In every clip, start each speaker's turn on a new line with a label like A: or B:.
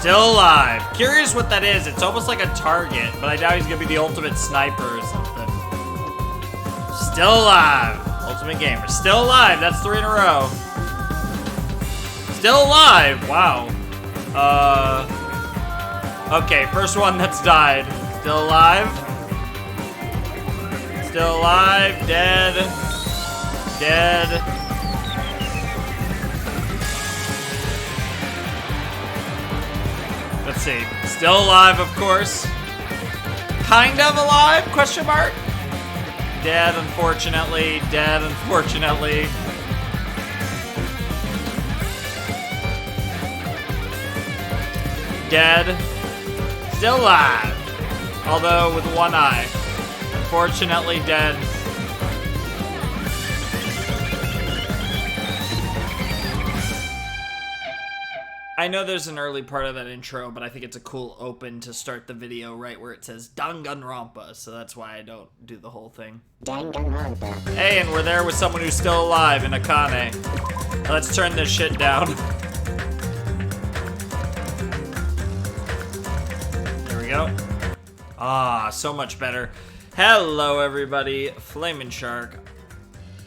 A: Still alive. Curious what that is. It's almost like a target, but I doubt he's gonna be the ultimate sniper or something. Still alive. Ultimate gamer. Still alive. That's 3 in a row. Still alive. Wow. Okay, first one that's died. Still alive. Still alive. Dead. Dead. Let's see. Still alive, of course. Kind of alive? Question mark? Dead, unfortunately. Dead, unfortunately. Dead. Still alive. Although with one eye. Unfortunately dead. I know there's an early part of that intro, but I think it's a cool open to start the video right where it says Danganronpa, so that's why I don't do the whole thing. Danganronpa. Hey, and we're there with someone who's still alive in Akane. Let's turn this shit down. There we go. Ah, so much better. Hello everybody, Flamin' Shark,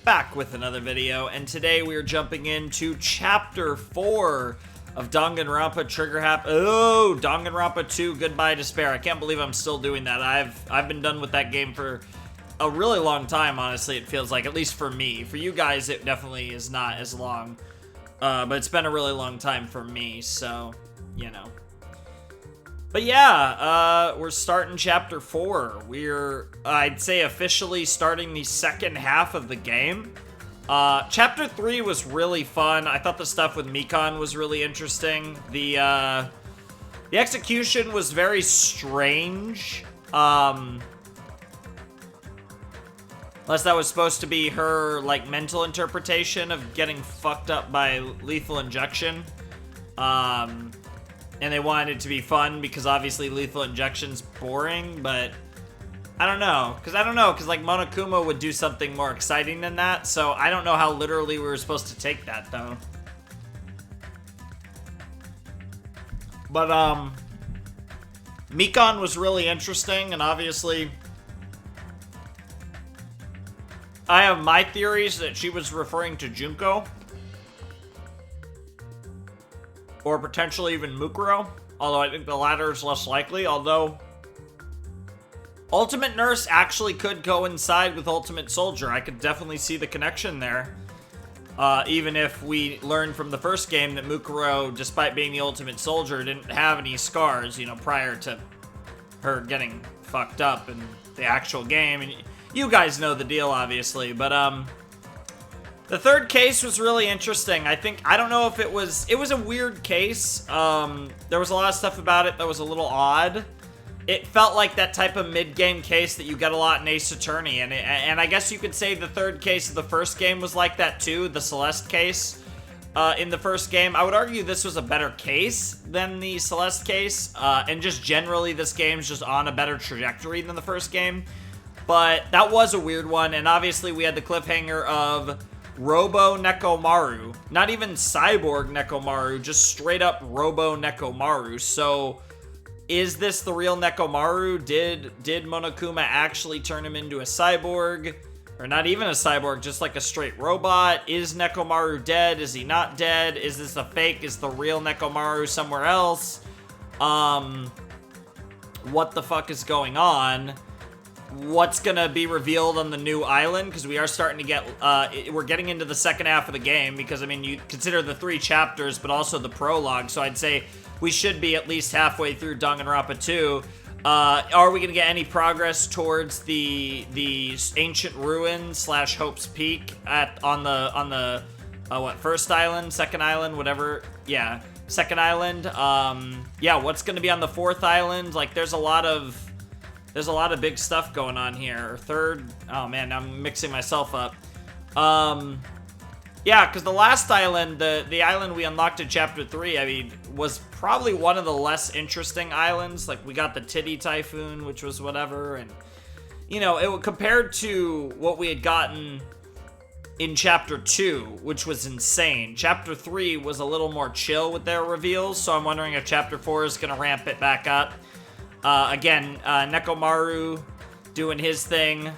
A: back with another video, and today we are jumping into Chapter 4 of Danganronpa Trigger Happy. Oh, Danganronpa 2 Goodbye Despair. I can't believe I'm still doing that. I've been done with that game for a really long time, honestly, it feels like, at least for me. For you guys, it definitely is not as long, but it's been a really long time for me, so, you know. But yeah, we're starting Chapter 4. We're, I'd say, officially starting the second half of the game. Chapter 3 was really fun. I thought the stuff with Mikon was really interesting. The execution was very strange. Unless that was supposed to be her, like, mental interpretation of getting fucked up by lethal injection. And they wanted it to be fun because obviously lethal injection's boring, but I don't know, because like Monokuma would do something more exciting than that, so I don't know how literally we were supposed to take that, though. But, Mikon was really interesting, and obviously I have my theories that she was referring to Junko. Or potentially even Mukuro, although I think the latter is less likely, although Ultimate Nurse actually could coincide with Ultimate Soldier. I could definitely see the connection there. Even if we learned from the first game that Mukuro, despite being the Ultimate Soldier, didn't have any scars, you know, prior to her getting fucked up in the actual game. And you guys know the deal, obviously, but, the third case was really interesting. I don't know if it was a weird case. There was a lot of stuff about it that was a little odd. It felt like that type of mid-game case that you get a lot in Ace Attorney, and I guess you could say the third case of the first game was like that too, the Celeste case in the first game. I would argue this was a better case than the Celeste case, and just generally this game's just on a better trajectory than the first game. But that was a weird one, and obviously we had the cliffhanger of Robo Nekomaru. Not even Cyborg Nekomaru, just straight up Robo Nekomaru. So, is this the real Nekomaru? Did Monokuma actually turn him into a cyborg? Or not even a cyborg, just like a straight robot? Is Nekomaru dead? Is he not dead? Is this a fake? Is the real Nekomaru somewhere else? What the fuck is going on? What's gonna be revealed on the new island, because we are starting to get, we're getting into the second half of the game, because, I mean, you consider the 3 chapters, but also the prologue, so I'd say we should be at least halfway through Danganronpa 2. Are we gonna get any progress towards the ancient ruin / Hope's Peak on the first island, second island, whatever, yeah, second island, yeah, what's gonna be on the 4th island? Like, there's a lot of big stuff going on here. Or third, oh man, I'm mixing myself up. Yeah, because the last island, the island we unlocked in Chapter 3, I mean, was probably one of the less interesting islands. Like, we got the Titty Typhoon, which was whatever, and, you know, compared to what we had gotten in Chapter 2, which was insane. Chapter 3 was a little more chill with their reveals, so I'm wondering if Chapter 4 is going to ramp it back up. Again, Nekomaru doing his thing.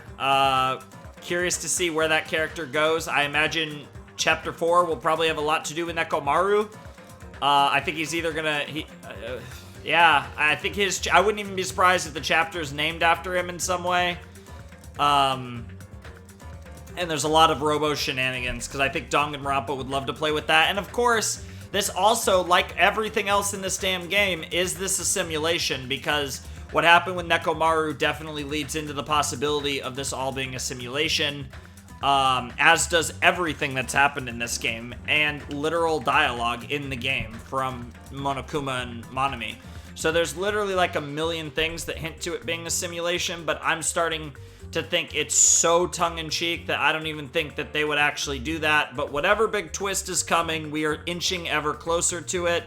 A: Curious to see where that character goes. I imagine Chapter 4 will probably have a lot to do with Nekomaru. I think he's either gonna... yeah, I think I wouldn't even be surprised if the chapter is named after him in some way. And there's a lot of robo shenanigans, because I think Danganronpa would love to play with that. And of course, this also, like everything else in this damn game, is this a simulation? Because what happened with Nekomaru definitely leads into the possibility of this all being a simulation, as does everything that's happened in this game, and literal dialogue in the game from Monokuma and Monami. So there's literally like a million things that hint to it being a simulation, but I'm starting to think it's so tongue-in-cheek that I don't even think that they would actually do that. But whatever big twist is coming, we are inching ever closer to it,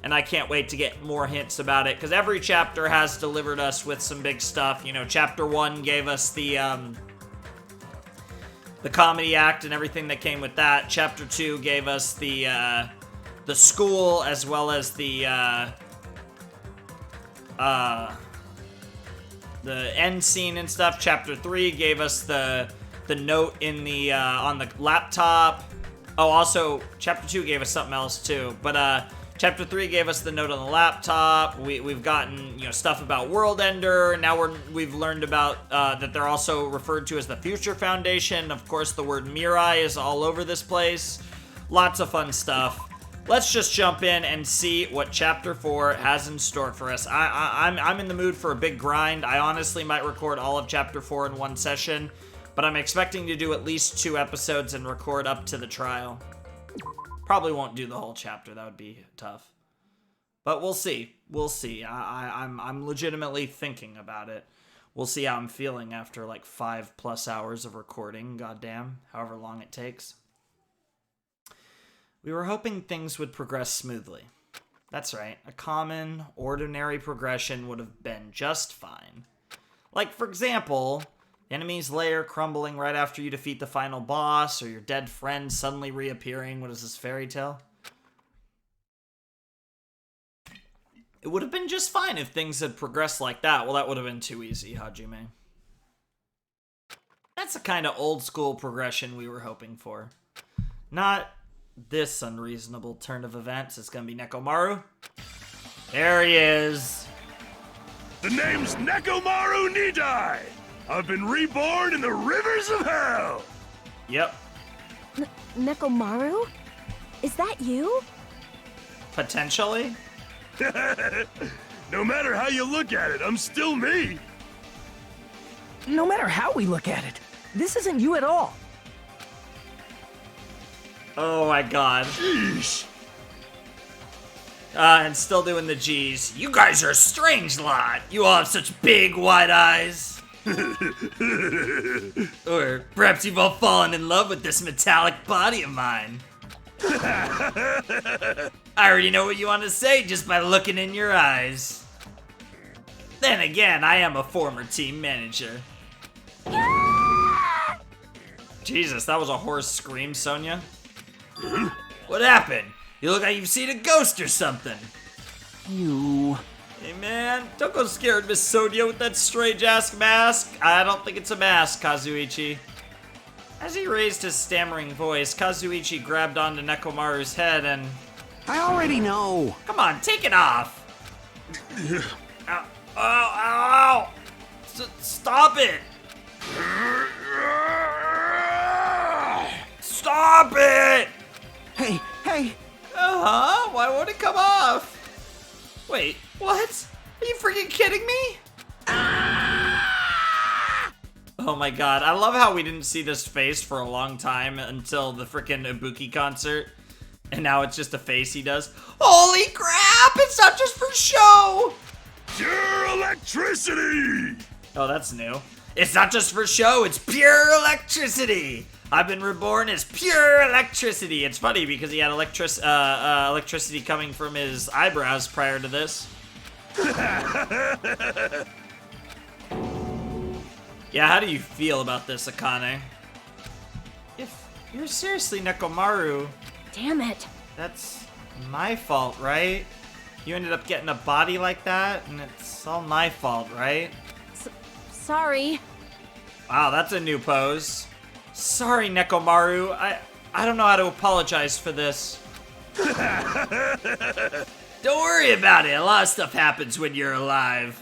A: and I can't wait to get more hints about it, because every chapter has delivered us with some big stuff. You know, Chapter 1 gave us the comedy act and everything that came with that. Chapter 2 gave us the school, as well as the end scene and stuff. Chapter 3 gave us the note in the on the laptop. Oh, also Chapter 2 gave us something else too. But Chapter 3 gave us the note on the laptop. We've gotten, you know, stuff about World Ender. Now we've learned about that they're also referred to as the Future Foundation. Of course, the word Mirai is all over this place. Lots of fun stuff. Let's just jump in and see what Chapter 4 has in store for us. I'm in the mood for a big grind. I honestly might record all of Chapter 4 in one session, but I'm expecting to do at least 2 episodes and record up to the trial. Probably won't do the whole chapter. That would be tough. But we'll see. We'll see. I'm legitimately thinking about it. We'll see how I'm feeling after like 5+ hours of recording. Goddamn. However long it takes. We were hoping things would progress smoothly. That's right, a common, ordinary progression would have been just fine. Like, for example, the enemy's lair crumbling right after you defeat the final boss, or your dead friend suddenly reappearing. What is this, fairy tale? It would have been just fine if things had progressed like that. Well, that would have been too easy, Hajime. That's the kind of old school progression we were hoping for. Not this unreasonable turn of events. It's gonna be Nekomaru. There he is.
B: The name's Nekomaru Nidai. I've been reborn in the rivers of hell.
A: Yep.
C: Nekomaru? Is that you?
A: Potentially.
B: No matter how you look at it, I'm still me.
D: No matter how we look at it, this isn't you at all.
A: Oh my god.
B: Sheesh.
A: And still doing the G's. You guys are a strange lot. You all have such big, wide eyes. Or perhaps you've all fallen in love with this metallic body of mine. I already know what you want to say just by looking in your eyes. Then again, I am a former team manager. Jesus, that was a hoarse scream, Sonia. What happened? You look like you've seen a ghost or something.
D: You...
A: Hey man, don't go scared Miss Sonia with that strange-ass mask. I don't think it's a mask, Kazuichi. As he raised his stammering voice, Kazuichi grabbed onto Nekomaru's head and...
D: I already know.
A: Come on, take it off. Ow, ow, ow, ow. Stop it. Stop it.
D: Hey, hey.
A: Uh-huh, why won't it come off? Wait, what? Are you freaking kidding me? Oh my god, I love how we didn't see this face for a long time until the freaking Ibuki concert. And now it's just a face he does. Holy crap, it's not just for show!
B: Pure electricity!
A: Oh, that's new. It's not just for show, it's pure electricity! I've been reborn as pure electricity. It's funny because he had electricity coming from his eyebrows prior to this. Yeah, how do you feel about this, Akane? You're seriously Nekomaru.
C: Damn it.
A: That's my fault, right? You ended up getting a body like that, and it's all my fault, right?
C: Sorry.
A: Wow, that's a new pose. Sorry, Nekomaru. I don't know how to apologize for this. Don't worry about it. A lot of stuff happens when you're alive.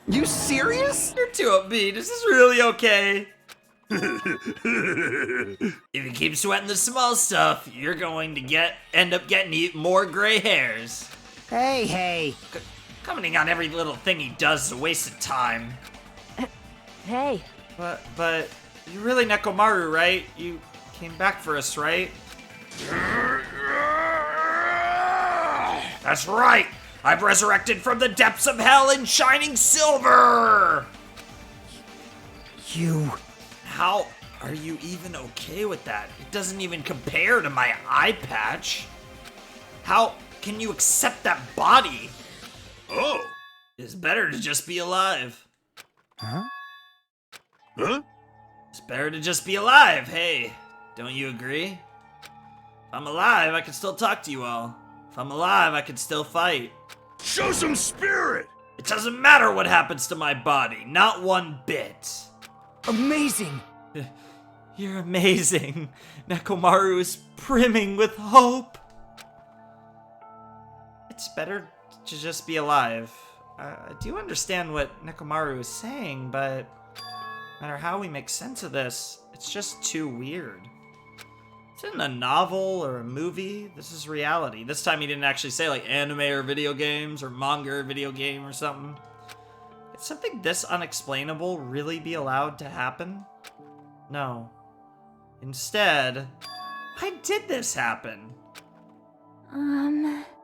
D: You serious?
A: You're too upbeat. Is this really okay? If you keep sweating the small stuff, you're going to end up getting more gray hairs.
D: Hey.
A: Commenting on every little thing he does is a waste of time.
C: Hey.
A: But you're really Nekomaru, right? You came back for us, right? That's right! I've resurrected from the depths of hell in shining silver!
D: You...
A: How are you even okay with that? It doesn't even compare to my eye patch. How can you accept that body?
B: Oh.
A: It's better to just be alive.
B: Huh?
A: It's better to just be alive, hey. Don't you agree? If I'm alive, I can still talk to you all. If I'm alive, I can still fight.
B: Show some spirit!
A: It doesn't matter what happens to my body, not one bit.
D: Amazing!
A: You're amazing. Nekomaru is brimming with hope. It's better to just be alive. I do understand what Nekomaru is saying, but no matter how we make sense of this, it's just too weird. It's in a novel or a movie. This is reality. This time he didn't actually say like anime or video games or manga or video game or something. Could something this unexplainable really be allowed to happen? No. Instead, why did this happen?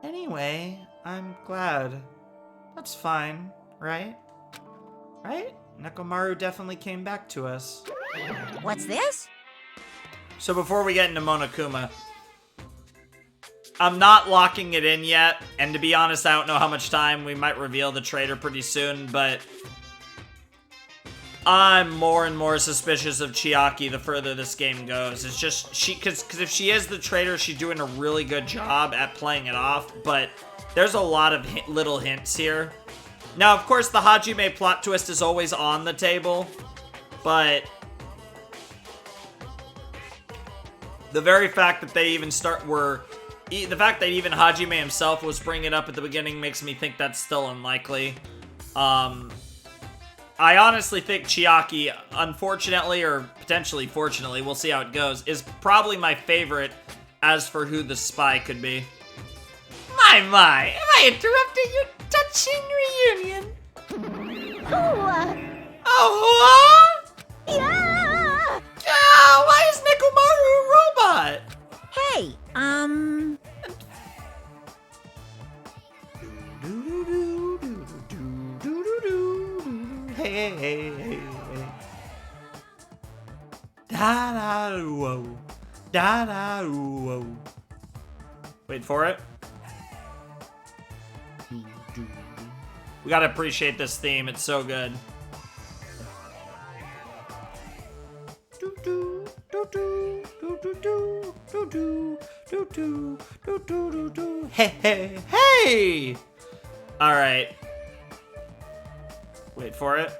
A: Anyway, I'm glad. That's fine, right? Right? Nekomaru definitely came back to us.
C: What's this?
A: So before we get into Monokuma, I'm not locking it in yet, and to be honest, I don't know how much time. We might reveal the traitor pretty soon, but I'm more and more suspicious of Chiaki the further this game goes. It's just, because if she is the traitor, she's doing a really good job at playing it off, but there's a lot of little hints here. Now, of course, the Hajime plot twist is always on the table, but the very fact that they even the fact that even Hajime himself was bringing it up at the beginning makes me think that's still unlikely. I honestly think Chiaki, unfortunately or potentially fortunately, we'll see how it goes, is probably my favorite as for who the spy could be. My, am I interrupting your touching reunion? Oh,
C: Yeah!
A: why is Nekomaru a robot?
C: Hey,
A: Hey. Da-da-whoa. Da-da-whoa. Wait for it. We gotta appreciate this theme, it's so good. Hey! Alright. Wait for it.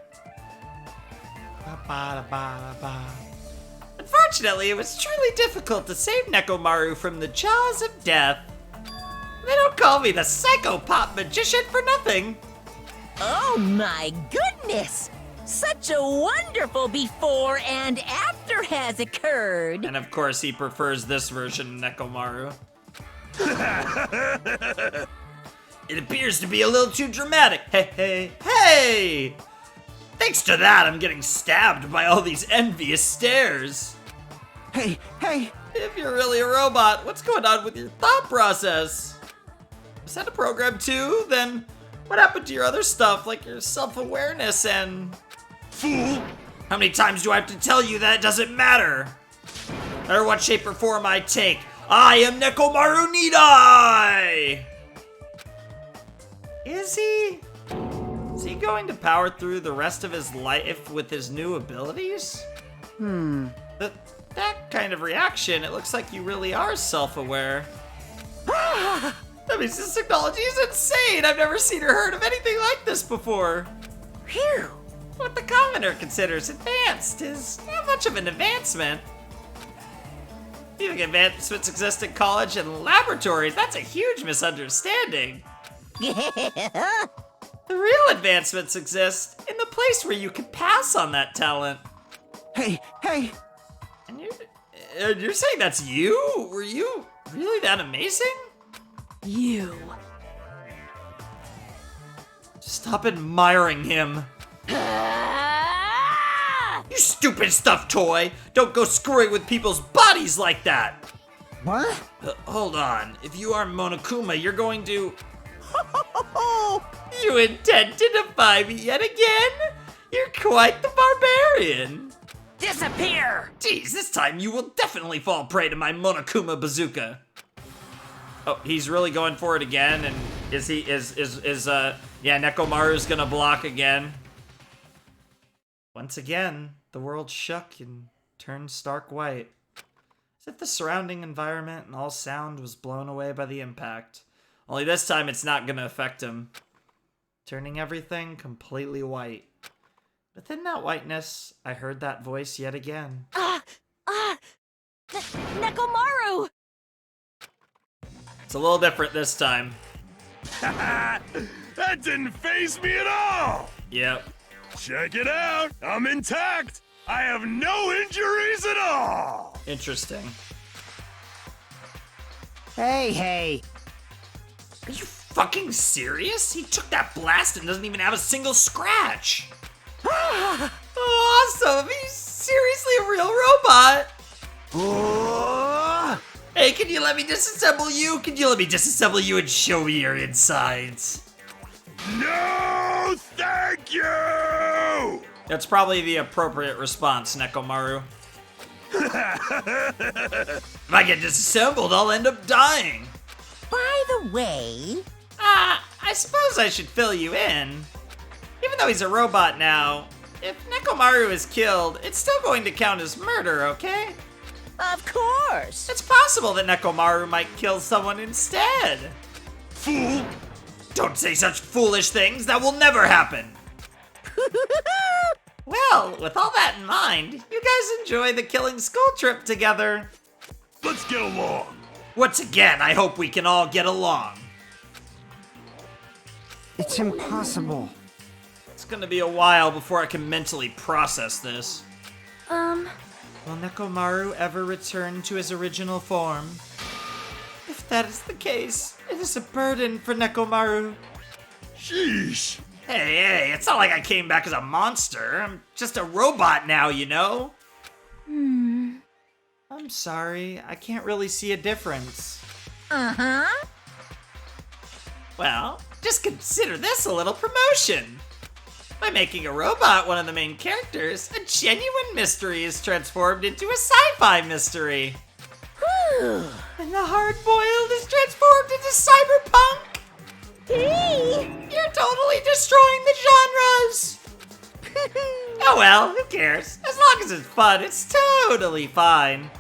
A: Unfortunately, it was truly difficult to save Nekomaru from the jaws of death. They don't call me the psychopop magician for nothing.
E: Oh my goodness! Such a wonderful before and after has occurred.
A: And of course, he prefers this version of Nekomaru. It appears to be a little too dramatic. Hey! Thanks to that, I'm getting stabbed by all these envious stares.
D: Hey!
A: If you're really a robot, what's going on with your thought process? Is that a program too? Then what happened to your other stuff, like your self-awareness and...
B: Fool!
A: How many times do I have to tell you that it doesn't matter? No matter what shape or form I take, I am Nekomaru Nidai! Is he? Is he going to power through the rest of his life with his new abilities? that kind of reaction, it looks like you really are self-aware. That means this technology is insane! I've never seen or heard of anything like this before!
C: Phew.
A: What the commenter considers advanced is not much of an advancement. Even advancements exist in college and laboratories, that's a huge misunderstanding. The real advancements exist in the place where you can pass on that talent.
D: Hey, hey!
A: And you're saying that's you? Were you really that amazing?
C: You.
A: Stop admiring him. You stupid stuffed toy! Don't go screwing with people's bodies like that!
D: What?
A: Hold on. If you are Monokuma, you're going to... You intend to defy me yet again? You're quite the barbarian.
C: Disappear!
A: Geez, this time you will definitely fall prey to my Monokuma bazooka. Oh, he's really going for it again, and yeah, Nekomaru's gonna block again. Once again, the world shook and turned stark white, as if the surrounding environment and all sound was blown away by the impact. Only this time it's not gonna affect him, turning everything completely white. Within that whiteness, I heard that voice yet again.
C: Nekomaru!
A: It's a little different this time.
B: That didn't faze me at all!
A: Yep.
B: Check it out! I'm intact! I have no injuries at all!
A: Interesting.
D: Hey!
A: Are you fucking serious? He took that blast and doesn't even have a single scratch. Awesome! He's seriously a real robot! Hey, can you let me disassemble you? Can you let me disassemble you and show me your insides?
B: No, thank you!
A: That's probably the appropriate response, Nekomaru. If I get disassembled, I'll end up dying.
E: By the way,
A: I suppose I should fill you in. Even though he's a robot now, if Nekomaru is killed, it's still going to count as murder, okay?
E: of course.
A: It's possible that Nekomaru might kill someone instead.
B: Fool!
A: Don't say such foolish things, that will never happen. Well, with all that in mind, you guys enjoy the Killing Skull trip together.
B: Let's get along!
A: Once again, I hope we can all get along.
D: It's impossible.
A: It's gonna be a while before I can mentally process this. Will Nekomaru ever return to his original form? If that is the case, it is a burden for Nekomaru.
B: Sheesh!
A: Hey, it's not like I came back as a monster. I'm just a robot now, you know? I'm sorry, I can't really see a difference.
E: Uh-huh.
A: Well, just consider this a little promotion. By making a robot one of the main characters, a genuine mystery is transformed into a sci-fi mystery.
E: Whew.
A: And the hard-boiled is transformed into cyberpunk.
E: Hey.
A: You're totally destroying the genres. Oh well, who cares? As long as it's fun, it's totally fine.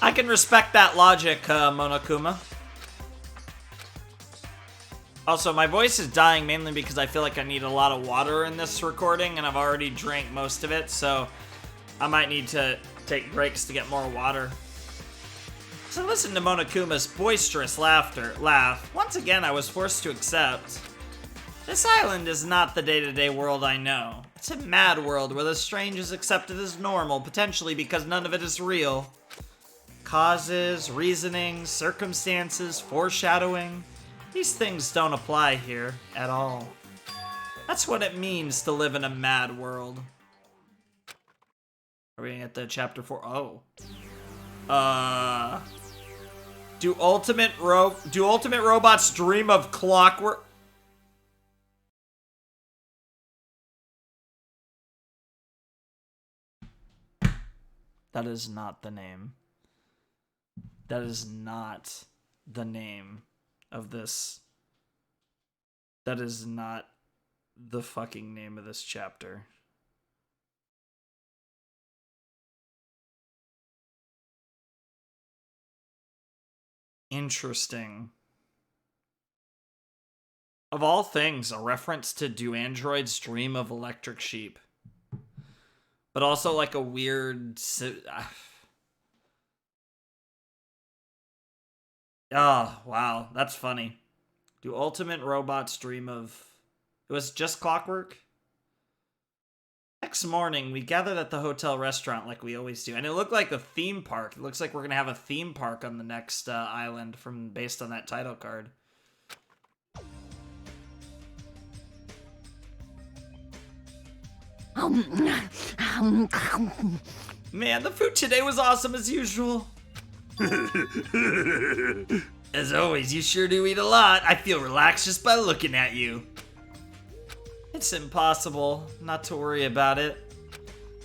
A: I can respect that logic, Monokuma. Also, my voice is dying mainly because I feel like I need a lot of water in this recording, and I've already drank most of it, so I might need to take breaks to get more water. So listen to Monokuma's boisterous laugh. Once again, I was forced to accept. This island is not the day-to-day world I know. It's a mad world where the strange is accepted as normal, potentially because none of it is real. Causes, reasonings, circumstances, foreshadowing. These things don't apply here at all. That's what it means to live in a mad world. Are we at the chapter 4? Oh. Do ultimate robots dream of clockwork? That is not the name. That is not the name of this. That is not the fucking name of this chapter. Interesting. Of all things, a reference to Do Androids Dream of Electric Sheep. But also like a weird... Oh, wow. That's funny. Do ultimate robots dream of... It was just clockwork? Next morning, we gathered at the hotel restaurant like we always do. And it looked like a theme park. It looks like we're going to have a theme park on the next island based on that title card. Man, the food today was awesome as usual. As always, you sure do eat a lot. I feel relaxed just by looking at you. It's impossible not to worry about it.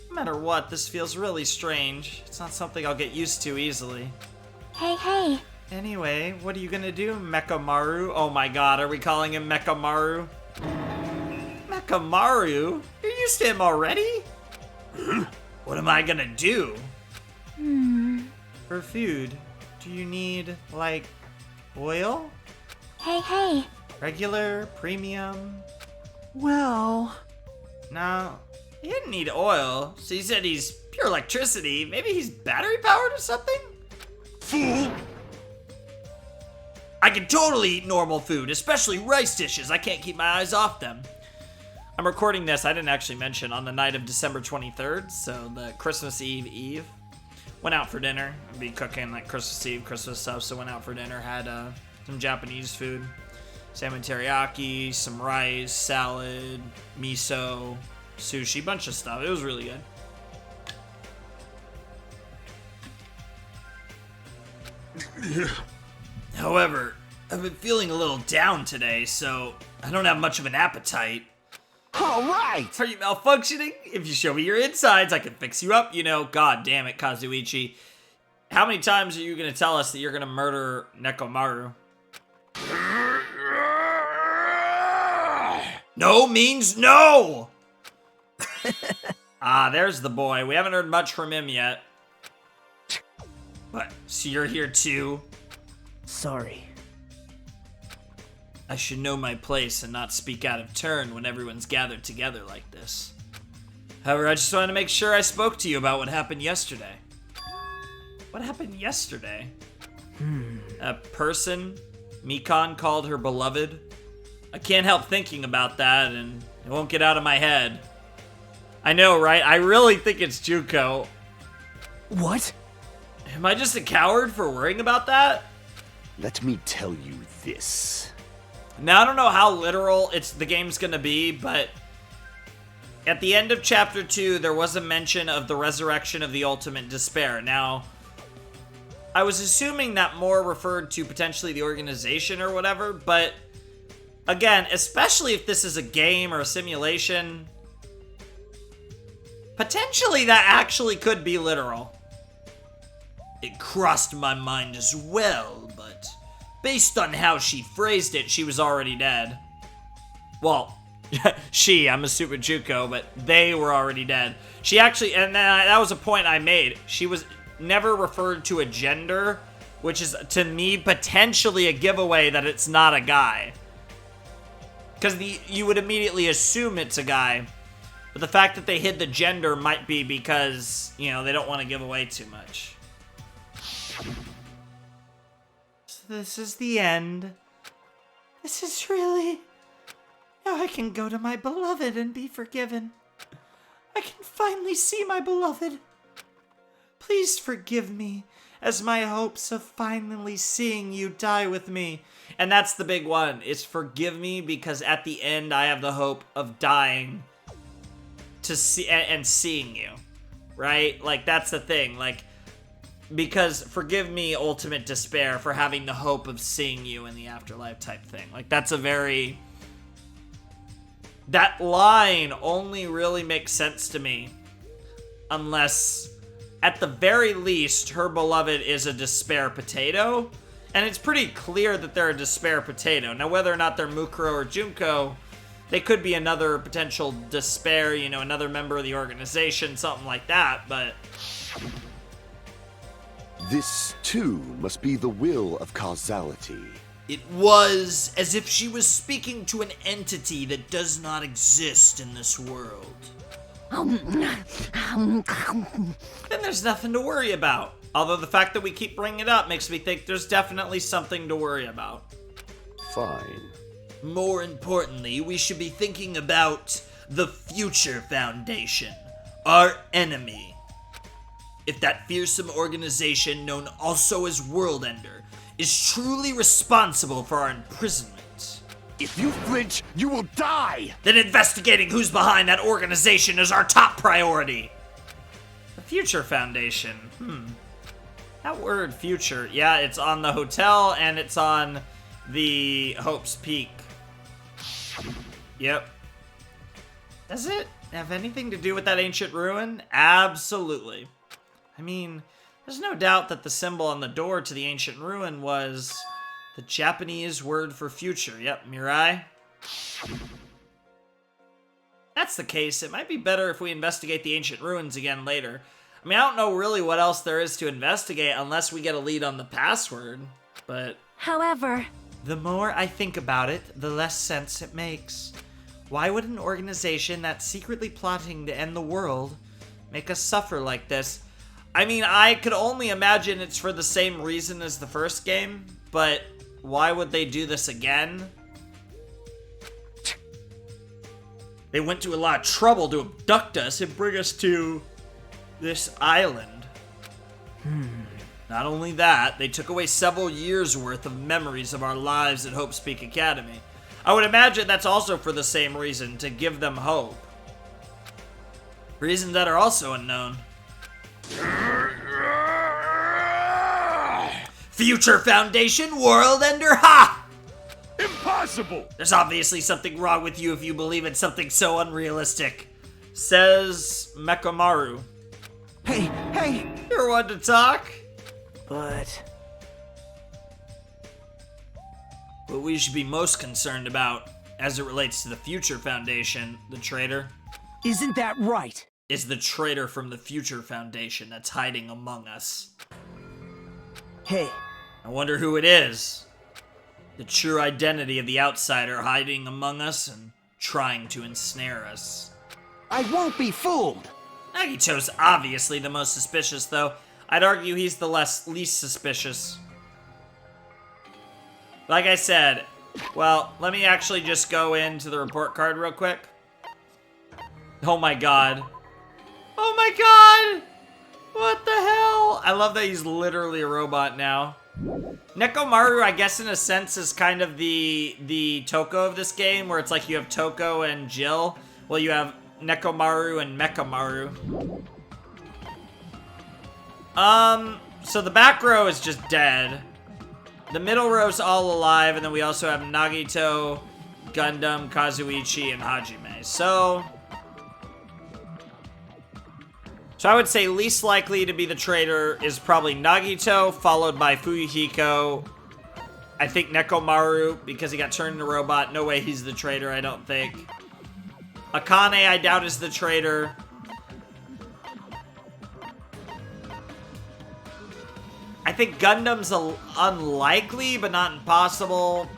A: No matter what, this feels really strange. It's not something I'll get used to easily.
E: Hey.
A: Anyway, what are you gonna do, Mechamaru? Oh my god, are we calling him Mechamaru? Mechamaru? You're used to him already? What am I gonna do? For food, do you need, like, oil?
E: Hey.
A: Regular? Premium?
D: Well...
A: No, he didn't need oil. So he said he's pure electricity. Maybe he's battery powered or something?
B: Fool!
A: I can totally eat normal food, especially rice dishes. I can't keep my eyes off them. I'm recording this, I didn't actually mention, on the night of December 23rd, so the Christmas Eve. Went out for dinner. I'd be cooking like Christmas Eve, Christmas stuff, so went out for dinner, had some Japanese food. Salmon teriyaki, some rice, salad, miso, sushi, bunch of stuff. It was really good. However, I've been feeling a little down today, so I don't have much of an appetite.
F: All right!
A: Are you malfunctioning? If you show me your insides, I can fix you up, you know. God damn it, Kazuichi. How many times are you going to tell us that you're going to murder Nekomaru? No means no! Ah, there's the boy. We haven't heard much from him yet. What? So you're here too?
D: Sorry.
A: I should know my place and not speak out of turn when everyone's gathered together like this. However, I just wanted to make sure I spoke to you about what happened yesterday. What happened yesterday? A person Mikan called her beloved. I can't help thinking about that, and it won't get out of my head. I know, right? I really think it's Juko.
D: What?
A: Am I just a coward for worrying about that?
F: Let me tell you this.
A: Now, I don't know how literal the game's gonna be, but at the end of Chapter 2, there was a mention of the resurrection of the ultimate despair. Now, I was assuming that more referred to potentially the organization or whatever, but again, especially if this is a game or a simulation, potentially that actually could be literal. It crossed my mind as well, but based on how she phrased it, she was already dead. Well, I'm assuming Juko, but they were already dead. She actually, and that was a point I made, she was never referred to a gender, which is, to me, potentially a giveaway that it's not a guy. Because you would immediately assume it's a guy, but the fact that they hid the gender might be because, you know, they don't want to give away too much. So this is the end. This is really... Now I can go to my beloved and be forgiven. I can finally see my beloved. Please forgive me, as my hopes of finally seeing you die with me. And that's the big one. It's forgive me because at the end I have the hope of dying to see and seeing you. Right? Like, that's the thing. Like, because forgive me, ultimate despair, for having the hope of seeing you in the afterlife type thing. Like, that's a very... That line only really makes sense to me unless, at the very least, her beloved is a despair potato. And it's pretty clear that they're a despair potato. Now, whether or not they're Mukuro or Junko, they could be another potential despair, you know, another member of the organization, something like that, but...
F: This, too, must be the will of causality.
A: It was as if she was speaking to an entity that does not exist in this world. Then there's nothing to worry about. Although the fact that we keep bringing it up makes me think there's definitely something to worry about.
F: Fine.
A: More importantly, we should be thinking about the Future Foundation, our enemy. If that fearsome organization, known also as World Ender, is truly responsible for our imprisonment,
F: If you flinch, you will die!
A: then investigating who's behind that organization is our top priority. The Future Foundation. That word, future. Yeah, it's on the hotel and it's on the Hope's Peak. Yep. Does it have anything to do with that ancient ruin? Absolutely. I mean, there's no doubt that the symbol on the door to the ancient ruin was the Japanese word for future. Yep, Mirai. That's the case. It might be better if we investigate the ancient ruins again later. I mean, I don't know really what else there is to investigate unless we get a lead on the password, but
C: However,
A: the more I think about it, the less sense it makes. Why would an organization that's secretly plotting to end the world make us suffer like this? I mean, I could only imagine it's for the same reason as the first game, but why would they do this again? They went to a lot of trouble to abduct us and bring us to this island. Not only that, they took away several years' worth of memories of our lives at Hope's Peak Academy. I would imagine that's also for the same reason, to give them hope. Reasons that are also unknown. Future Foundation World Ender, ha!
B: Impossible!
A: There's obviously something wrong with you if you believe in something so unrealistic, says Mekamaru.
D: Hey,
A: You're one to talk.
D: but
A: What we should be most concerned about, as it relates to the Future Foundation, the traitor,
D: isn't that right?
A: is the traitor from the Future Foundation that's hiding among us.
D: Hey,
A: I wonder who it is. The true identity of the outsider hiding among us and trying to ensnare us.
D: I won't be fooled.
A: Nagito's obviously the most suspicious, though. I'd argue he's the least suspicious. Like I said, well, let me actually just go into the report card real quick. Oh my god. Oh my god! What the hell? I love that he's literally a robot now. Nekomaru, I guess in a sense, is kind of the Toko of this game, where it's like you have Toko and Jill. Well, you have Nekomaru and Mekamaru. So the back row is just dead. The middle row's all alive, and then we also have Nagito, Gundam, Kazuichi, and Hajime. So I would say least likely to be the traitor is probably Nagito, followed by Fuyuhiko. I think Nekomaru, because he got turned into a robot. No way he's the traitor, I don't think. Akane, I doubt, is the traitor. I think Gundam's unlikely, but not impossible.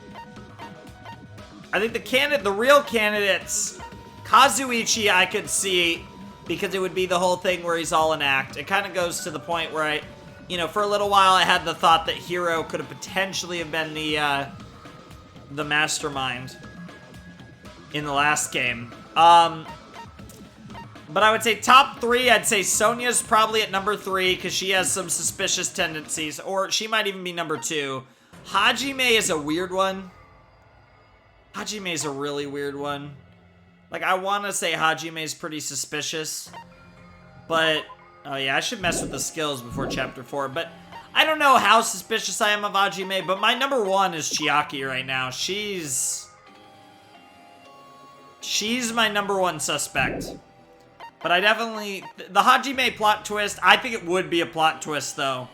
A: I think the real candidates, Kazuichi, I could see, because it would be the whole thing where he's all an act. It kind of goes to the point where for a little while I had the thought that Hiro could have potentially have been the mastermind in the last game. But I would say top 3, I'd say Sonya's probably at number 3 because she has some suspicious tendencies, or she might even be number 2. Hajime is a weird one. Hajime is a really weird one. Like, I want to say Hajime is pretty suspicious, but oh yeah, I should mess with the skills before chapter 4, but I don't know how suspicious I am of Hajime, but my number 1 is Chiaki right now. She's my number 1 suspect. But I definitely... The Hajime plot twist, I think it would be a plot twist, though.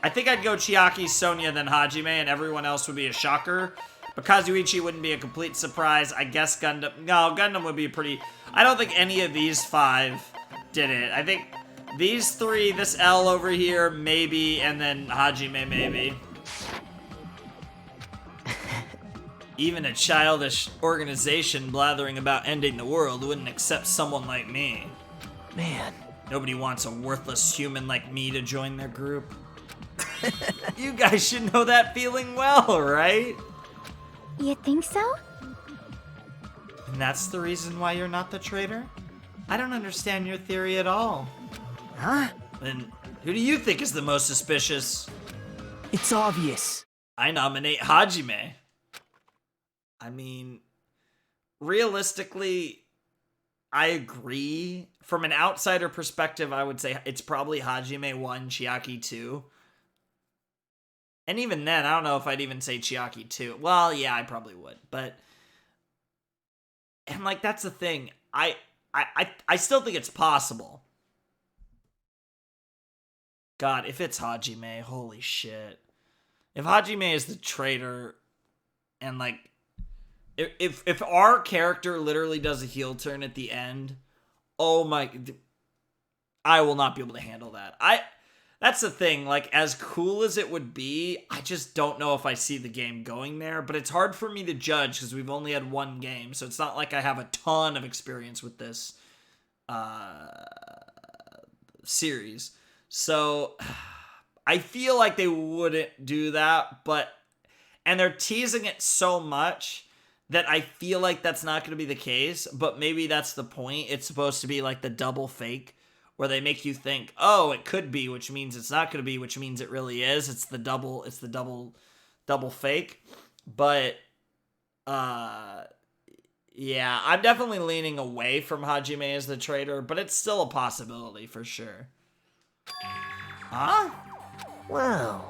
A: I think I'd go Chiaki, Sonya, then Hajime, and everyone else would be a shocker. But Kazuichi wouldn't be a complete surprise. I guess Gundam... No, Gundam would be pretty... I don't think any of these 5 did it. I think These three, this L over here, maybe, and then Hajime, maybe. Even a childish organization blathering about ending the world wouldn't accept someone like me.
D: Man.
A: Nobody wants a worthless human like me to join their group. You guys should know that feeling well, right?
E: You think so?
A: And that's the reason why you're not the traitor? I don't understand your theory at all.
D: Huh?
A: Then who do you think is the most suspicious?
D: It's obvious.
A: I nominate Hajime. I mean, realistically, I agree. From an outsider perspective, I would say it's probably Hajime 1, Chiaki 2. And even then, I don't know if I'd even say Chiaki 2. Well, yeah, I probably would. But, and like, that's the thing. I still think it's possible. God, if it's Hajime, holy shit. If Hajime is the traitor, and like, if our character literally does a heel turn at the end, oh my, I will not be able to handle that. That's the thing, like, as cool as it would be, I just don't know if I see the game going there, but it's hard for me to judge because we've only had one game, so it's not like I have a ton of experience with this series. So, I feel like they wouldn't do that, and they're teasing it so much that I feel like that's not going to be the case, but maybe that's the point. It's supposed to be like the double fake, where they make you think, oh, it could be, which means it's not going to be, which means it really is. It's the double fake. But, yeah, I'm definitely leaning away from Hajime as the traitor, but it's still a possibility for sure. Huh?
D: Wow.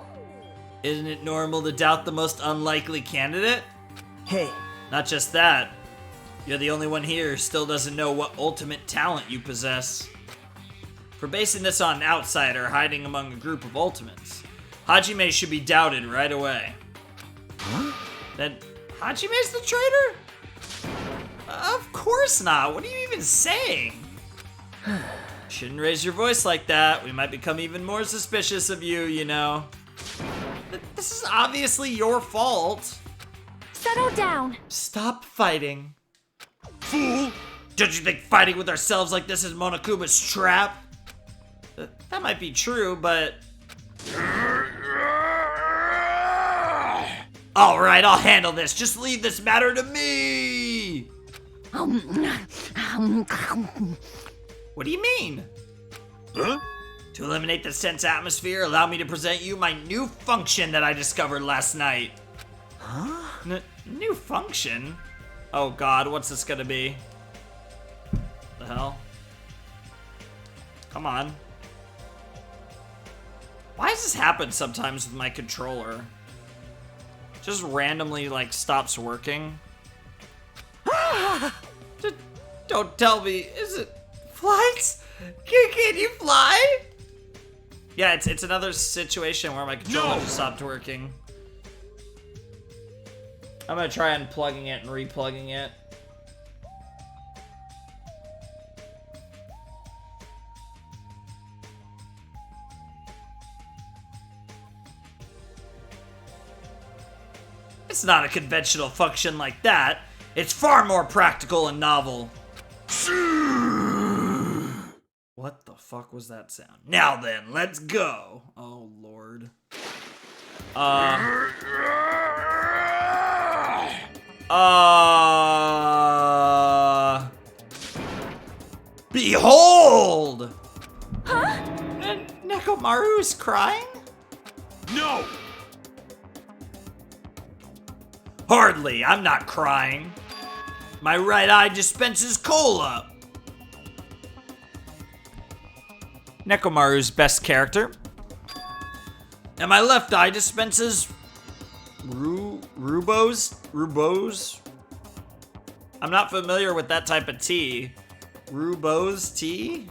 A: Isn't it normal to doubt the most unlikely candidate?
D: Hey.
A: Not just that, you're the only one here who still doesn't know what ultimate talent you possess. For basing this on an outsider hiding among a group of ultimates, Hajime should be doubted right away.
D: Huh?
A: Then Hajime's the traitor? Of course not. What are you even saying? Shouldn't raise your voice like that. We might become even more suspicious of you, you know. This is obviously your fault.
E: Settle down.
A: Stop fighting.
B: Fool!
A: Don't you think fighting with ourselves like this is Monokuma's trap? That might be true, but... Alright, I'll handle this. Just leave this matter to me! What do you mean?
B: Huh?
A: To eliminate the tense atmosphere, allow me to present you my new function that I discovered last night.
D: Huh?
A: New function? Oh god, what's this gonna be? The hell? Come on. Why does this happen sometimes with my controller? Just randomly, like, stops working. Don't tell me, is it flights? Can you fly? Yeah, it's another situation where my controller just stopped working. I'm gonna try unplugging it and replugging it. It's not a conventional function like that. It's far more practical and novel. What the fuck was that sound? Now then, let's go. Oh, Lord. Behold!
C: Huh?
A: Nekomaru's crying?
B: No!
A: Hardly, I'm not crying. My right eye dispenses cola. Nekomaru's best character. And my left eye dispenses Rubos? I'm not familiar with that type of tea. Rubos tea?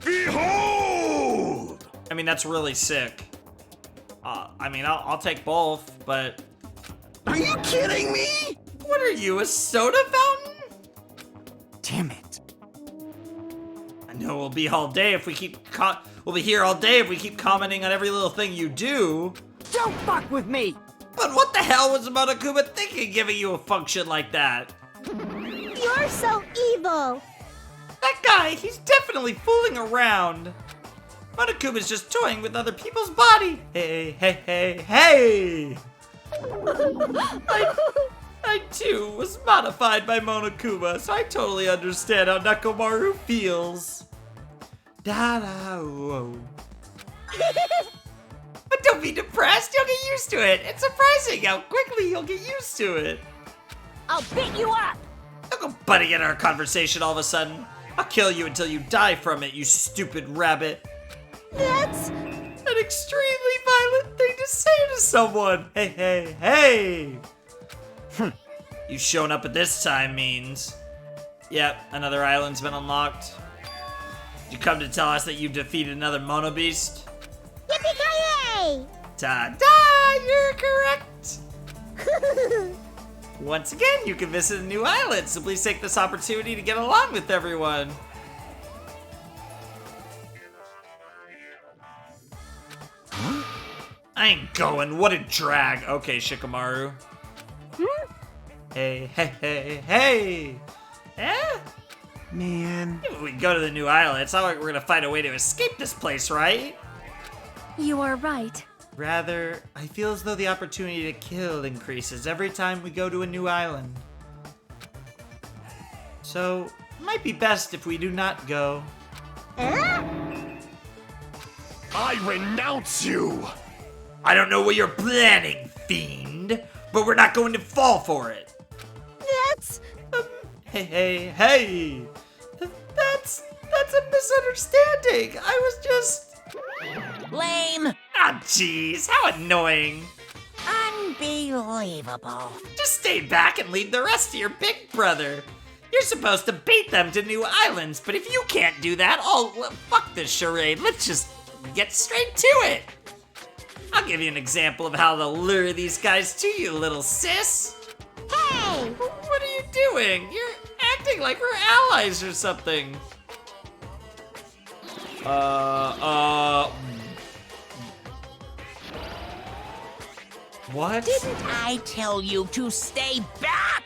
B: Behold!
A: I mean, that's really sick. I mean, I'll take both, but...
D: Are you kidding me?
A: What are you, a soda fountain?
D: Damn it.
A: I know we'll be all day if we keep we'll be here all day if we keep commenting on every little thing you do.
D: Don't fuck with me!
A: But what the hell was Monokuma thinking giving you a function like that?
E: You're so evil.
A: That guy, he's definitely fooling around. Monokuma's just toying with other people's body. Hey, hey, hey, hey! I too was modified by Monokuma, so I totally understand how Nekomaru feels. Da-da-whoa. But don't be depressed, you'll get used to it. It's surprising how quickly you'll get used to it.
C: I'll beat you up.
A: Don't go butting in our conversation all of a sudden. I'll kill you until you die from it, you stupid rabbit.
E: That's...
A: An extremely violent thing to say to someone. Hey, hey, hey! You showing up at this time means... Yep, another island's been unlocked. You come to tell us that you defeated another Mono Beast?
E: Yippee-ki-yay!
A: Ta-da! You're correct! Once again, you can visit a new island, so please take this opportunity to get along with everyone. I ain't going, what a drag. Okay, Shikamaru. Hey, hey, hey, hey! Eh?
D: Man.
A: If we go to the new island, it's not like we're gonna find a way to escape this place, right?
E: You are right.
A: Rather, I feel as though the opportunity to kill increases every time we go to a new island. So, it might be best if we do not go.
F: I renounce you!
A: I don't know what you're planning, fiend, but we're not going to fall for it.
E: That's...
A: Hey, hey, hey! That's a misunderstanding. I was just...
C: Lame.
A: Ah, jeez, how annoying.
C: Unbelievable.
A: Just stay back and lead the rest of your big brother. You're supposed to beat them to new islands, but if you can't do that, fuck this charade. Let's just get straight to it. I'll give you an example of how to lure these guys to you, little sis.
E: Hey!
A: What are you doing? You're acting like we're allies or something. What?
C: Didn't I tell you to stay back?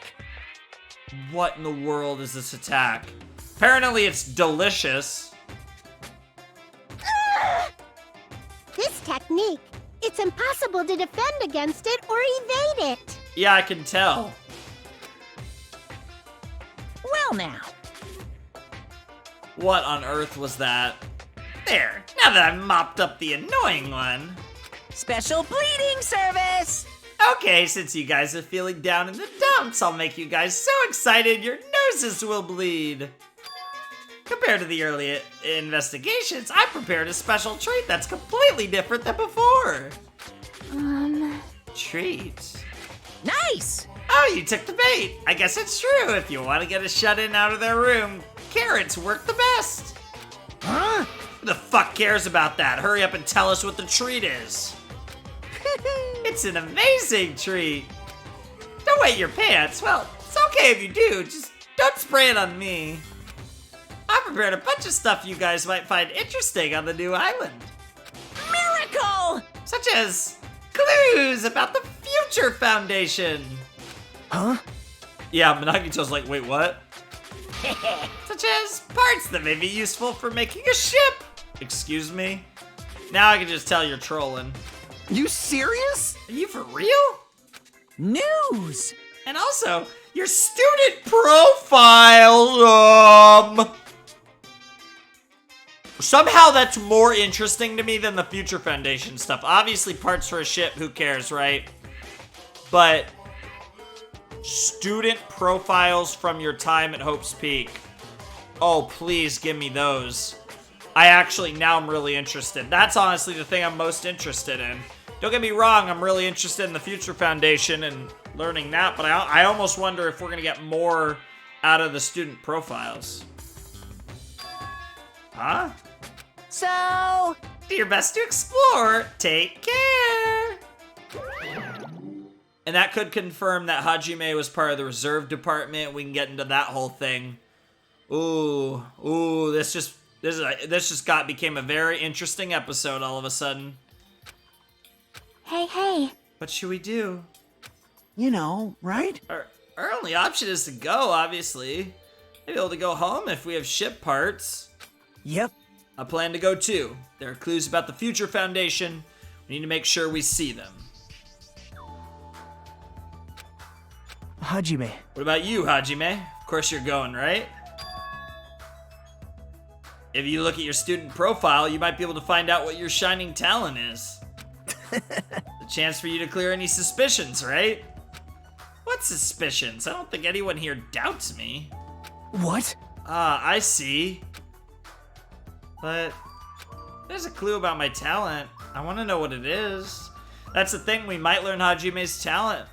A: What in the world is this attack? Apparently it's delicious.
E: This technique, it's impossible to defend against it or evade it.
A: Yeah, I can tell.
C: Well now.
A: What on earth was that? There, now that I've mopped up the annoying one.
C: Special bleeding service.
A: Okay, since you guys are feeling down in the dumps, I'll make you guys so excited your noses will bleed. Compared to the early investigations, I prepared a special treat that's completely different than before. Treat?
C: Nice.
A: Oh, you took the bait. I guess it's true. If you want to get a shut-in out of their room, carrots work the best.
D: Huh?
A: Who the fuck cares about that? Hurry up and tell us what the treat is. It's an amazing treat. Don't wet your pants. Well, it's okay if you do. Just don't spray it on me. I prepared a bunch of stuff you guys might find interesting on the new island.
C: Miracle.
A: Such as clues about the Future Foundation.
D: Huh?
A: Yeah, Monagito's like, wait, what? Such as parts that may be useful for making a ship. Excuse me? Now I can just tell you're trolling.
D: You serious?
A: Are you for real?
C: News.
A: And also, your student profile, somehow that's more interesting to me than the Future Foundation stuff. Obviously, parts for a ship, who cares, right? But student profiles from your time at Hope's Peak. Oh, please give me those. Now I'm really interested. That's honestly the thing I'm most interested in. Don't get me wrong, I'm really interested in the Future Foundation and learning that, but I almost wonder if we're gonna get more out of the student profiles. Huh?
C: So,
A: Do your best to explore. Take care. And that could confirm that Hajime was part of the reserve department. We can get into that whole thing. Ooh, this This just became a very interesting episode all of a sudden.
E: Hey.
A: What should we do?
D: You know, right?
A: Our only option is to go, obviously. Maybe able to go home if we have ship parts.
D: Yep.
A: I plan to go too. There are clues about the future Foundation. We need to make sure we see them.
D: Hajime.
A: What about you, Hajime? Of course you're going, right? If you look at your student profile, you might be able to find out what your shining talent is. A chance for you to clear any suspicions, right? What suspicions? I don't think anyone here doubts me.
D: What?
A: I see. But there's a clue about my talent. I want to know what it is. That's the thing, we might learn Hajime's talent,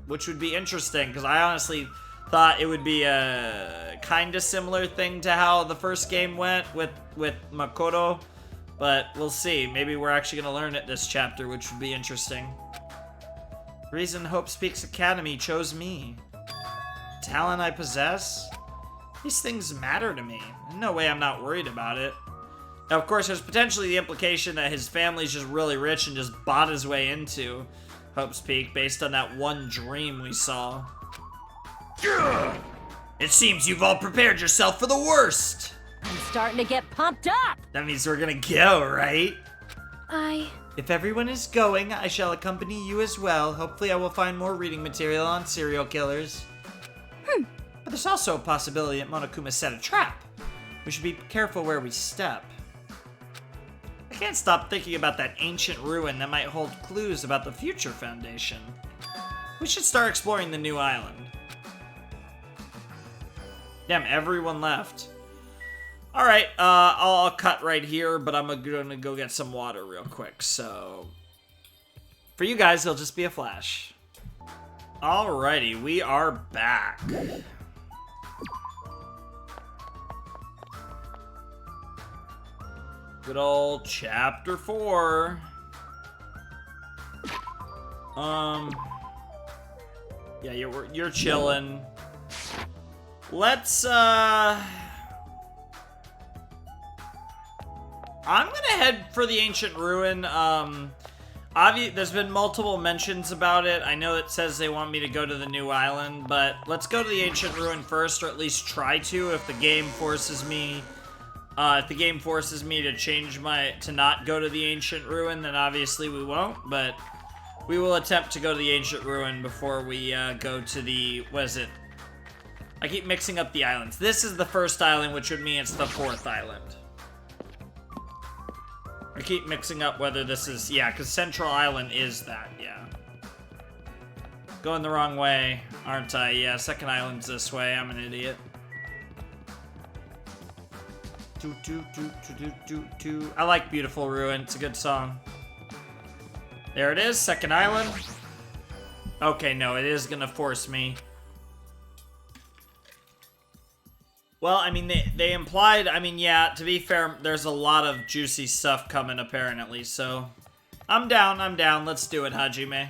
A: which would be interesting, because I honestly thought it would be a kind of similar thing to how the first game went with Makoto, but we'll see. Maybe we're actually going to learn it this chapter, which would be interesting. Reason Hope Speaks Academy chose me. Talent I possess? These things matter to me. No way I'm not worried about it. Now, of course, there's potentially the implication that his family's just really rich and just bought his way into Hope's Peak based on that one dream we saw. It seems you've all prepared yourself for the worst.
C: I'm starting to get pumped up.
A: That means we're gonna go, right?
E: I...
A: If everyone is going, I shall accompany you as well. Hopefully I will find more reading material on serial killers. But there's also a possibility that Monokuma set a trap. We should be careful where we step. I can't stop thinking about that ancient ruin that might hold clues about the future Foundation. We should start exploring the new island. Damn, everyone left. Alright, I'll cut right here, but I'm gonna go get some water real quick, so... For you guys, it'll just be a flash. Alrighty, we are back. Good old chapter 4. Yeah, you're chilling. Let's, I'm gonna head for the ancient ruin. There's been multiple mentions about it. I know it says they want me to go to the new island, but let's go to the ancient ruin first, or at least try to. If the game forces me, to change to not go to the ancient ruin, then obviously we won't. But we will attempt to go to the ancient ruin before we go to the. What is it? I keep mixing up the islands. This is the first island, which would mean it's the fourth island. I keep mixing up whether this is... Yeah, because Central Island is that, yeah. Going the wrong way, aren't I? Yeah, second island's this way. I'm an idiot. I like Beautiful Ruin. It's a good song. There it is, second island. Okay, no, it is gonna force me. Well, I mean, they implied, I mean, yeah, to be fair, there's a lot of juicy stuff coming, apparently, so... I'm down, let's do it, Hajime.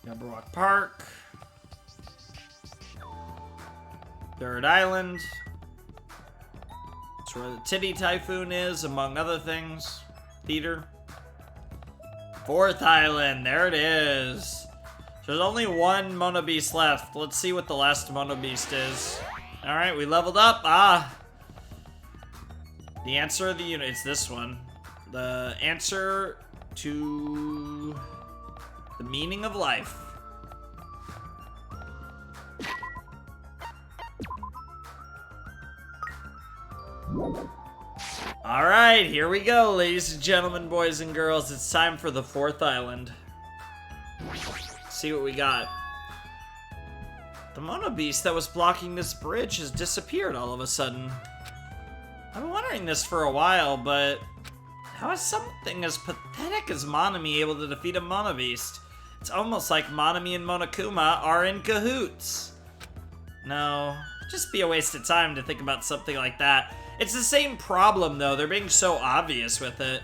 A: Numberwalk Park. Third Island. That's where the Titty Typhoon is, among other things. Theater. Fourth Island, there it is. There's only one Mono Beast left. Let's see what the last Mono Beast is. Alright, we leveled up. The answer of the unit. It's this one. The answer to the meaning of life. Alright, here we go, ladies and gentlemen, boys and girls. It's time for the fourth island. See what we got. The Mono Beast that was blocking this bridge has disappeared all of a sudden. I've been wondering this for a while, but how is something as pathetic as Monami able to defeat a Mono Beast? It's almost like Monami and Monokuma are in cahoots. No, it'd just be a waste of time to think about something like that. It's the same problem though, they're being so obvious with it.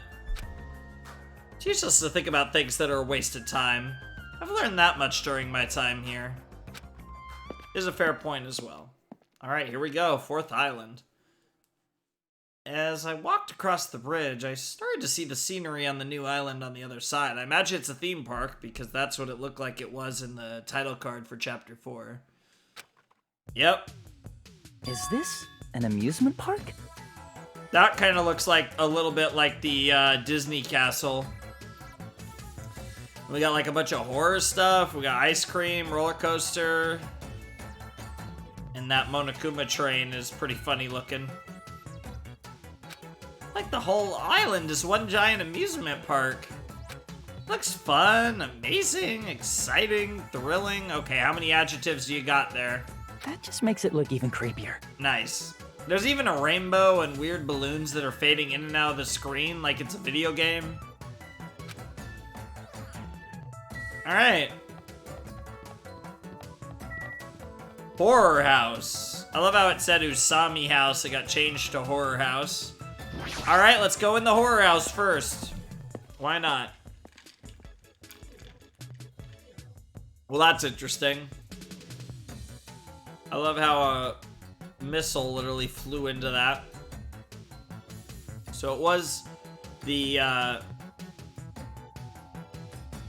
A: It's useless to think about things that are a waste of time. I've learned that much during my time here. Is a fair point as well. Alright, here we go. 4th island. As I walked across the bridge, I started to see the scenery on the new island on the other side. I imagine it's a theme park, because that's what it looked like it was in the title card for Chapter 4. Yep.
D: Is this an amusement park?
A: That kind of looks like a little bit like the Disney castle. We got like a bunch of horror stuff. We got ice cream, roller coaster. And that Monokuma train is pretty funny looking. Like the whole island is one giant amusement park. Looks fun, amazing, exciting, thrilling. Okay, how many adjectives do you got there?
D: That just makes it look even creepier.
A: Nice. There's even a rainbow and weird balloons that are fading in and out of the screen like it's a video game. Alright. Horror house. I love how it said Usami house. It got changed to horror house. Alright, let's go in the horror house first. Why not? Well, that's interesting. I love how a missile literally flew into that. So it was the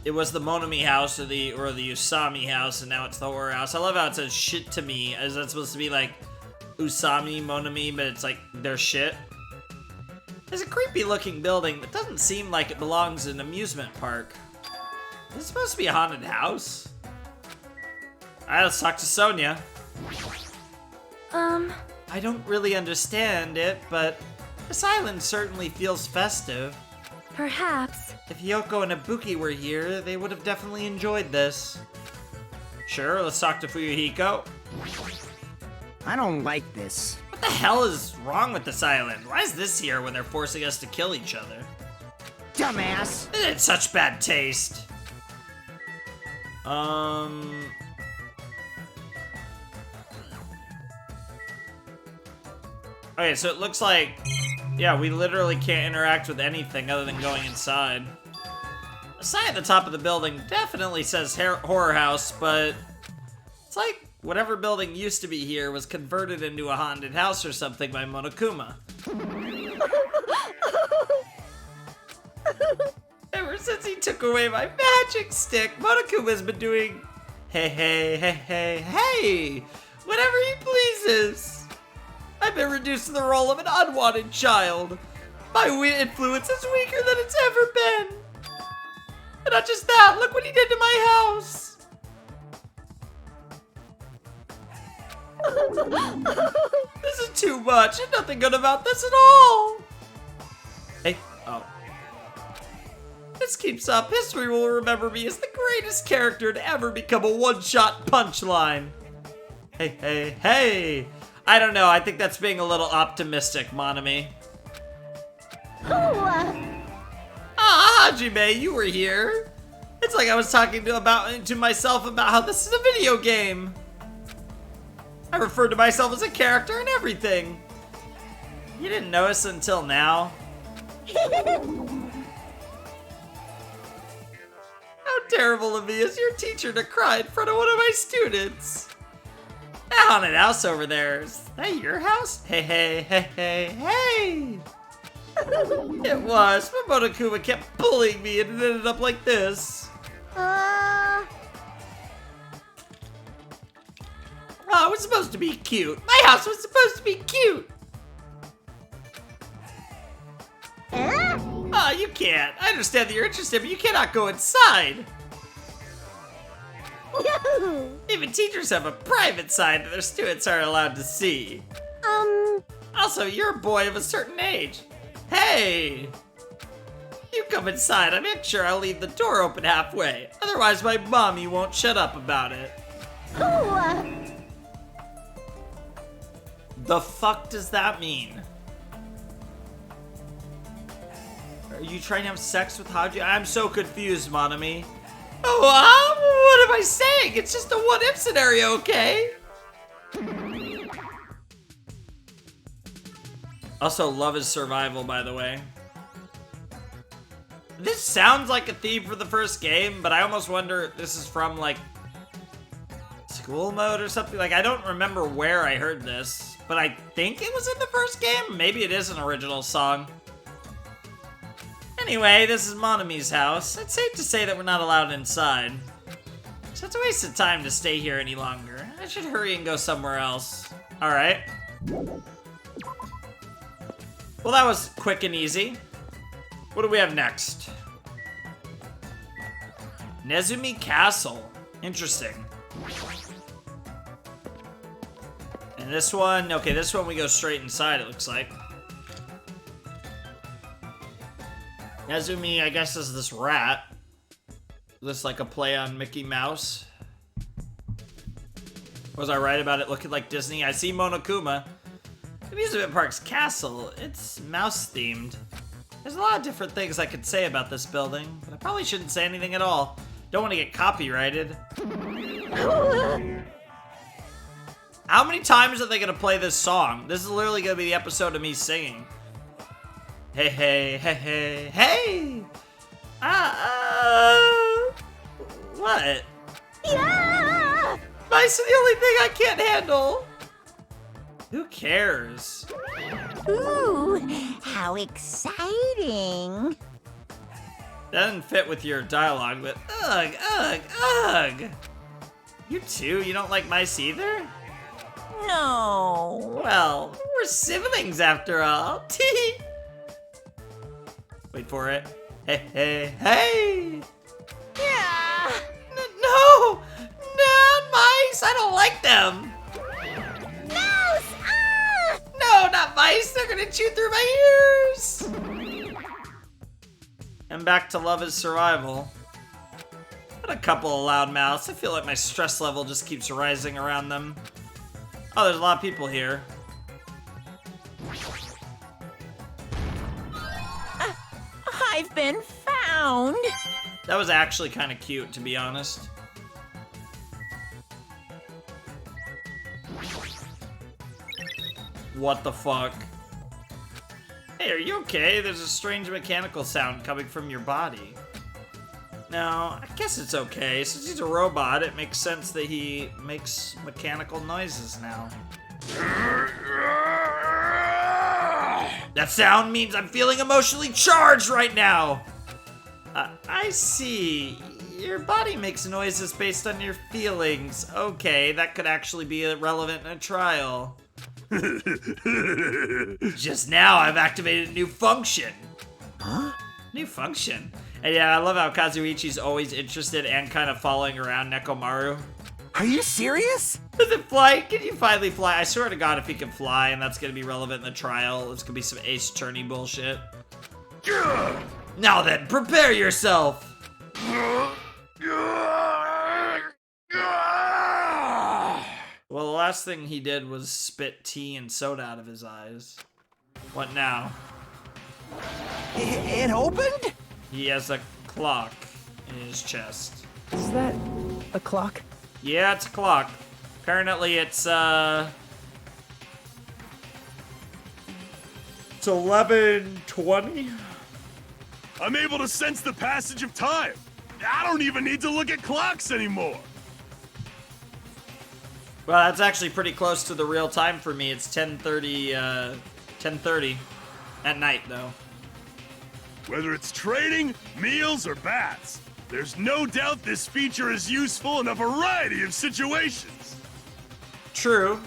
A: Monami house or the Usami house, and now it's the horror house. I love how it says shit to me. Is that supposed to be like Usami, Monami, but it's like their shit? There's a creepy looking building that doesn't seem like it belongs in an amusement park. Is it supposed to be a haunted house? Alright, let's talk to Sonia. I don't really understand it, but this island certainly feels festive.
C: Perhaps.
A: If Yoko and Ibuki were here, they would have definitely enjoyed this. Sure, let's talk to Fuyuhiko.
G: I don't like this.
A: What the hell is wrong with this island? Why is this here when they're forcing us to kill each other?
G: Dumbass!
A: It's such bad taste. Okay, so it looks like, yeah, we literally can't interact with anything other than going inside. The sign at the top of the building definitely says horror house, but it's like whatever building used to be here was converted into a haunted house or something by Monokuma. Ever since he took away my magic stick, Monokuma's been doing hey, whatever he pleases. I've been reduced to the role of an unwanted child. My influence is weaker than it's ever been. And not just that, look what he did to my house. This is too much. There's nothing good about this at all. Hey, oh. This keeps up, history will remember me as the greatest character to ever become a one-shot punchline. Hey. I don't know, I think that's being a little optimistic, Monami. Hajime, you were here. It's like I was talking to myself about how this is a video game. I referred to myself as a character and everything. You didn't notice until now. How terrible of me as your teacher to cry in front of one of my students. That haunted house over there, is that your house? Hey. It was, but Monokuma kept bullying me and it ended up like this. Oh, it was supposed to be cute. My house was supposed to be cute. Oh, you can't. I understand that you're interested, but you cannot go inside. Even teachers have a private side that their students aren't allowed to see. Also, you're a boy of a certain age. Hey! You come inside, I make sure I'll leave the door open halfway. Otherwise, my mommy won't shut up about it. The fuck does that mean? Are you trying to have sex with Haji? I'm so confused, Monami. Oh, what am I saying? It's just a what-if scenario, okay? Also, love is survival, by the way. This sounds like a theme for the first game, but I almost wonder if this is from, like, school mode or something. Like, I don't remember where I heard this, but I think it was in the first game. Maybe it is an original song. Anyway, this is Monami's house. It's safe to say that we're not allowed inside. So it's a waste of time to stay here any longer. I should hurry and go somewhere else. Alright. Well, that was quick and easy. What do we have next? Nezumi Castle. Interesting. And this one, okay, this one we go straight inside, it looks like. Nezumi, I guess, is this rat. This like a play on Mickey Mouse. Was I right about it looking like Disney? I see Monokuma. Amusement Park's castle. It's mouse themed. There's a lot of different things I could say about this building, but I probably shouldn't say anything at all. Don't want to get copyrighted. How many times are they gonna play this song? This is literally gonna be the episode of me singing. Hey, hey, hey, hey, hey! What?
E: Yeah!
A: Mice are the only thing I can't handle. Who cares?
E: Ooh, how exciting.
A: That doesn't fit with your dialogue, but ugh, ugh, ugh. You too? You don't like mice either?
E: No.
A: Well, we're siblings after all. Wait for it. Hey, hey, hey!
E: Yeah.
A: No! Not mice! I don't like them!
E: Mouse! Ah!
A: No, not mice! They're gonna chew through my ears! And back to Love is Survival. What a couple of loudmouths. I feel like my stress level just keeps rising around them. Oh, there's a lot of people here.
E: I've been found.
A: That was actually kind of cute, to be honest. What the fuck? Hey, are you okay? There's a strange mechanical sound coming from your body. No, I guess it's okay. Since he's a robot, it makes sense that he makes mechanical noises now. That sound means I'm feeling emotionally charged right now! I see. Your body makes noises based on your feelings. Okay, that could actually be relevant in a trial. Just now, I've activated a new function. Huh? New function? And yeah, I love how Kazuichi's always interested and kind of following around Nekomaru.
G: Are you serious?
A: Does it fly? Can you finally fly? I swear to God, if he can fly, and that's gonna be relevant in the trial, it's gonna be some Ace Attorney bullshit. Now then, prepare yourself! Well, the last thing he did was spit tea and soda out of his eyes. What now?
G: It opened?
A: He has a clock in his chest.
D: Is that a clock?
A: Yeah, it's a clock. Apparently it's 11:20?
B: I'm able to sense the passage of time. I don't even need to look at clocks anymore.
A: Well, that's actually pretty close to the real time for me. It's 10:30 at night, though.
B: Whether it's training, meals, or baths, there's no doubt this feature is useful in a variety of situations.
A: True.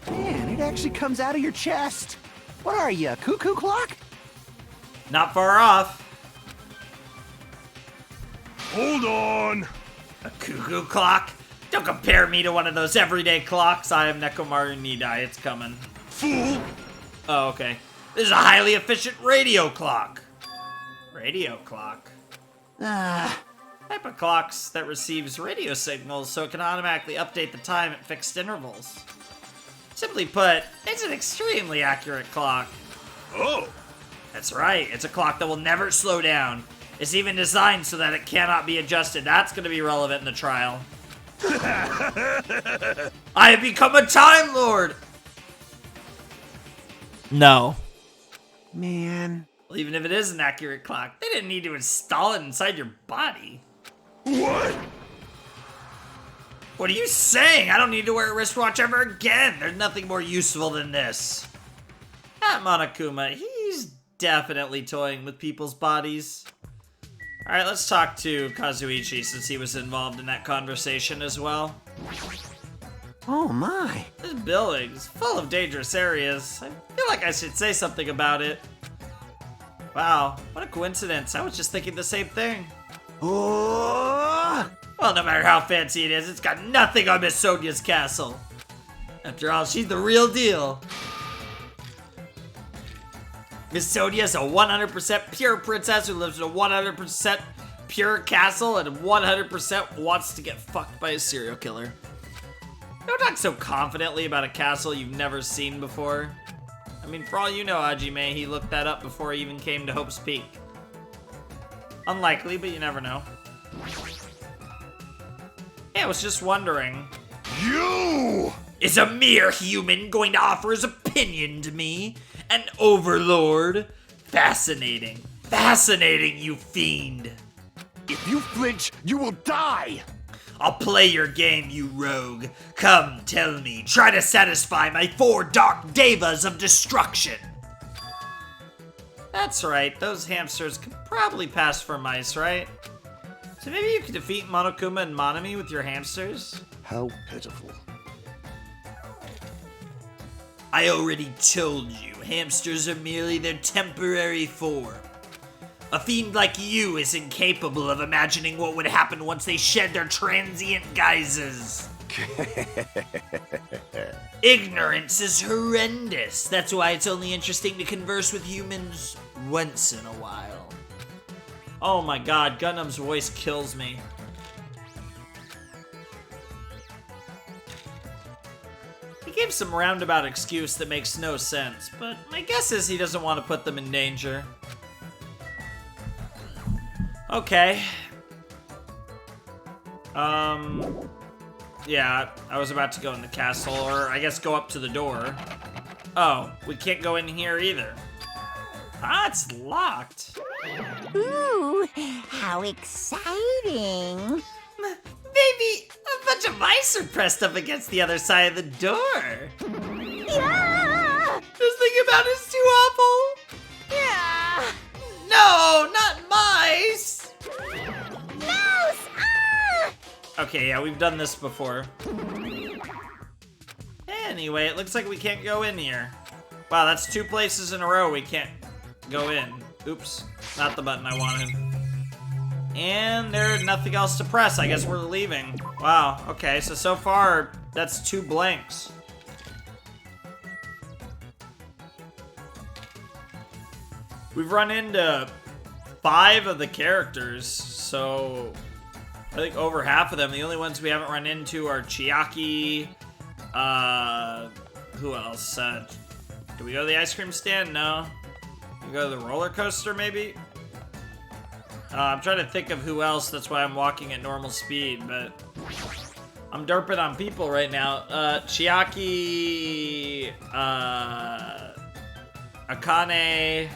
G: Man, it actually comes out of your chest. What are you, a cuckoo clock?
A: Not far off.
B: Hold on.
A: A cuckoo clock? Don't compare me to one of those everyday clocks. I am Nekomaru Nidai. It's coming.
B: Fool.
A: Oh, okay. This is a highly efficient radio clock. Radio clock? Type of clocks that receives radio signals so it can automatically update the time at fixed intervals. Simply put, it's an extremely accurate clock.
B: Oh.
A: That's right, it's a clock that will never slow down. It's even designed so that it cannot be adjusted. That's going to be relevant in the trial. I have become a Time Lord! No.
G: Man.
A: Well, even if it is an accurate clock, they didn't need to install it inside your body.
B: What?
A: What are you saying? I don't need to wear a wristwatch ever again. There's nothing more useful than this. That Monokuma, he's definitely toying with people's bodies. Alright, let's talk to Kazuichi since he was involved in that conversation as well.
G: Oh my.
A: This building's full of dangerous areas. I feel like I should say something about it. Wow, what a coincidence. I was just thinking the same thing.
G: Oh!
A: Well, no matter how fancy it is, it's got nothing on Miss Sonia's castle. After all, she's the real deal. Miss Sonia's a 100% pure princess who lives in a 100% pure castle and 100% wants to get fucked by a serial killer. Don't talk so confidently about a castle you've never seen before. I mean, for all you know, Hajime, he looked that up before he even came to Hope's Peak. Unlikely, but you never know. Yeah, I was just wondering.
B: You!
A: Is a mere human going to offer his opinion to me? An overlord? Fascinating. Fascinating, you fiend.
F: If you flinch, you will die!
A: I'll play your game, you rogue. Come, tell me. Try to satisfy my 4 dark devas of destruction. That's right. Those hamsters could probably pass for mice, right? So maybe you could defeat Monokuma and Monami with your hamsters?
F: How pitiful.
A: I already told you, hamsters are merely their temporary form. A fiend like you is incapable of imagining what would happen once they shed their transient guises. Ignorance is horrendous. That's why it's only interesting to converse with humans once in a while. Oh my god, Gundam's voice kills me. He gave some roundabout excuse that makes no sense, but my guess is he doesn't want to put them in danger. Okay. Yeah, I was about to go in the castle, or I guess go up to the door. Oh, we can't go in here either. Ah, it's locked.
E: Ooh, how exciting.
A: Baby, a bunch of mice are pressed up against the other side of the door.
E: Yeah!
A: This thing about it's too awful.
E: Yeah!
A: No, not mice.
E: Mouse! Ah!
A: Okay, yeah, we've done this before. Anyway, it looks like we can't go in here. Wow, that's 2 places in a row we can't go in. Oops, not the button I wanted. And there's nothing else to press. I guess we're leaving. Wow, okay, so far, that's 2 blanks. We've run into 5 of the characters, so I think over half of them. The only ones we haven't run into are Chiaki, who else? Do we go to the ice cream stand? No. We go to the roller coaster, maybe? I'm trying to think of who else, that's why I'm walking at normal speed, but I'm derping on people right now. Chiaki, Akane,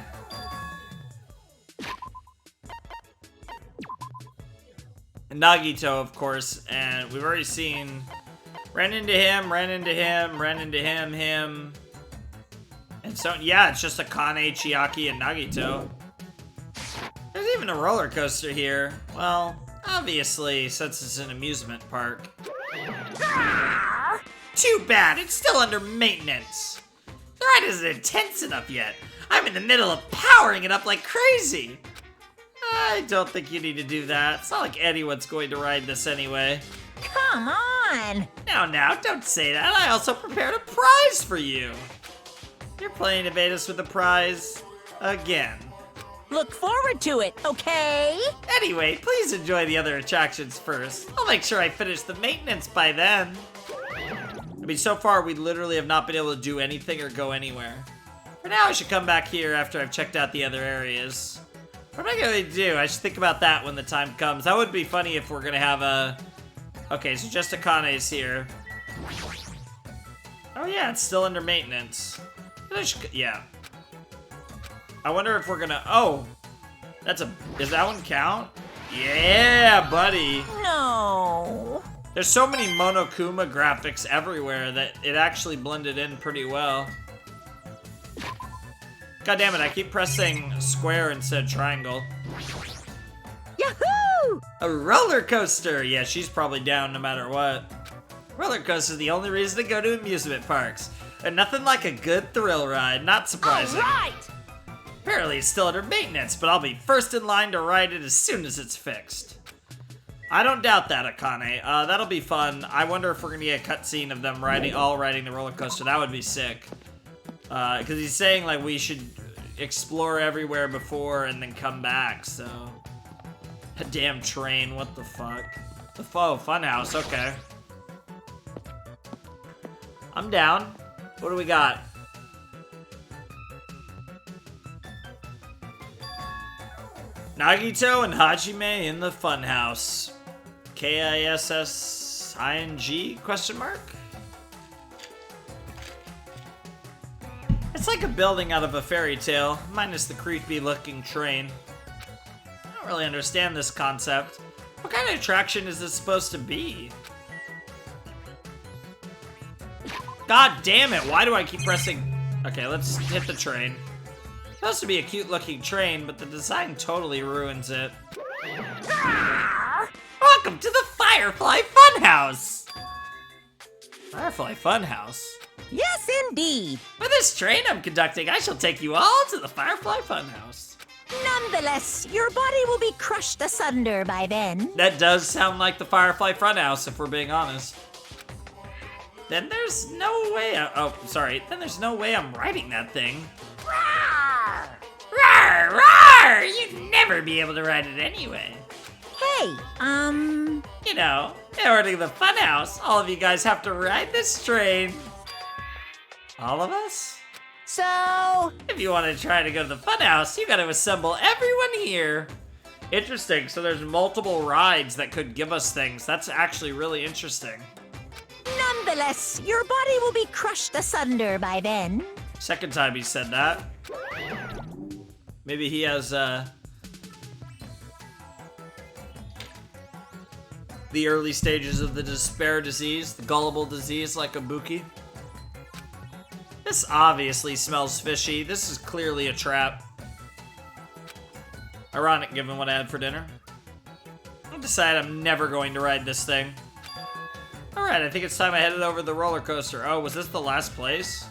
A: and Nagito, of course, and we've already seen, ran into him, him. And so, yeah, it's just Akane, Chiaki, and Nagito. There's even a roller coaster here. Well, obviously, since it's an amusement park. Too bad, it's still under maintenance. The ride isn't intense enough yet. I'm in the middle of powering it up like crazy. I don't think you need to do that. It's not like anyone's going to ride this anyway.
E: Come on!
A: Now, don't say that. I also prepared a prize for you. You're playing evade us with a prize again.
C: Look forward to it, okay?
A: Anyway, please enjoy the other attractions first. I'll make sure I finish the maintenance by then. I mean, so far, we literally have not been able to do anything or go anywhere. For now, I should come back here after I've checked out the other areas. What am I going to do? I should think about that when the time comes. That would be funny if we're going to have a... Okay, so just Akane's here. Oh yeah, it's still under maintenance. Yeah. I wonder if we're gonna... Oh! That's a... Does that one count? Yeah, buddy!
C: No.
A: There's so many Monokuma graphics everywhere that it actually blended in pretty well. God damn it, I keep pressing square instead of triangle.
C: Yahoo!
A: A roller coaster! Yeah, she's probably down no matter what. Roller coaster is the only reason to go to amusement parks. And nothing like a good thrill ride, not surprising.
C: All right!
A: Apparently it's still under maintenance, but I'll be first in line to ride it as soon as it's fixed. I don't doubt that, Akane. That'll be fun. I wonder if we're gonna get a cutscene of them all riding the roller coaster. That would be sick. Because he's saying like we should explore everywhere before and then come back, so... A damn train, what the fuck? The Funhouse, okay. I'm down. What do we got? Nagito and Hajime in the Funhouse. K-I-S-S-I-N-G, question mark? It's like a building out of a fairy tale, minus the creepy looking train. I don't really understand this concept. What kind of attraction is this supposed to be? God damn it, why do I keep pressing... Okay, let's hit the train. It's supposed to be a cute looking train, but the design totally ruins it. Welcome to the Firefly Funhouse! Firefly Funhouse?
C: Yes, indeed.
A: For this train I'm conducting, I shall take you all to the Firefly Funhouse.
C: Nonetheless, your body will be crushed asunder by then.
A: That does sound like the Firefly Funhouse, if we're being honest. Then there's no way then there's no way I'm riding that thing.
C: Rawr!
A: Rawr, rawr! You'd never be able to ride it anyway.
C: Hey,
A: You know, in order to the Funhouse, all of you guys have to ride this train. All of us?
C: so...
A: If you want to try to go to the Funhouse, you gotta assemble everyone here. Interesting, so there's multiple rides that could give us things. That's actually really interesting.
C: Nonetheless, your body will be crushed asunder by then.
A: Second time he said that. Maybe he has, the early stages of the despair disease, the gullible disease like Ibuki. This obviously smells fishy. This is clearly a trap. Ironic given what I had for dinner. I decided I'm never going to ride this thing. Alright, I think it's time I headed over to the roller coaster. Oh, was this the last place?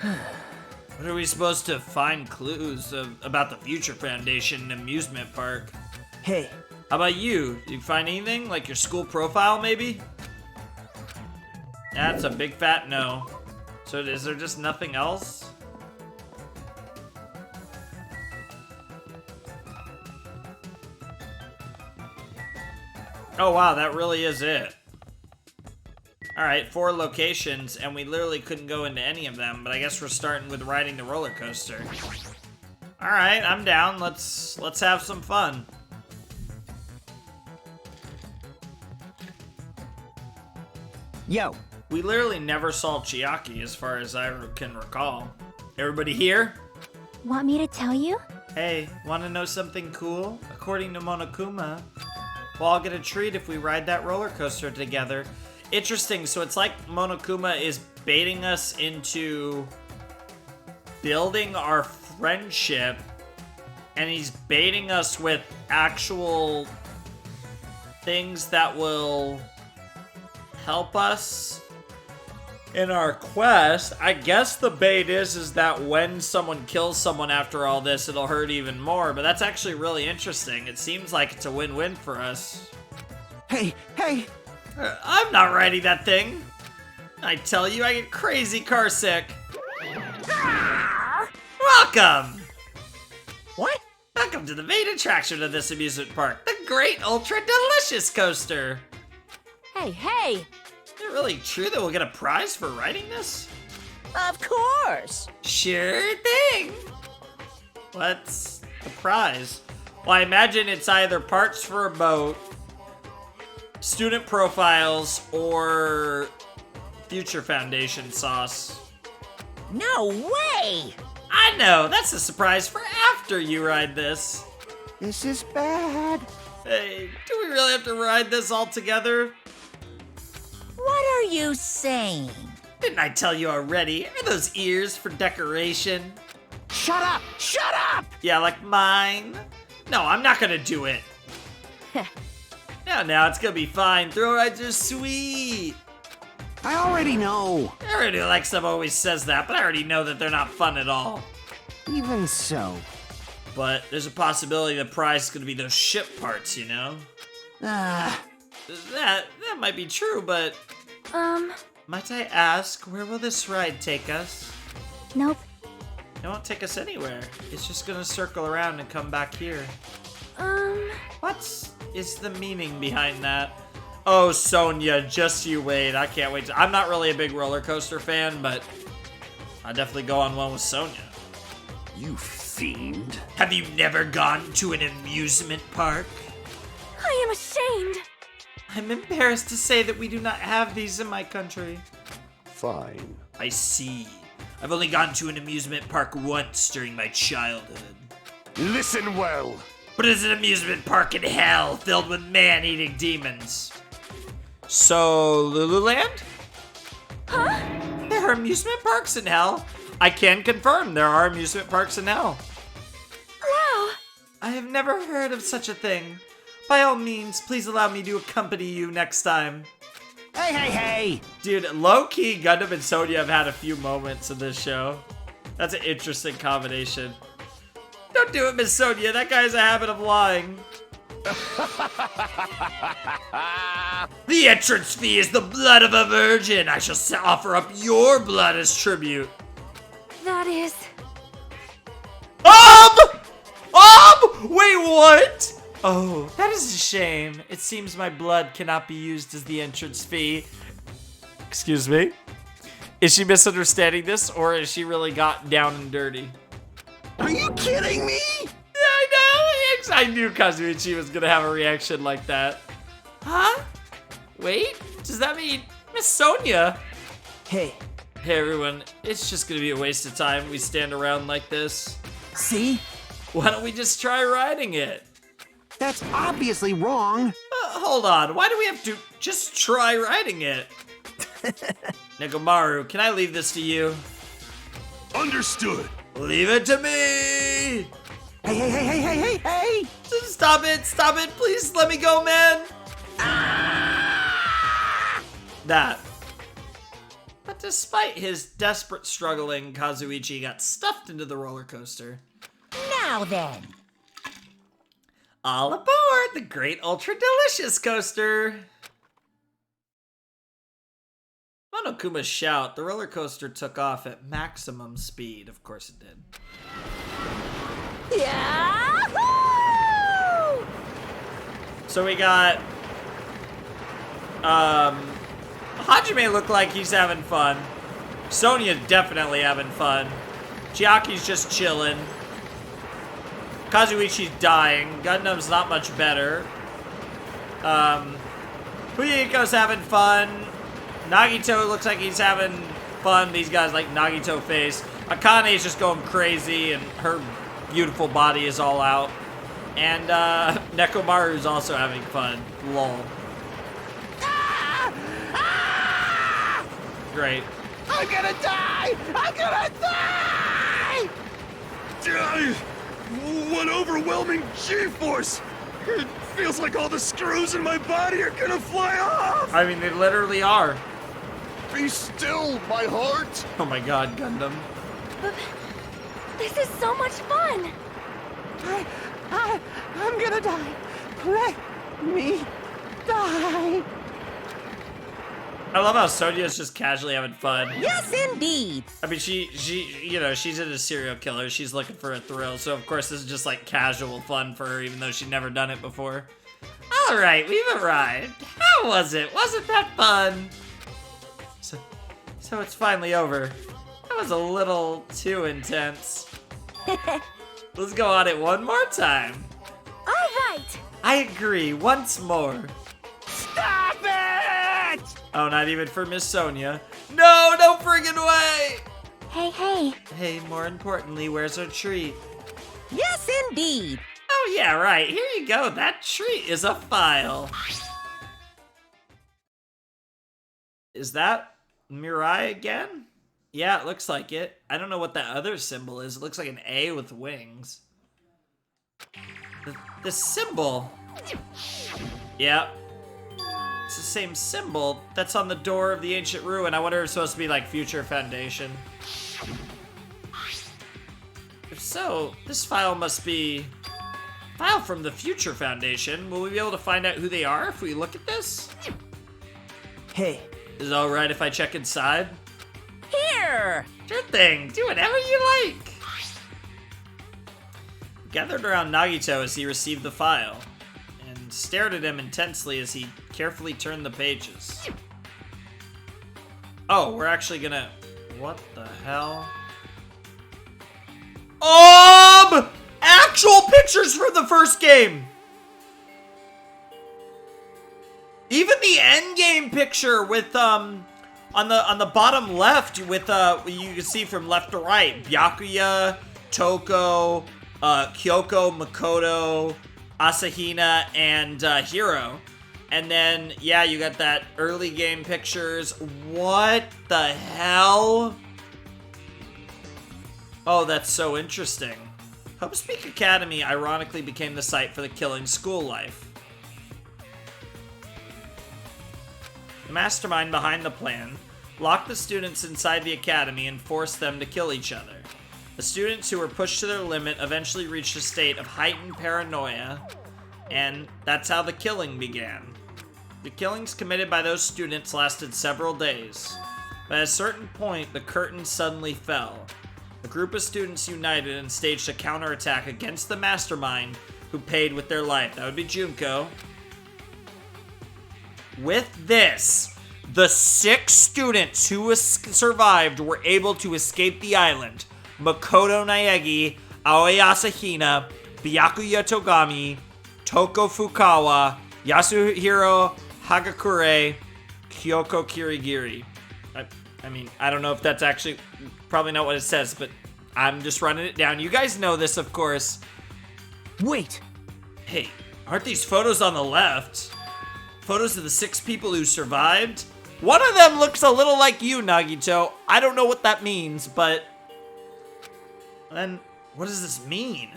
A: What are we supposed to find clues about the Future Foundation amusement park?
D: Hey,
A: How about you? Did you find anything? Like your school profile, maybe? That's a big fat no. So is there just nothing else? Oh wow, that really is it. Alright, 4 locations, and we literally couldn't go into any of them, but I guess we're starting with riding the roller coaster. Alright, I'm down. Let's have some fun.
D: yo,
A: We literally never saw Chiaki as far as I can recall. Everybody here?
E: Want me to tell you?
A: Hey, wanna know something cool? According to Monokuma, we'll all get a treat if we ride that roller coaster together. Interesting, so it's like Monokuma is baiting us into building our friendship, and he's baiting us with actual things that will help us in our quest. I guess the bait is that when someone kills someone after all this, it'll hurt even more, but that's actually really interesting. It seems like it's a win-win for us.
G: Hey,
A: I'm not riding that thing. I tell you, I get crazy car sick. Welcome!
C: What?
A: Welcome to the main attraction of this amusement park, the Great Ultra Delicious Coaster.
C: Hey!
A: Is it really true that we'll get a prize for riding this?
C: Of course!
A: Sure thing. What's the prize? Well, I imagine it's either parts for a boat, student profiles, or Future Foundation sauce.
C: No way!
A: I know, that's a surprise for after you ride this.
G: This is bad.
A: Hey, do we really have to ride this all together?
C: What are you saying?
A: Didn't I tell you already? Are those ears for decoration?
G: Shut up! Shut up!
A: Yeah, like mine? No, I'm not gonna do it. Now, it's gonna be fine. Thrill rides are sweet.
G: I already know.
A: I already like someone always says that, but I already know that they're not fun at all.
G: Even so.
A: But there's a possibility the prize is gonna be those ship parts, you know?
G: Ah,
A: That might be true, but might I ask, where will this ride take us?
E: Nope.
A: It won't take us anywhere. It's just gonna circle around and come back here. What is the meaning behind that? Oh, Sonia, just you wait. I can't wait. I'm not really a big roller coaster fan, but I'd definitely go on one with Sonia.
F: You fiend.
A: Have you never gone to an amusement park?
E: I am ashamed.
A: I'm embarrassed to say that we do not have these in my country.
F: Fine.
A: I see. I've only gone to an amusement park once during my childhood.
F: Listen well.
A: But it's an amusement park in hell filled with man-eating demons. So, Lululand?
E: Huh?
A: There are amusement parks in hell. I can confirm there are amusement parks in hell.
E: Wow.
A: I have never heard of such a thing. By all means, please allow me to accompany you next time.
G: hey, hey, hey!
A: Dude, low-key, Gundam and Sonya have had a few moments in this show. That's an interesting combination. Don't do it, Miss Sonya. That guy has a habit of lying. The entrance fee is the blood of a virgin. I shall offer up your blood as tribute.
E: That is...
A: Wait, what? Oh, that is a shame. It seems my blood cannot be used as the entrance fee. Excuse me? Is she misunderstanding this, or is she really got down and dirty?
G: Are you kidding me?
A: I know! I knew Kazuichi was gonna have a reaction like that. Huh? Wait, does that mean Miss Sonia?
D: Hey,
A: Hey everyone, it's just gonna be a waste of time. We stand around like this.
D: see?
A: Why don't we just try riding it?
G: That's obviously wrong.
A: Hold on, why do we have to just try riding it? Nekomaru, can I leave this to you?
B: Understood.
A: Leave it to me!
G: Hey, hey, hey, hey, hey, hey, hey!
A: Stop it, please let me go, man! That. But despite his desperate struggling, Kazuichi got stuffed into the roller coaster.
C: Now then.
A: All aboard the Great Ultra Delicious Coaster! Monokuma's shout, the roller coaster took off at maximum speed. Of course it did.
E: Yahoo!
A: So we got Hajime looked like he's having fun. Sonia's definitely having fun. Chiaki's just chilling. Kazuichi's dying. Gundam's not much better. Fuyuhiko's having fun. Nagito looks like he's having fun. These guys like Nagito face. Akane is just going crazy and her beautiful body is all out. And Nekomaru's also having fun. Lol. Great.
G: I'm gonna die! I'm gonna die!
B: What overwhelming G-force! It feels like all the screws in my body are gonna fly off!
A: I mean, they literally are.
F: Be still, my heart!
A: Oh my god, Gundam.
E: This is so much fun.
G: I'm gonna die. Let me die.
A: I love how Sonia's just casually having fun.
C: Yes, indeed.
A: I mean, she, you know, she's into serial killer. She's looking for a thrill. So, of course, this is just like casual fun for her, even though she'd never done it before. All right, we've arrived. How was it? Wasn't that fun? So it's finally over. That was a little too intense. Let's go on it one more time.
E: All right.
A: I agree, once more.
G: Stop it!
A: Oh, not even for Miss Sonia. No, no friggin' way!
E: Hey, hey.
A: Hey, more importantly, where's our treat?
C: Yes, indeed.
A: Oh, yeah, right. Here you go. That tree is a file. Is that Mirai again? Yeah, it looks like it. I don't know what that other symbol is. It looks like an A with wings. The symbol. Yep. It's the same symbol that's on the door of the ancient ruin. I wonder if it's supposed to be like Future Foundation. If so, this file must be a file from the Future Foundation. Will we be able to find out who they are if we look at this?
D: Hey.
A: Is it alright if I check inside?
C: Here!
A: Sure thing. Do whatever you like. Gathered around Nagito as he received the file and stared at him intensely as he carefully turned the pages. Oh, we're actually gonna... What the hell? Actual pictures from the first game! Even the end game picture with, on the bottom left with, you can see from left to right, Byakuya, Toko, Kyoko, Makoto, Asahina, and Hiro. And then, yeah, you got that early game pictures. What the hell? Oh, that's so interesting. Hope's Peak Academy ironically became the site for the Killing School life. The mastermind behind the plan locked the students inside the academy and forced them to kill each other. The students who were pushed to their limit eventually reached a state of heightened paranoia, and that's how the killing began. The killings committed by those students lasted several days, but at a certain point, the curtain suddenly fell. A group of students united and staged a counterattack against the mastermind who paid with their life. That would be Junko. With this, the 6 students who survived were able to escape the island. Makoto Naegi, Aoi Asahina, Byakuya Togami, Toko Fukawa, Yasuhiro Hagakure, Kyoko Kirigiri. I mean, I don't know if that's actually probably not what it says, but I'm just running it down. You guys know this, of course.
D: Wait.
A: Hey, aren't these photos on the left? Photos of the 6 people who survived? One of them looks a little like you, Nagito. I don't know what that means, but... Then, what does this mean?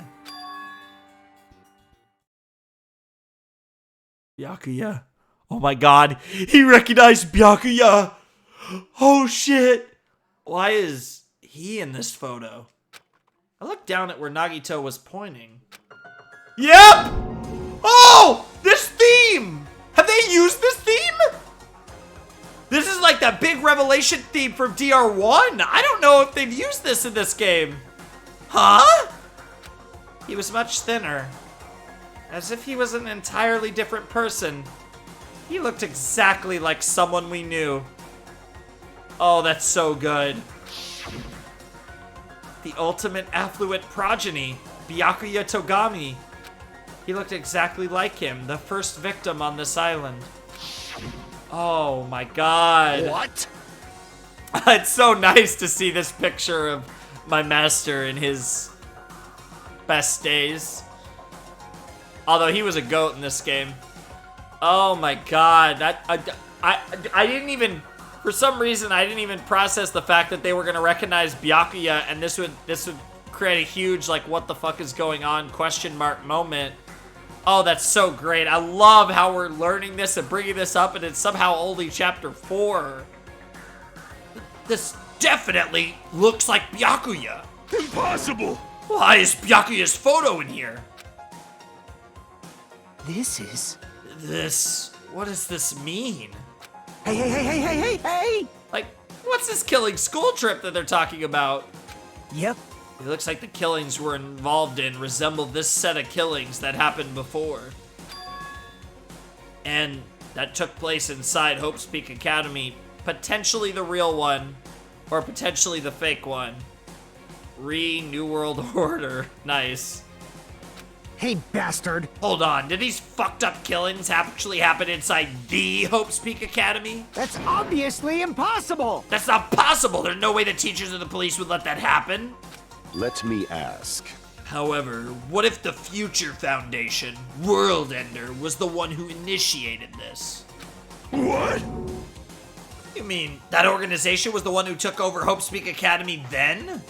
A: Byakuya. Oh my god, he recognized Byakuya! Oh shit! Why is he in this photo? I looked down at where Nagito was pointing. Yep! Oh! This theme! Have they used this theme? This is like that big revelation theme from DR1. I don't know if they've used this in this game. Huh? He was much thinner. As if he was an entirely different person. He looked exactly like someone we knew. Oh, that's so good. The ultimate affluent progeny, Byakuya Togami. He looked exactly like him, the first victim on this island. Oh my god.
B: What?
A: It's so nice to see this picture of my master in his best days. Although he was a goat in this game. Oh my god. I didn't even, for some reason, I didn't even process the fact that they were gonna recognize Byakuya, and this would create a huge, like, what the fuck is going on question mark moment. Oh, that's so great. I love how we're learning this and bringing this up, and it's somehow only chapter 4. This definitely looks like Byakuya.
B: Impossible!
A: Why is Byakuya's photo in here? What does this mean?
D: Hey!
A: Like, what's this killing school trip that they're talking about?
D: Yep.
A: It looks like the killings we're involved in resemble this set of killings that happened before. And that took place inside Hope's Peak Academy. Potentially the real one, or potentially the fake one. New World Order. Nice.
D: Hey, bastard.
A: Hold on, did these fucked up killings actually happen inside the Hope's Peak Academy?
D: That's obviously impossible.
A: That's not possible! There's no way the teachers or the police would let that happen.
F: Let me ask.
A: However, what if the Future Foundation, World Ender, was the one who initiated this?
B: What?
A: You mean that organization was the one who took over Hope Speak Academy then?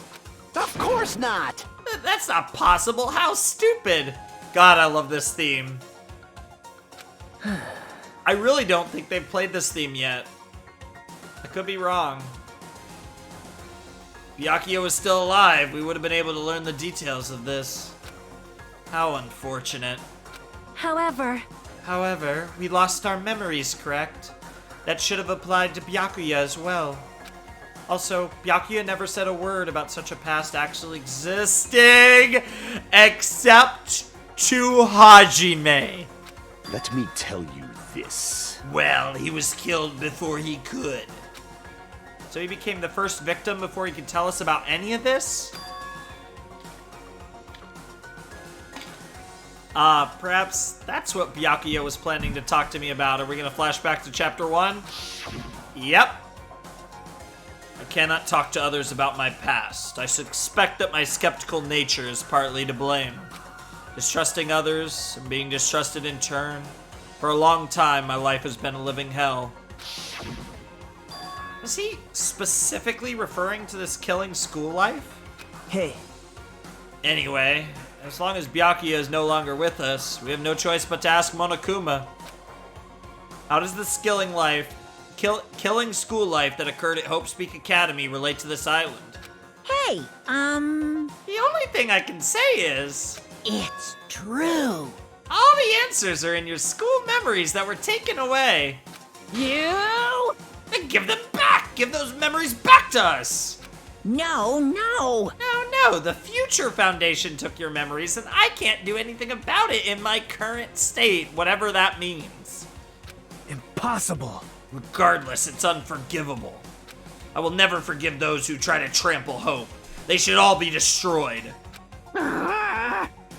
G: Of course not!
A: That's not possible. How stupid. God, I love this theme. I really don't think they've played this theme yet. I could be wrong. If Byakuya was still alive, we would have been able to learn the details of this. How unfortunate.
C: However,
A: We lost our memories, correct? That should have applied to Byakuya as well. Also, Byakuya never said a word about such a past actually existing, except to Hajime.
F: Let me tell you this.
A: Well, he was killed before he could. So he became the first victim before he could tell us about any of this? Perhaps that's what Byakuya was planning to talk to me about. Are we gonna flash back to chapter 1? Yep. I cannot talk to others about my past. I suspect that my skeptical nature is partly to blame. Distrusting others and being distrusted in turn. For a long time, my life has been a living hell. Is he specifically referring to this killing school life?
D: Hey,
A: Anyway, as long as Byakuya is no longer with us, we have no choice but to ask Monokuma. How does this killing school life that occurred at Hope Speak Academy relate to this island?
C: hey,
A: The only thing I can say is,
C: it's true.
A: all the answers are in your school memories that were taken away.
C: You?
A: Then give them back! Give those memories back to us!
C: No.
A: No, the Future Foundation took your memories and I can't do anything about it in my current state, whatever that means.
D: impossible.
A: Regardless, it's unforgivable. I will never forgive those who try to trample hope. They should all be destroyed.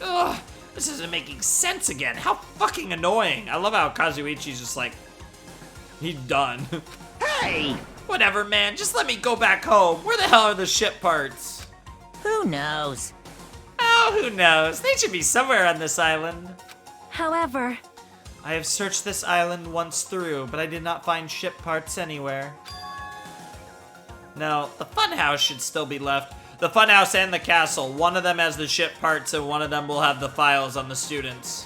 A: Ugh, this isn't making sense again. How fucking annoying. I love how Kazuichi's just like, he's done.
G: Hey!
A: Whatever, man. Just let me go back home. Where the hell are the ship parts?
C: Who knows?
A: Oh, who knows? They should be somewhere on this island.
C: However,
A: I have searched this island once through, but I did not find ship parts anywhere. No, the funhouse should still be left. The funhouse and the castle. One of them has the ship parts and one of them will have the files on the students.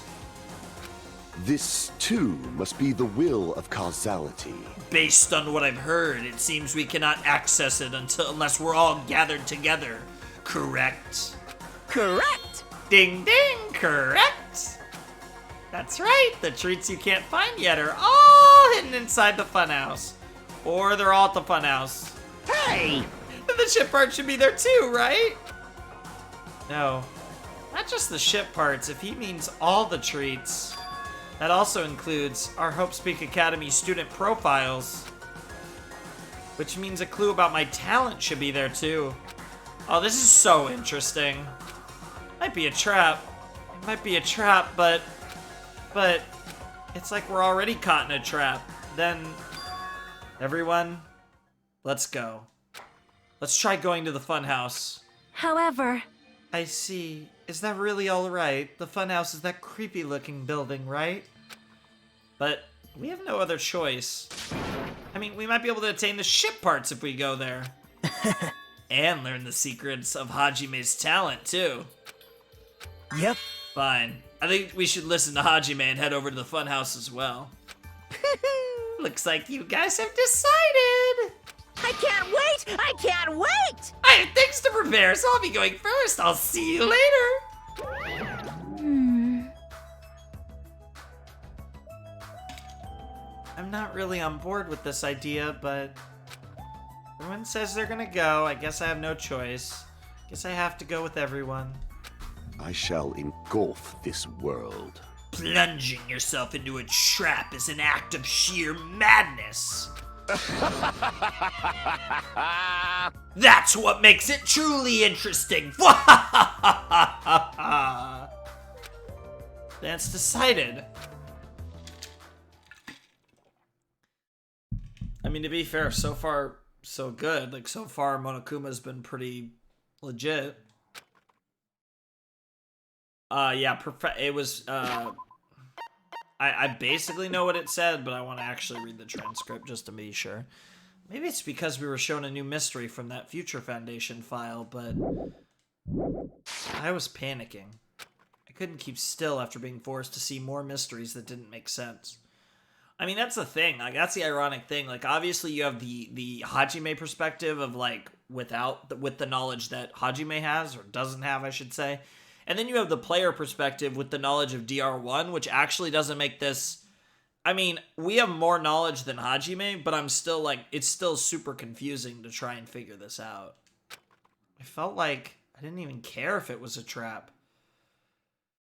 F: This, too, must be the will of causality.
A: Based on what I've heard, it seems we cannot access it unless we're all gathered together. Correct?
C: correct.
A: Ding ding, correct? That's right, the treats you can't find yet are all hidden inside the funhouse. Or they're all at the funhouse.
G: Hey!
A: Then the ship parts should be there too, right? No, not just the ship parts. If he means all the treats, that also includes our Hope Speak Academy student profiles. Which means a clue about my talent should be there too. Oh, this is so interesting. Might be a trap. It might be a trap, but it's like we're already caught in a trap. Then, everyone, let's go. Let's try going to the funhouse.
C: However,
A: I see. Is that really all right? The funhouse is that creepy-looking building, right? But we have no other choice. I mean, we might be able to attain the ship parts if we go there. And learn the secrets of Hajime's talent, too.
D: Yep.
A: Fine. I think we should listen to Hajime and head over to the funhouse as well. Looks like you guys have decided.
C: I can't wait! I can't wait!
A: I have things to prepare, so I'll be going first. I'll see you later. I'm not really on board with this idea, but everyone says they're gonna go. I guess I have no choice. Guess I have to go with everyone.
F: I shall engulf this world.
A: Plunging yourself into a trap is an act of sheer madness. That's what makes it truly interesting. That's decided. I mean, to be fair, so far, so good. Like, so far, Monokuma's been pretty legit. Yeah, it was, I basically know what it said, but I want to actually read the transcript just to be sure. Maybe it's because we were shown a new mystery from that Future Foundation file, but I was panicking. I couldn't keep still after being forced to see more mysteries that didn't make sense. I mean, that's the thing. Like, that's the ironic thing. Like, obviously, you have the Hajime perspective of, like, with the knowledge that Hajime has, or doesn't have, I should say. And then you have the player perspective with the knowledge of DR1, which actually doesn't make this... I mean, we have more knowledge than Hajime, but I'm still, like, it's still super confusing to try and figure this out. I felt like I didn't even care if it was a trap.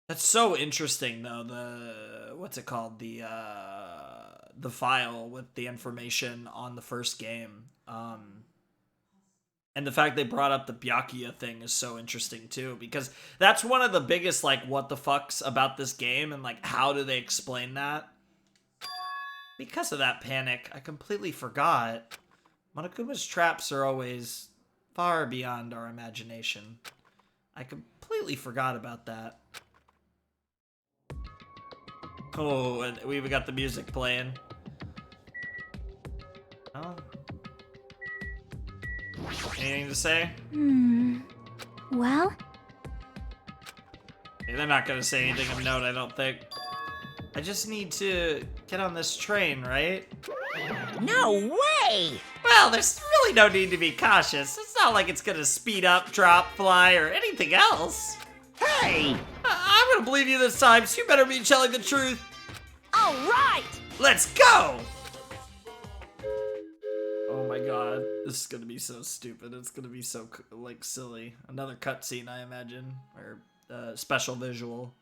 A: That's so interesting, though, what's it called? The file with the information on the first game. And the fact they brought up the Byakuya thing is so interesting, too, because that's one of the biggest, like, what the fucks about this game, and, like, how do they explain that? Because of that panic, I completely forgot. Monokuma's traps are always far beyond our imagination. I completely forgot about that. Oh, and we even got the music playing. Oh. Anything to say?
E: Well?
A: They're not gonna say anything of note, I don't think. I just need to get on this train, right?
C: No way!
A: Well, there's really no need to be cautious. It's not like it's gonna speed up, drop, fly, or anything else.
C: Hey!
A: I'm gonna believe you this time, so you better be telling the truth.
C: All right!
A: Let's go! Oh my god, this is gonna be so stupid. It's gonna be so, like, silly. Another cutscene, I imagine. Or, special visual.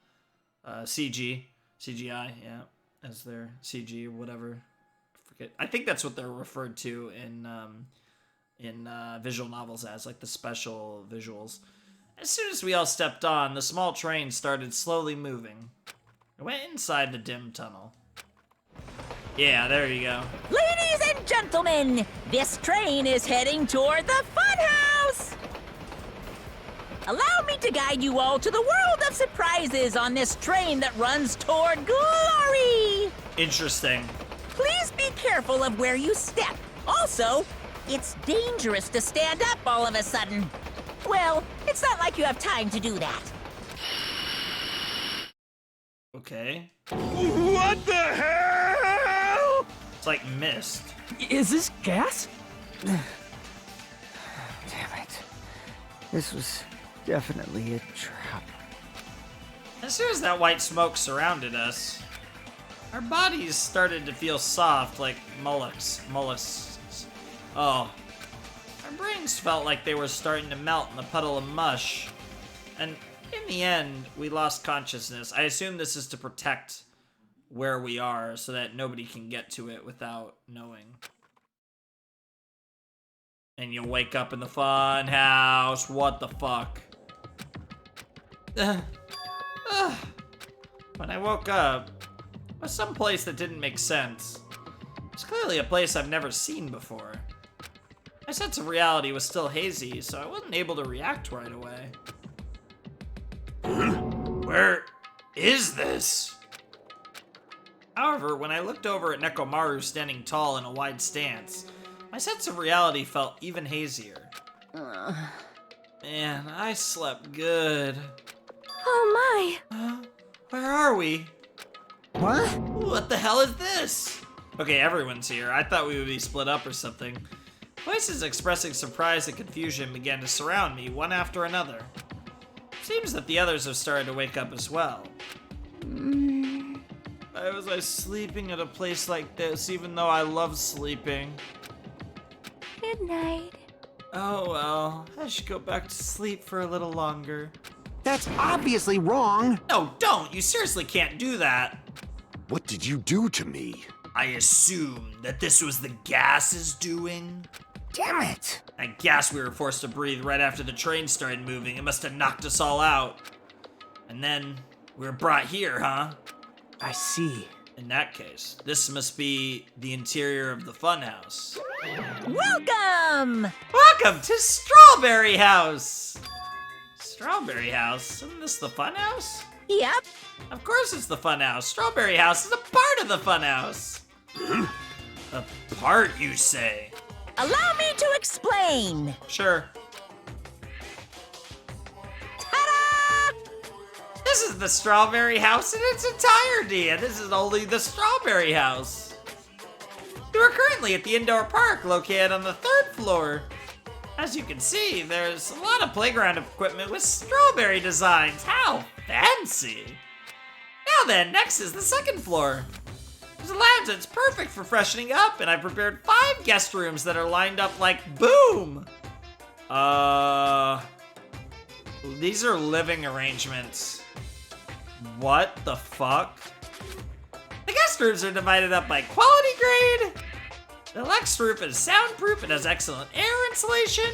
A: CGI, yeah. As their CG or whatever. I forget. I think that's what they're referred to in visual novels as, like the special visuals. As soon as we all stepped on, the small train started slowly moving. It went inside the dim tunnel. Yeah, there you go.
C: Ladies and gentlemen, this train is heading toward the Funhouse! Allow me to guide you all to the world of surprises on this train that runs toward glory!
A: Interesting.
C: Please be careful of where you step. Also, it's dangerous to stand up all of a sudden. Well, it's not like you have time to do that.
A: Okay.
B: What the hell?
A: It's like mist.
D: Is this gas? Damn it. This was definitely a trap.
A: As soon as that white smoke surrounded us, our bodies started to feel soft like mollusks. Oh. Our brains felt like they were starting to melt in the puddle of mush. And in the end, we lost consciousness. I assume this is to protect where we are so that nobody can get to it without knowing. And you wake up in the fun house. What the fuck? When I woke up, it was some place that didn't make sense. It's clearly a place I've never seen before. My sense of reality was still hazy, so I wasn't able to react right away. Where is this? However, when I looked over at Nekomaru standing tall in a wide stance, my sense of reality felt even hazier. Man, I slept good.
E: Oh
A: Where are we?
D: What?
A: What the hell is this? Okay, everyone's here. I thought we would be split up or something. Voices expressing surprise and confusion began to surround me, one after another. Seems that the others have started to wake up as well. Why was I sleeping at a place like this, even though I love sleeping?
E: my. Good night.
A: Oh well, I should go back to sleep for a little longer.
G: That's obviously wrong.
A: No, don't! You seriously can't do that!
F: What did you do to me?
A: I assumed that this was the gas's doing.
G: Damn it.
A: That gas we were forced to breathe right after the train started moving, it must have knocked us all out. And then we were brought here, huh?
D: I see.
A: In that case, this must be the interior of the funhouse.
C: Welcome!
A: Welcome to Strawberry House! Strawberry House? Isn't this the funhouse?
C: Yep.
A: Of course it's the funhouse. Strawberry House is a part of the funhouse. A part, you say?
C: Allow me to explain.
A: Sure.
C: Ta-da!
A: This is the Strawberry House in its entirety, and this is only the Strawberry House. You are currently at the indoor park located on the 3rd floor. As you can see, there's a lot of playground equipment with strawberry designs. How fancy! Now then, next is the 2nd floor. There's a lounge that's perfect for freshening up, and I prepared 5 guest rooms that are lined up like boom! These are living arrangements. What the fuck? The guest rooms are divided up by quality grade. The Lex roof is soundproof and has excellent air insulation.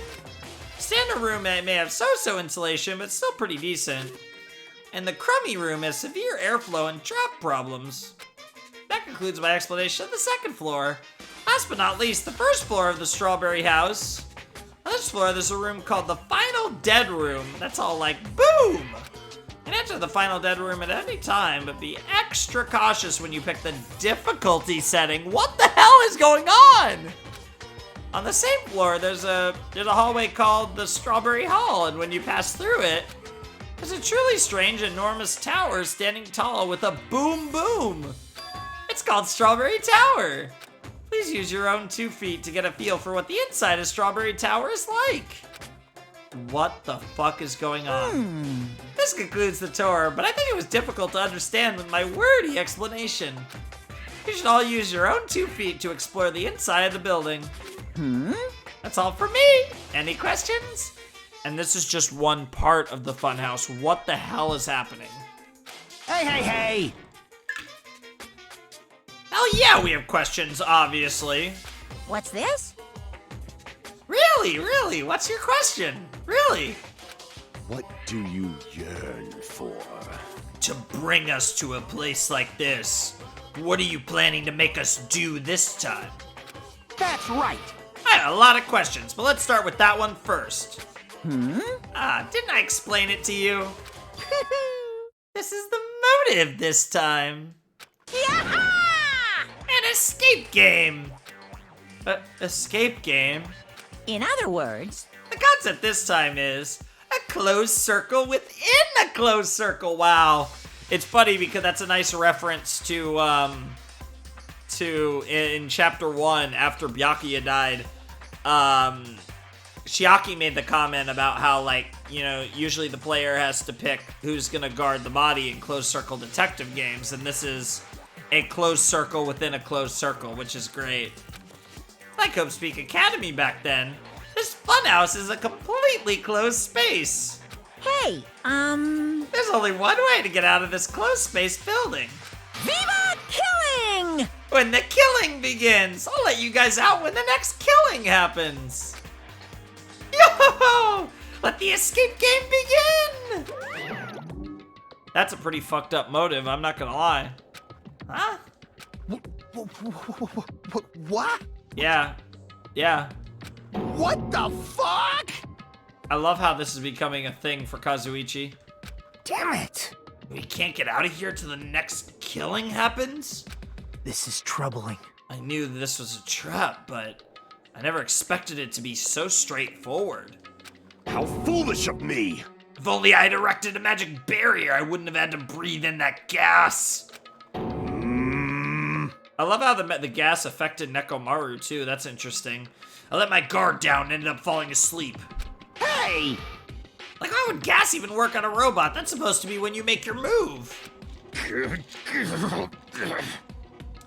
A: Standard room may have so-so insulation, but still pretty decent. And the crummy room has severe airflow and draft problems. That concludes my explanation of the 2nd floor. Last but not least, the 1st floor of the Strawberry House. On this floor, there's a room called the Final Dead Room. That's all like boom! You can enter the Final Dead Room at any time, but be extra cautious when you pick the difficulty setting. What the hell is going on? On the same floor, there's a hallway called the Strawberry Hall, and when you pass through it, there's a truly strange, enormous tower standing tall with a boom boom. It's called Strawberry Tower. Please use your own 2 feet to get a feel for what the inside of Strawberry Tower is like. What the fuck is going on? This concludes the tour, but I think it was difficult to understand with my wordy explanation. You should all use your own 2 feet to explore the inside of the building. That's all for me. Any questions? And this is just one part of the funhouse. What the hell is happening?
G: Hey!
A: Hell yeah, we have questions, obviously.
C: What's this?
A: Really? What's your question? Really?
F: What do you yearn for?
A: To bring us to a place like this. What are you planning to make us do this time?
G: That's right.
A: I have a lot of questions, but let's start with that one first. Didn't I explain it to you? This is the motive this time.
C: Yaha!
A: An escape game. Escape game?
C: In other words,
A: The concept this time is a closed circle within a closed circle. Wow. It's funny because that's a nice reference to in chapter 1 after Byakuya died. Shiaki made the comment about how, like, you know, usually the player has to pick who's gonna guard the body in closed circle detective games, and this is a closed circle within a closed circle, which is great. Like Hope Speak Academy back then, this funhouse is a completely closed space.
C: hey,
A: There's only one way to get out of this closed space building.
C: Viva Killing!
A: When the killing begins. I'll let you guys out when the next killing happens. Yo! Let the escape game begin! That's a pretty fucked up motive, I'm not gonna lie. Huh?
G: What?
A: Yeah.
G: What the fuck?
A: I love how this is becoming a thing for Kazuichi.
G: Damn it.
A: We can't get out of here till the next killing happens?
G: This is troubling.
A: I knew this was a trap, but I never expected it to be so straightforward.
B: How foolish of me!
A: If only I had erected a magic barrier, I wouldn't have had to breathe in that gas. I love how the gas affected Nekomaru too, that's interesting. I let my guard down and ended up falling asleep.
G: Hey!
A: Like, why would gas even work on a robot? That's supposed to be when you make your move.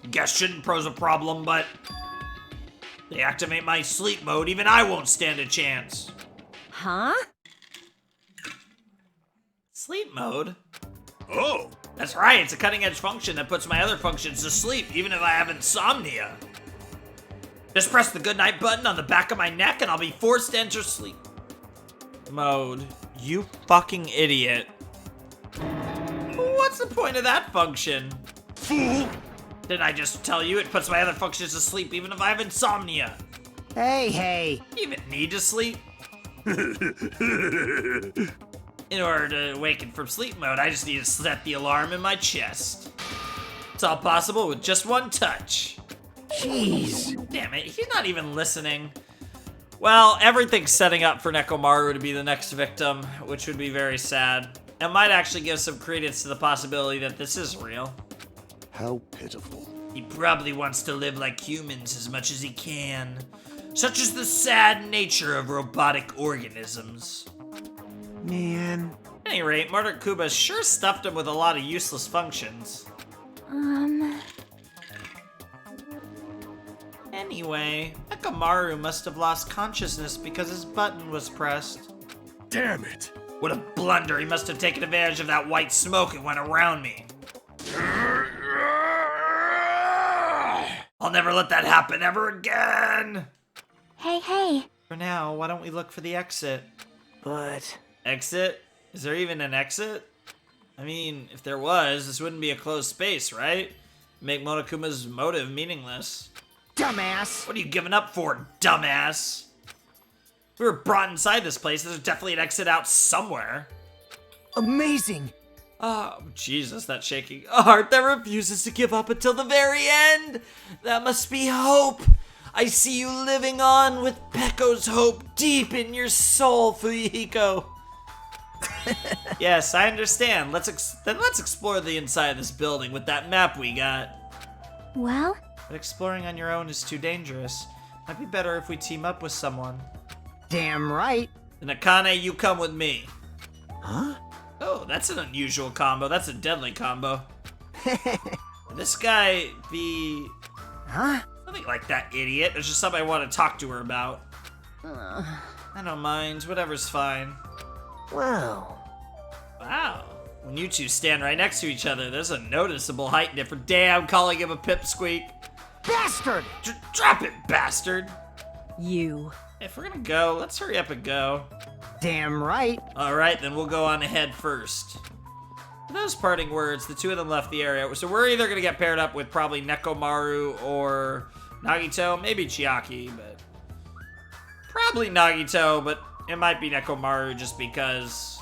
A: Gas shouldn't pose a problem, but they activate my sleep mode, even I won't stand a chance.
C: Huh?
A: Sleep mode?
B: Oh!
A: That's right, it's a cutting-edge function that puts my other functions to sleep, even if I have insomnia. Just press the goodnight button on the back of my neck and I'll be forced to enter sleep mode. You fucking idiot. What's the point of that function?
B: Fool!
A: Didn't I just tell you it puts my other functions to sleep even if I have insomnia?
G: Hey!
A: You even need to sleep? In order to awaken from sleep mode, I just need to set the alarm in my chest. It's all possible with just one touch.
D: Jeez.
A: Damn it, he's not even listening. Well, everything's setting up for Nekomaru to be the next victim, which would be very sad. It might actually give some credence to the possibility that this is real.
F: How pitiful.
A: He probably wants to live like humans as much as he can. Such is the sad nature of robotic organisms.
G: Man.
A: At any rate, Murder Kuba sure stuffed him with a lot of useless functions. Anyway, Nekomaru must have lost consciousness because his button was pressed.
B: Damn it!
A: What a blunder, he must have taken advantage of that white smoke and went around me. I'll never let that happen ever again!
E: Hey.
A: For now, why don't we look for the exit?
D: But
A: Exit? Is there even an exit? I mean, if there was, this wouldn't be a closed space, right? Make Monokuma's motive meaningless.
G: Dumbass.
A: What are you giving up for, dumbass? We were brought inside this place. There's definitely an exit out somewhere.
D: amazing.
A: Oh, Jesus, that shaking. A heart that refuses to give up until the very end. That must be hope. I see you living on with Pekko's hope deep in your soul, Fuyuhiko. Yes, I understand. Let's explore the inside of this building with that map we got.
E: Well,
A: But exploring on your own is too dangerous. Might be better if we team up with someone.
G: Damn right.
A: Then Akane, you come with me.
G: Huh?
A: Oh, that's an unusual combo. That's a deadly combo. This guy be...
G: Huh?
A: Nothing like that, idiot. There's just something I want to talk to her about. I don't mind. Whatever's fine.
G: Well.
A: Wow. When you two stand right next to each other, there's a noticeable height difference. Damn, calling him a pipsqueak.
G: Bastard!
A: Drop it, bastard.
C: You.
A: If we're gonna go, let's hurry up and go.
G: Damn right.
A: Alright, then we'll go on ahead first. For those parting words, the two of them left the area. So we're either gonna get paired up with probably Nekomaru or Nagito, maybe Chiaki, but... Probably Nagito, but it might be Nekomaru just because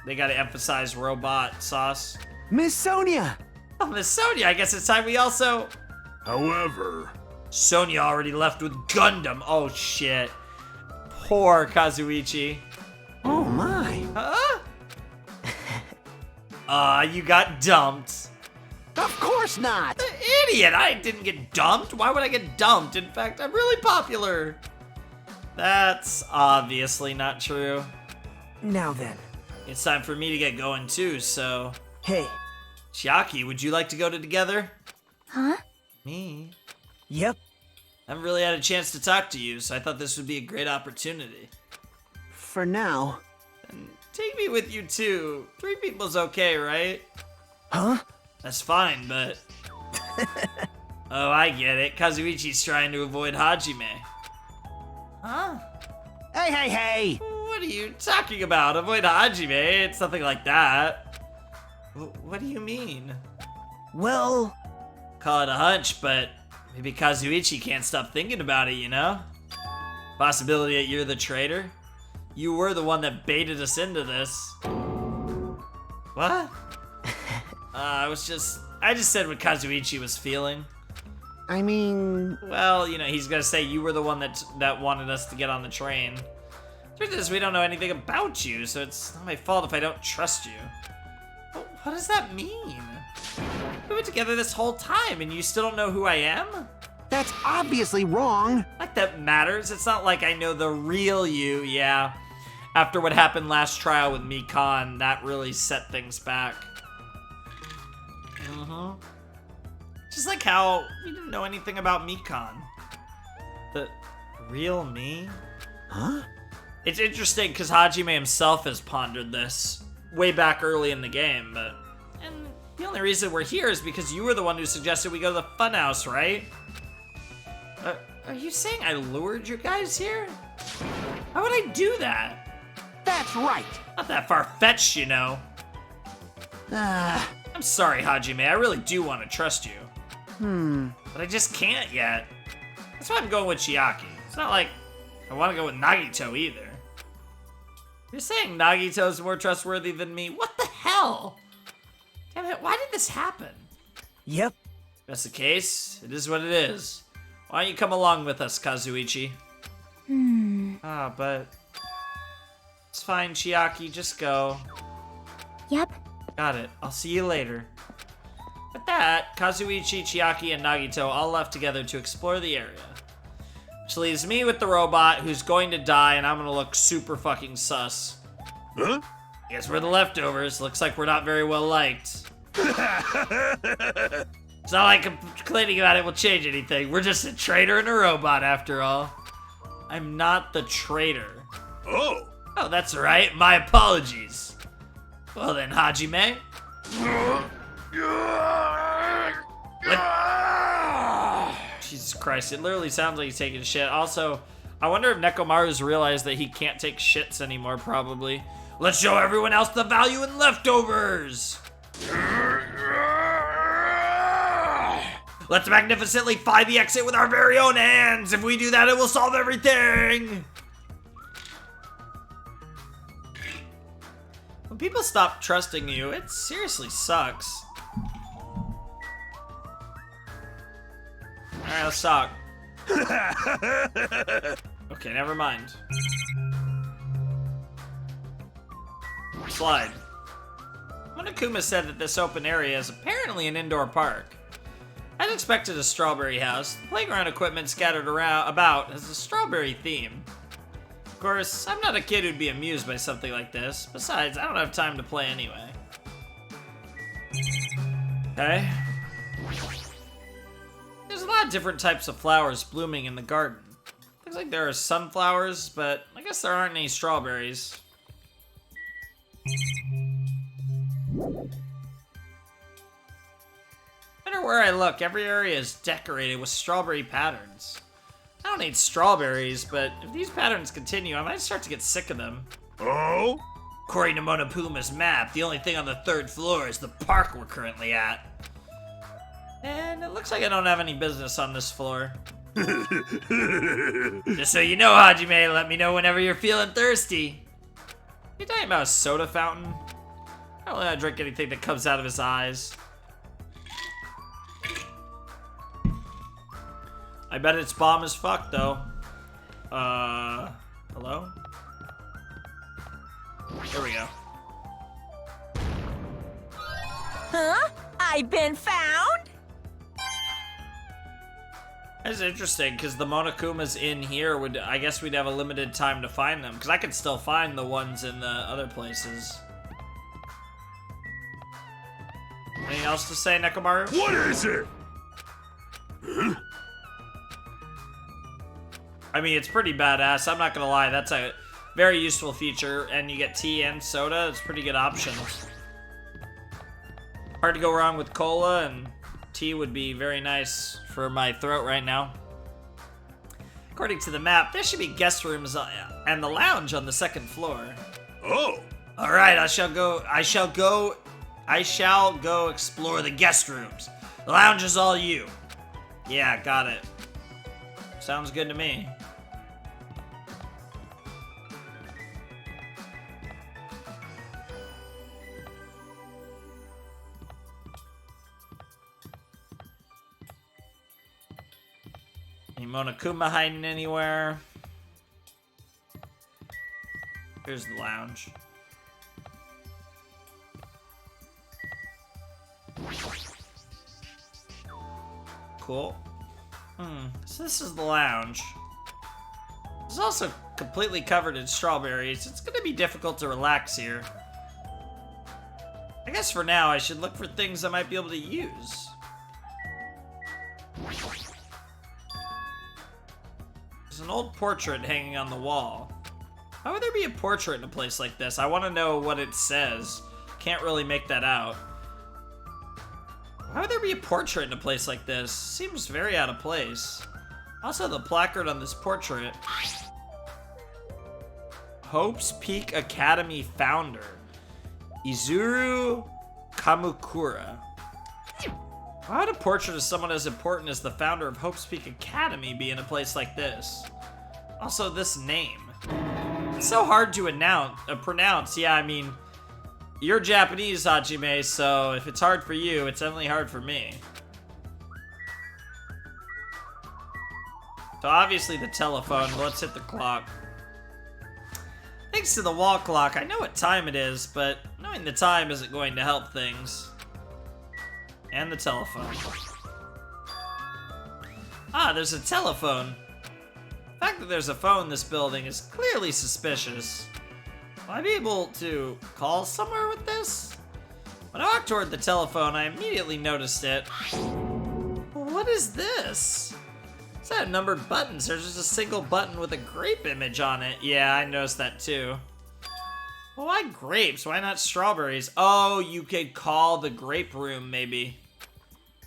A: they gotta emphasize robot sauce.
G: Miss Sonia!
A: Oh, Miss Sonia, I guess it's time we also...
B: However,
A: Sonia already left with Gundam. Oh, shit. Poor Kazuichi.
G: Oh my.
A: Huh? You got dumped.
G: Of course not!
A: Idiot, I didn't get dumped. Why would I get dumped? In fact, I'm really popular. That's obviously not true.
D: Now then.
A: It's time for me to get going too, so...
D: Hey.
A: Chiaki, would you like to go together?
E: huh?
A: Me?
D: Yep.
A: I haven't really had a chance to talk to you, so I thought this would be a great opportunity.
G: For now.
A: And take me with you too. 3 people's okay, right?
D: Huh?
A: That's fine, but... Oh, I get it. Kazuichi's trying to avoid Hajime. Huh?
G: Hey!
A: What are you talking about? Avoid Hajime? It's nothing like that. What do you mean?
D: Well,
A: Call it a hunch, but maybe Kazuichi can't stop thinking about it, you know? Possibility that you're the traitor? You were the one that baited us into this. What? I just said what Kazuichi was feeling.
G: I mean...
A: Well, you know, he's gonna say you were the one that wanted us to get on the train. Truth is, we don't know anything about you, so it's not my fault if I don't trust you. What does that mean? We were together this whole time, and you still don't know who I am?
G: That's obviously wrong.
A: Like that matters. It's not like I know the real you, yeah. After what happened last trial with Mikan, that really set things back. Just like how you didn't know anything about Mikan. The real me?
G: Huh?
A: It's interesting because Hajime himself has pondered this way back early in the game, and the only reason we're here is because you were the one who suggested we go to the funhouse, right? Are you saying I lured you guys here? How would I do that?
G: That's right.
A: Not that far-fetched, you know. I'm sorry, Hajime. I really do want to trust you. But I just can't yet. That's why I'm going with Chiaki. It's not like I want to go with Nagito either. You're saying Nagito's more trustworthy than me? What the hell? Damn it, why did this happen?
D: Yep.
A: If that's the case, it is what it is. Why don't you come along with us, Kazuichi? But... It's fine, Chiaki, just go.
E: Yep.
A: Got it. I'll see you later. With that, Kazuichi, Chiaki, and Nagito all left together to explore the area. Which leaves me with the robot who's going to die, and I'm gonna look super fucking sus.
B: Huh?
A: Guess we're the leftovers. Looks like we're not very well liked. It's not like complaining about it will change anything. We're just a traitor and a robot after all. I'm not the traitor.
B: Oh!
A: Oh, that's right. My apologies. Well then, Hajime. Jesus Christ, it literally sounds like he's taking shit. Also, I wonder if Nekomaru's realized that he can't take shits anymore, probably. Let's show everyone else the value in leftovers! Let's magnificently find the exit with our very own hands! If we do that, it will solve everything! When people stop trusting you, it seriously sucks. Alright, let's talk. Okay, never mind. Slide. Monokuma said that this open area is apparently an indoor park. As expected, a strawberry house. The playground equipment scattered about has a strawberry theme. Of course, I'm not a kid who'd be amused by something like this. Besides, I don't have time to play anyway. Okay. There's a lot of different types of flowers blooming in the garden. Looks like there are sunflowers, but I guess there aren't any strawberries. No matter where I look, every area is decorated with strawberry patterns. I don't need strawberries, but if these patterns continue, I might start to get sick of them.
B: Oh?
A: According to Monopuma's map, the only thing on the 3rd floor is the park we're currently at. And it looks like I don't have any business on this floor. Just so you know, Hajime, let me know whenever you're feeling thirsty. You talking about a soda fountain? I don't let him drink anything that comes out of his eyes. I bet it's bomb as fuck, though. Hello? There we go.
C: Huh? I've been found?
A: That's interesting, because the Monokumas in here would, I guess we'd have a limited time to find them, because I could still find the ones in the other places. Anything else to say, Nekomaru?
B: What is it?
A: I mean, it's pretty badass, I'm not gonna lie, that's a very useful feature, and you get tea and soda, it's pretty good options. Hard to go wrong with cola, and tea would be very nice for my throat right now. According to the map, there should be guest rooms and the lounge on the 2nd floor.
B: Oh!
A: Alright, I shall go explore the guest rooms. The lounge is all you. Yeah, got it. Sounds good to me. Any Monokuma hiding anywhere? Here's the lounge. Cool. So this is the lounge. It's also completely covered in strawberries. It's gonna be difficult to relax here. I guess for now I should look for things I might be able to use. There's an old portrait hanging on the wall. Why would there be a portrait in a place like this? I want to know what it says. Can't really make that out. Why would there be a portrait in a place like this? Seems very out of place. Also, the placard on this portrait. Hope's Peak Academy founder, Izuru Kamukura. Why would a portrait of someone as important as the founder of Hope's Peak Academy be in a place like this? Also, this name. It It's so hard to pronounce. Yeah, I mean, you're Japanese, Hajime, so if it's hard for you, it's definitely hard for me. So obviously the telephone, but let's hit the clock. Thanks to the wall clock, I know what time it is, but knowing the time isn't going to help things. And the telephone. Ah, there's a telephone. The fact that there's a phone in this building is clearly suspicious. Will I be able to call somewhere with this? When I walked toward the telephone, I immediately noticed it. What is this? Instead of numbered buttons, there's just a single button with a grape image on it. Yeah, I noticed that too. Well, why grapes? Why not strawberries? Oh, you could call the grape room, maybe.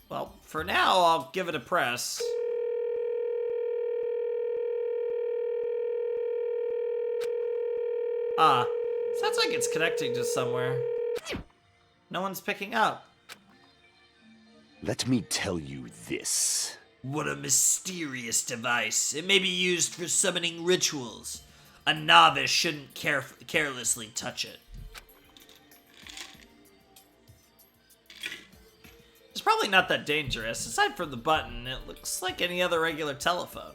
A: Well, for now, I'll give it a press. Ah, sounds like it's connecting to somewhere. No one's picking up.
F: Let me tell you this.
A: What a mysterious device. It may be used for summoning rituals. A novice shouldn't carelessly touch it. It's probably not that dangerous. Aside from the button, it looks like any other regular telephone.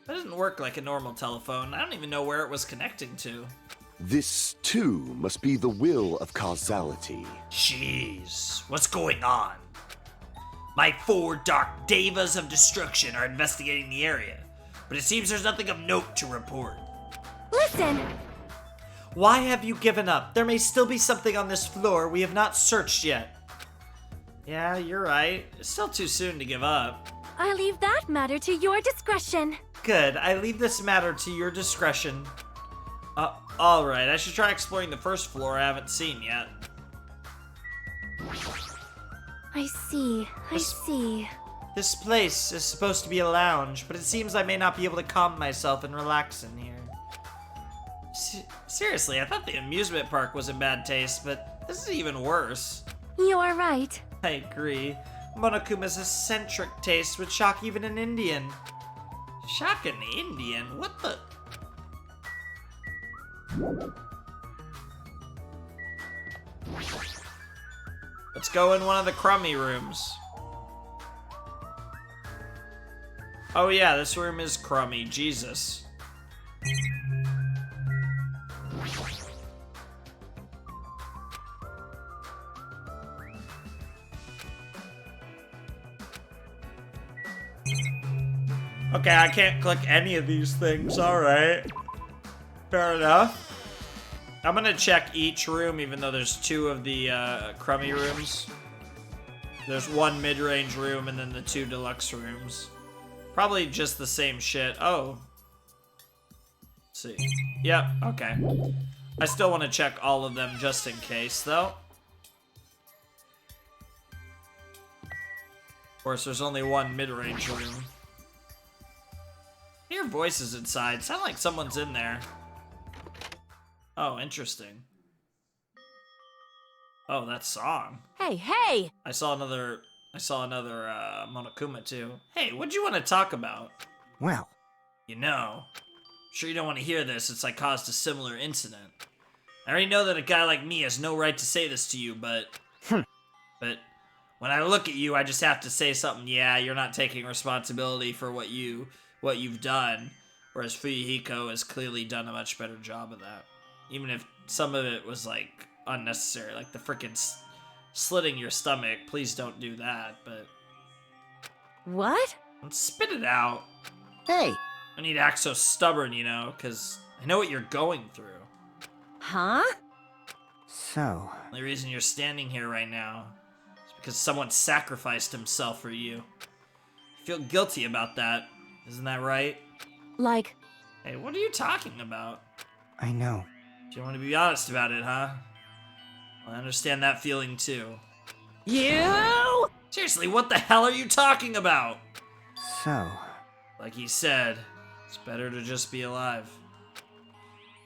A: It doesn't work like a normal telephone. I don't even know where it was connecting to.
F: This, too, must be the will of causality.
A: Jeez, what's going on? My 4 dark devas of destruction are investigating the area, but it seems there's nothing of note to report.
E: Listen!
A: Why have you given up? There may still be something on this floor we have not searched yet. Yeah, you're right. It's still too soon to give up.
E: I leave that matter to your discretion.
A: Good, I leave this matter to your discretion. Alright, I should try exploring the first floor I haven't seen yet.
E: I see.
A: This place is supposed to be a lounge, but it seems I may not be able to calm myself and relax in here. Seriously, I thought the amusement park was in bad taste, but this is even worse.
E: You are right.
A: I agree. Monokuma's eccentric taste would shock even an Indian. Shock an Indian? What the? Let's go in one of the crummy rooms. Oh yeah, this room is crummy. Jesus. Okay, I can't click any of these things. Alright. Fair enough. I'm gonna check each room, even though there's 2 of the crummy rooms. There's 1 mid-range room and then the 2 deluxe rooms. Probably just the same shit. Oh. Let's see. Yep, okay. I still want to check all of them just in case, though. Of course, there's only 1 mid-range room. I hear voices inside. Sound like someone's in there. Oh, interesting. Oh, that song.
E: Hey!
A: I saw another Monokuma too. Hey, what'd you want to talk about?
G: Well,
A: You know, I'm sure you don't want to hear this since I caused a similar incident. I already know that a guy like me has no right to say this to you, but when I look at you, I just have to say something. Yeah, you're not taking responsibility for what you've done, whereas Fuyuhiko has clearly done a much better job of that. Even if some of it was, like, unnecessary, like the frickin' slitting your stomach. Please don't do that, but...
E: What?
A: Spit it out.
G: hey,
A: I need to act so stubborn, you know, because I know what you're going through.
E: Huh?
G: so,
A: The only reason you're standing here right now is because someone sacrificed himself for you. You feel guilty about that, isn't that right?
E: Like,
A: Hey, what are you talking about?
G: I know.
A: You don't want to be honest about it, huh? Well, I understand that feeling too.
E: you?
A: Seriously, what the hell are you talking about?
G: So,
A: Like he said, it's better to just be alive.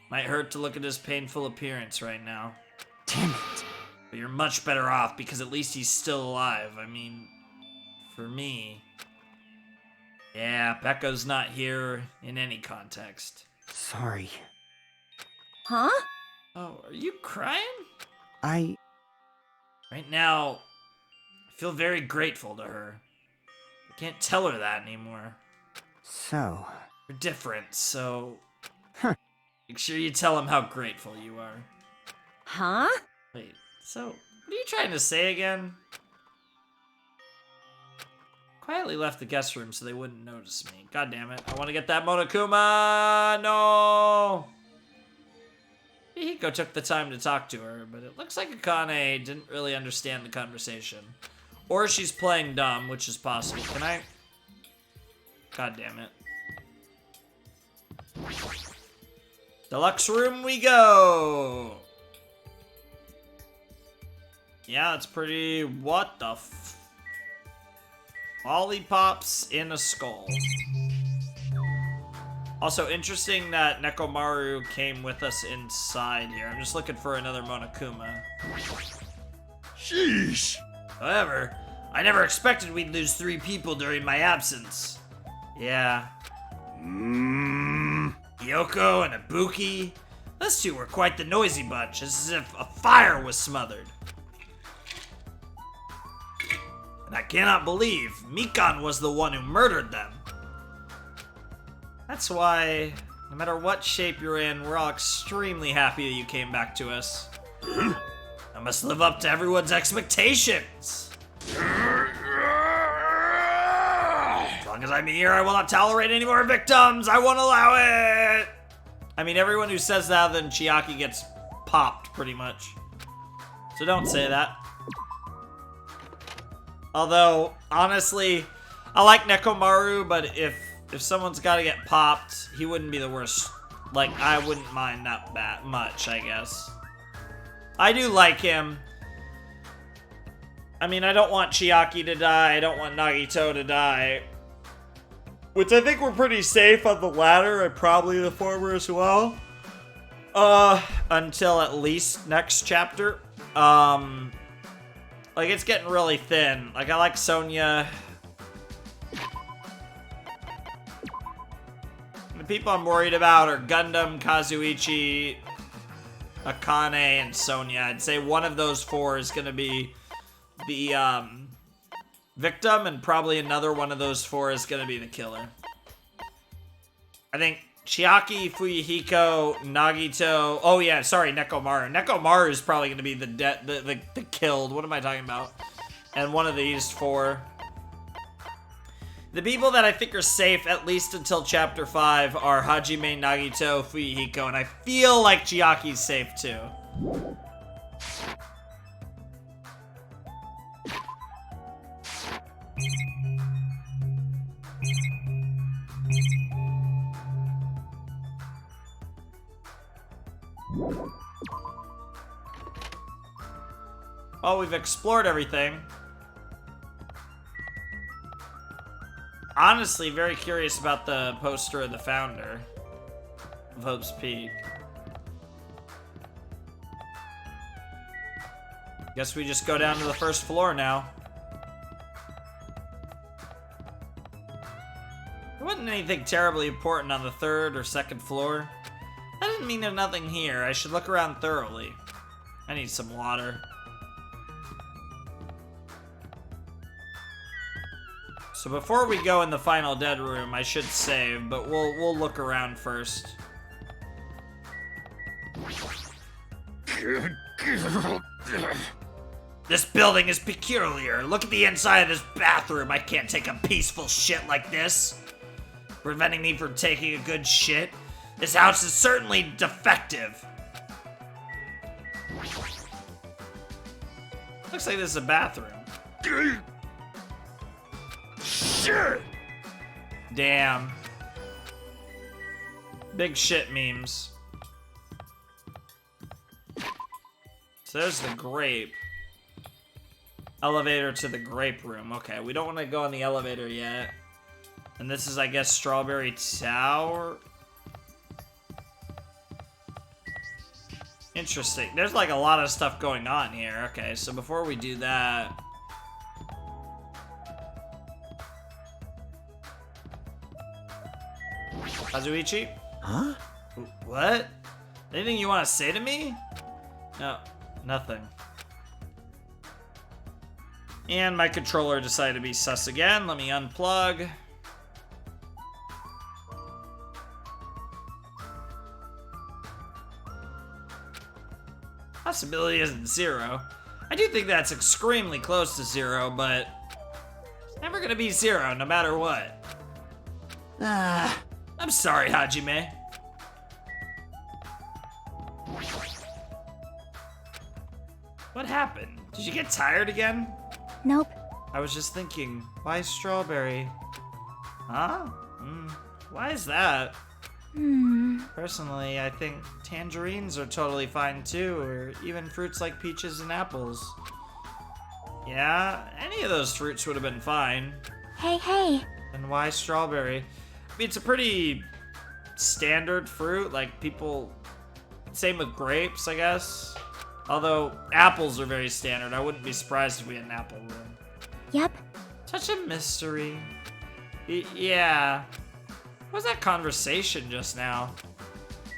A: Might hurt to look at his painful appearance right now.
G: damn it.
A: But you're much better off because at least he's still alive. I mean, for me. Yeah, Becca's not here in any context.
G: Sorry.
C: Huh?
A: Oh, are you crying?
G: I...
A: Right now, I feel very grateful to her. I can't tell her that anymore.
G: So...
A: We're different, so...
G: Huh.
A: Make sure you tell him how grateful you are.
C: Huh?
A: Wait, so, what are you trying to say again? Quietly left the guest room so they wouldn't notice me. God damn it, I want to get that Monokuma! No! Hiko took the time to talk to her, but it looks like Akane didn't really understand the conversation. Or she's playing dumb, which is possible. Can I? God damn it. Deluxe room we go! Yeah, it's pretty... What the f... Lollipops in a skull. Also, interesting that Nekomaru came with us inside here. I'm just looking for another Monokuma.
B: Sheesh.
A: However, I never expected we'd lose 3 people during my absence. Yeah. Yoko and Ibuki. Those 2 were quite the noisy bunch, as if a fire was smothered. And I cannot believe Mikan was the one who murdered them. That's why, no matter what shape you're in, we're all extremely happy that you came back to us. I must live up to everyone's expectations. As long as I'm here, I will not tolerate any more victims. I won't allow it. I mean, everyone who says that, then Chiaki gets popped, pretty much. So don't say that. Although, honestly, I like Nekomaru, but if someone's got to get popped, he wouldn't be the worst. Like, I wouldn't mind that much, I guess. I do like him. I mean, I don't want Chiaki to die. I don't want Nagito to die. Which I think we're pretty safe on the latter and probably the former as well. Until at least next chapter. Like, it's getting really thin. Like, I like Sonya. The people I'm worried about are Gundam, Kazuichi, Akane, and Sonya. I'd say one of those 4 is going to be the victim, and probably another one of those 4 is going to be the killer. I think Chiaki, Fuyuhiko, Nagito... Oh, yeah, sorry, Nekomaru. Nekomaru is probably going to be the killed. What am I talking about? And one of these 4... The people that I think are safe, at least until Chapter 5, are Hajime, Nagito, Fuyuhiko, and I feel like Chiaki's safe too. Oh, we've explored everything. Honestly, very curious about the poster of the founder of Hope's Peak. Guess we just go down to the first floor now. There wasn't anything terribly important on the 3rd or 2nd floor. That doesn't mean there's nothing here. I should look around thoroughly. I need some water. So before we go in the final dead room, I should save, but we'll look around first. This building is peculiar. Look at the inside of this bathroom. I can't take a peaceful shit like this. Preventing me from taking a good shit. This house is certainly defective. Looks like this is a bathroom. Shit! Damn. Big shit memes. So there's the grape. Elevator to the grape room. Okay, we don't want to go in the elevator yet. And this is, I guess, Strawberry Tower. Interesting. There's like a lot of stuff going on here. Okay, so before we do that... Kazuichi?
G: Huh?
A: What? Anything you want to say to me? No, nothing. And my controller decided to be sus again. Let me unplug. Possibility isn't 0. I do think that's extremely close to 0, but it's never gonna be 0 no matter what. I'm sorry, Hajime. What happened? Did you get tired again?
E: Nope.
A: I was just thinking, why strawberry? Huh? Why is that? Personally, I think tangerines are totally fine too, or even fruits like peaches and apples. Yeah, any of those fruits would have been fine.
E: Hey.
A: And why strawberry? I mean, it's a pretty standard fruit, like people... Same with grapes, I guess. Although, apples are very standard. I wouldn't be surprised if we had an apple room.
E: Yep.
A: Such a mystery. Yeah. What was that conversation just now?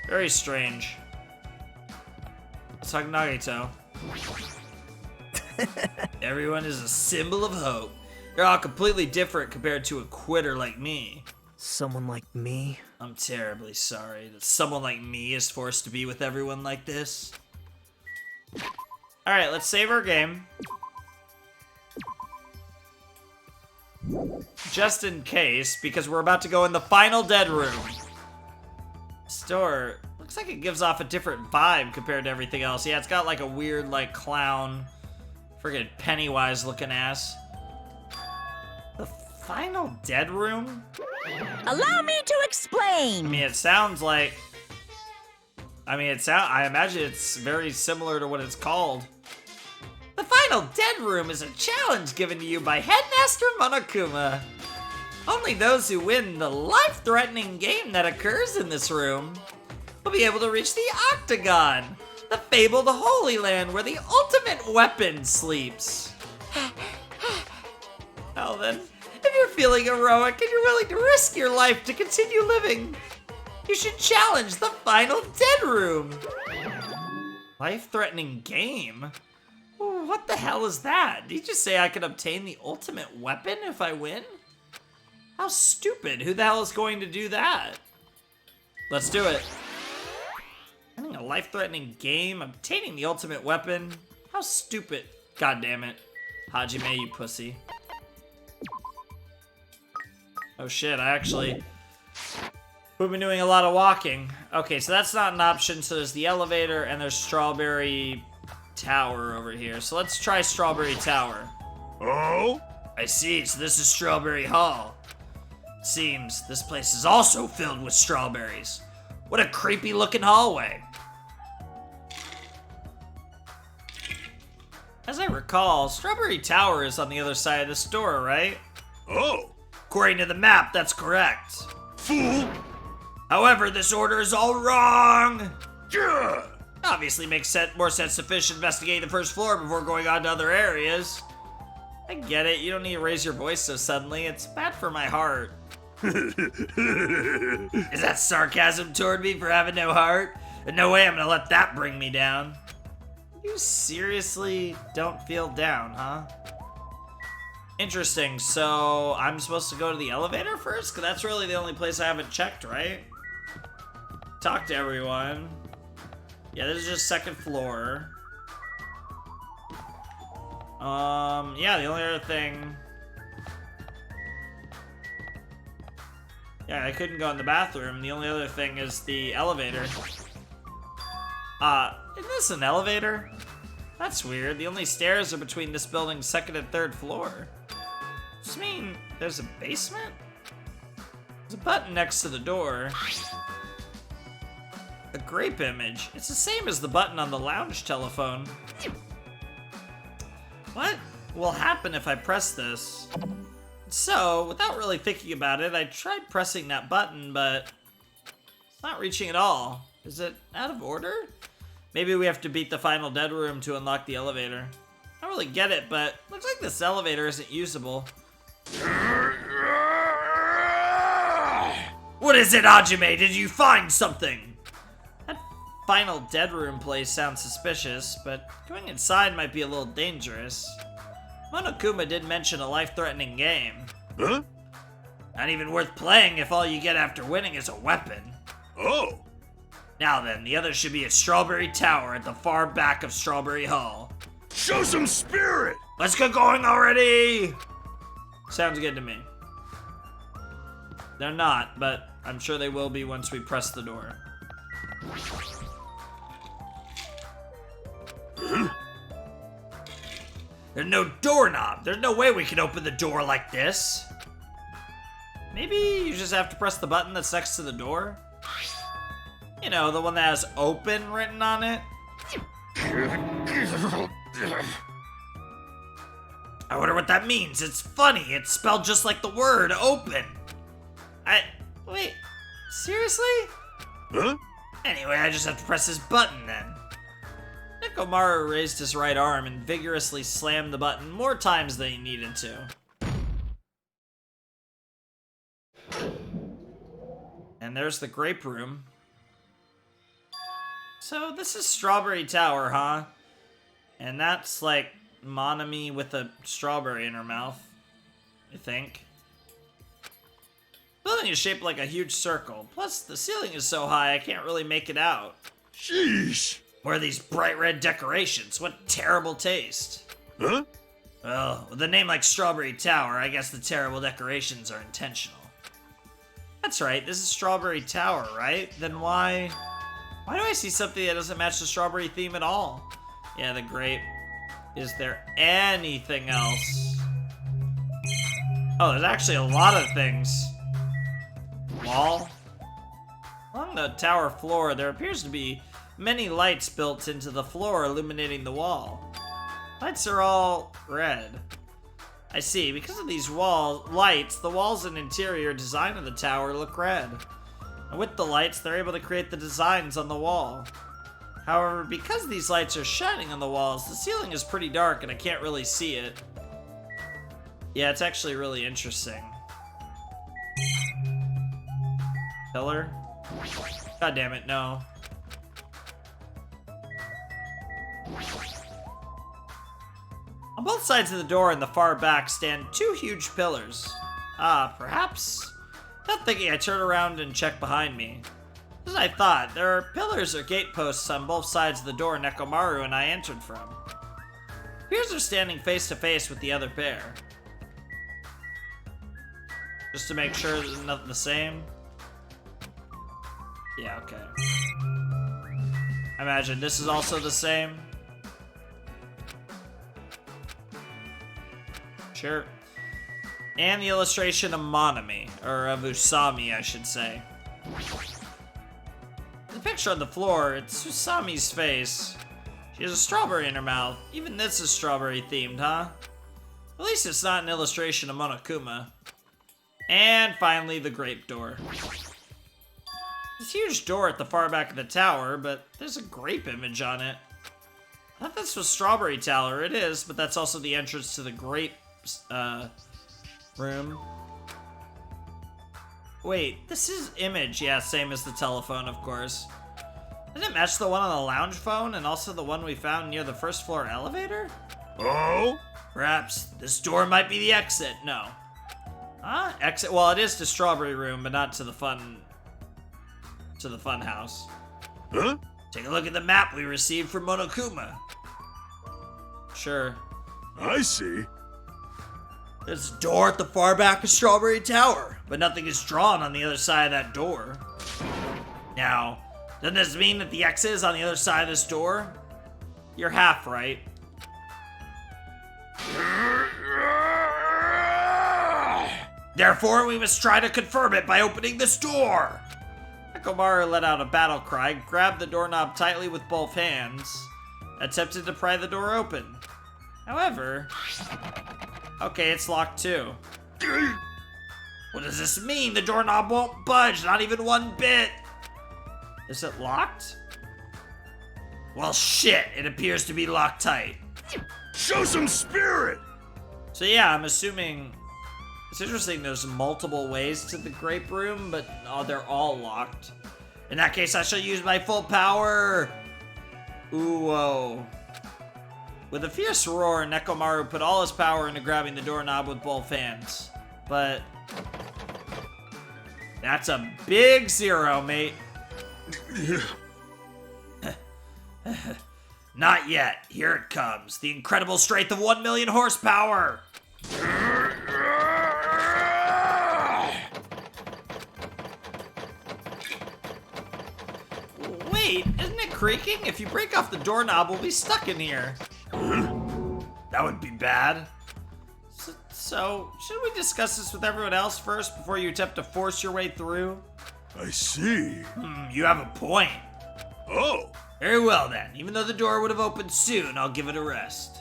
A: Very strange. Let's hug Nagito. Everyone is a symbol of hope. You're all completely different compared to a quitter like me.
D: Someone like me?
A: I'm terribly sorry that someone like me is forced to be with everyone like this. Alright, let's save our game. Just in case, because we're about to go in the final dead room. Store looks like it gives off a different vibe compared to everything else. Yeah, it's got like a weird, like, clown, friggin' Pennywise looking ass. The final dead room?
C: Allow me to explain.
A: I mean, it sounds like... I imagine it's very similar to what it's called. The final dead room is a challenge given to you by Headmaster Monokuma. Only those who win the life-threatening game that occurs in this room will be able to reach the Octagon, the fabled Holy Land where the ultimate weapon sleeps. Well then, if you're feeling heroic and you're willing to risk your life to continue living, you should challenge the final dead room. Life-threatening game? What the hell is that? Did he just say I can obtain the ultimate weapon if I win? How stupid. Who the hell is going to do that? Let's do it. Winning a life-threatening game, obtaining the ultimate weapon. How stupid. God damn it. Hajime, you pussy. Oh shit, we've been doing a lot of walking. Okay, so that's not an option. So there's the elevator and there's Strawberry Tower over here. So let's try Strawberry Tower.
B: Oh?
A: I see, so this is Strawberry Hall. Seems this place is also filled with strawberries. What a creepy looking hallway. As I recall, Strawberry Tower is on the other side of this door, right?
B: Oh.
A: According to the map, that's correct.
B: Fool.
A: However, this order is all wrong.
B: Yeah.
A: Obviously makes more sense to finish investigating the first floor before going on to other areas. I get it, you don't need to raise your voice so suddenly. It's bad for my heart. Is that sarcasm toward me for having no heart? And no way I'm gonna let that bring me down. You seriously don't feel down, huh? Interesting, so I'm supposed to go to the elevator first? Because that's really the only place I haven't checked, right? Talk to everyone. Yeah, this is just second floor. Yeah, the only other thing... Yeah, I couldn't go in the bathroom. The only other thing is the elevator. Isn't this an elevator? That's weird. The only stairs are between this building's second and third floor. Does this mean there's a basement? There's a button next to the door. A grape image. It's the same as the button on the lounge telephone. What will happen if I press this? So, without really thinking about it, I tried pressing that button, but it's not reaching at all. Is it out of order? Maybe we have to beat the final dead room to unlock the elevator. I don't really get it, but looks like this elevator isn't usable. What is it, Hajime? Did you find something? That final dead room place sounds suspicious, but going inside might be a little dangerous. Monokuma did mention a life-threatening game.
B: Huh?
A: Not even worth playing if all you get after winning is a weapon.
B: Oh!
A: Now then, the other should be at Strawberry Tower at the far back of Strawberry Hall.
B: Show some spirit!
A: Let's get going already! Sounds good to me. They're not, but I'm sure they will be once we press the door. There's no doorknob. There's no way we can open the door like this. Maybe you just have to press the button that's next to the door? You know, the one that has open written on it? I wonder what that means. It's funny. It's spelled just like the word open. Wait, seriously?
B: Huh?
A: Anyway, I just have to press this button then. Nekomaru raised his right arm and vigorously slammed the button more times than he needed to. And there's the grape room. So this is Strawberry Tower, huh? And that's like Monami with a strawberry in her mouth, I think. The building is shaped like a huge circle. Plus, the ceiling is so high I can't really make it out.
B: Sheesh!
A: What are these bright red decorations? What terrible taste.
B: Huh?
A: Well, with a name like Strawberry Tower, I guess the terrible decorations are intentional. That's right, this is Strawberry Tower, right? Then why do I see something that doesn't match the strawberry theme at all? Yeah, the grape. Is there anything else? Oh, there's actually a lot of things. Wall? Along the tower floor, there appears to be many lights built into the floor illuminating the wall. Lights are all red. I see, because of these lights, the walls and interior design of the tower look red. And with the lights, they're able to create the designs on the wall. However, because these lights are shining on the walls, the ceiling is pretty dark and I can't really see it. Yeah, it's actually really interesting. Pillar? God damn it, no. On both sides of the door in the far back stand two huge pillars. Perhaps? Not thinking, I turn around and check behind me. As I thought, there are pillars or gate posts on both sides of the door Nekomaru and I entered from. It appears they're standing face to face with the other pair. Just to make sure there's nothing the same. Yeah, okay. I imagine this is also the same. Sure. And the illustration of Monami, or of Usami, I should say. The picture on the floor, it's Usami's face. She has a strawberry in her mouth. Even this is strawberry themed, huh? At least it's not an illustration of Monokuma. And finally, the grape door. This huge door at the far back of the tower, but there's a grape image on it. I thought this was Strawberry Tower. It is, but that's also the entrance to the grape room. Wait, this is image. Yeah, same as the telephone, of course. Doesn't it match the one on the lounge phone and also the one we found near the first floor elevator?
B: Oh?
A: Perhaps this door might be the exit. No. Exit? Well, it is to Strawberry Room, but not to the fun house.
B: Huh?
A: Take a look at the map we received from Monokuma. Sure.
B: I see.
A: There's a door at the far back of Strawberry Tower, but nothing is drawn on the other side of that door. Now, doesn't this mean that the exit is on the other side of this door? You're half right. Therefore, we must try to confirm it by opening this door. Nekomaru let out a battle cry, grabbed the doorknob tightly with both hands, attempted to pry the door open. However, okay, it's locked too. What does this mean? The doorknob won't budge, not even one bit. Is it locked? Well, shit, it appears to be locked tight.
B: Show some spirit!
A: So yeah, I'm assuming, it's interesting there's multiple ways to the grape room, but they're all locked. In that case, I shall use my full power. Ooh, whoa. With a fierce roar, Nekomaru put all his power into grabbing the doorknob with both hands. But that's a big 0, mate. Not yet. Here it comes. The incredible strength of 1 million horsepower. Wait, isn't it creaking? If you break off the doorknob, we'll be stuck in here. That would be bad. So, should we discuss this with everyone else first before you attempt to force your way through?
B: I see.
A: You have a point.
B: Oh,
A: Very well then. Even though the door would have opened soon, I'll give it a rest.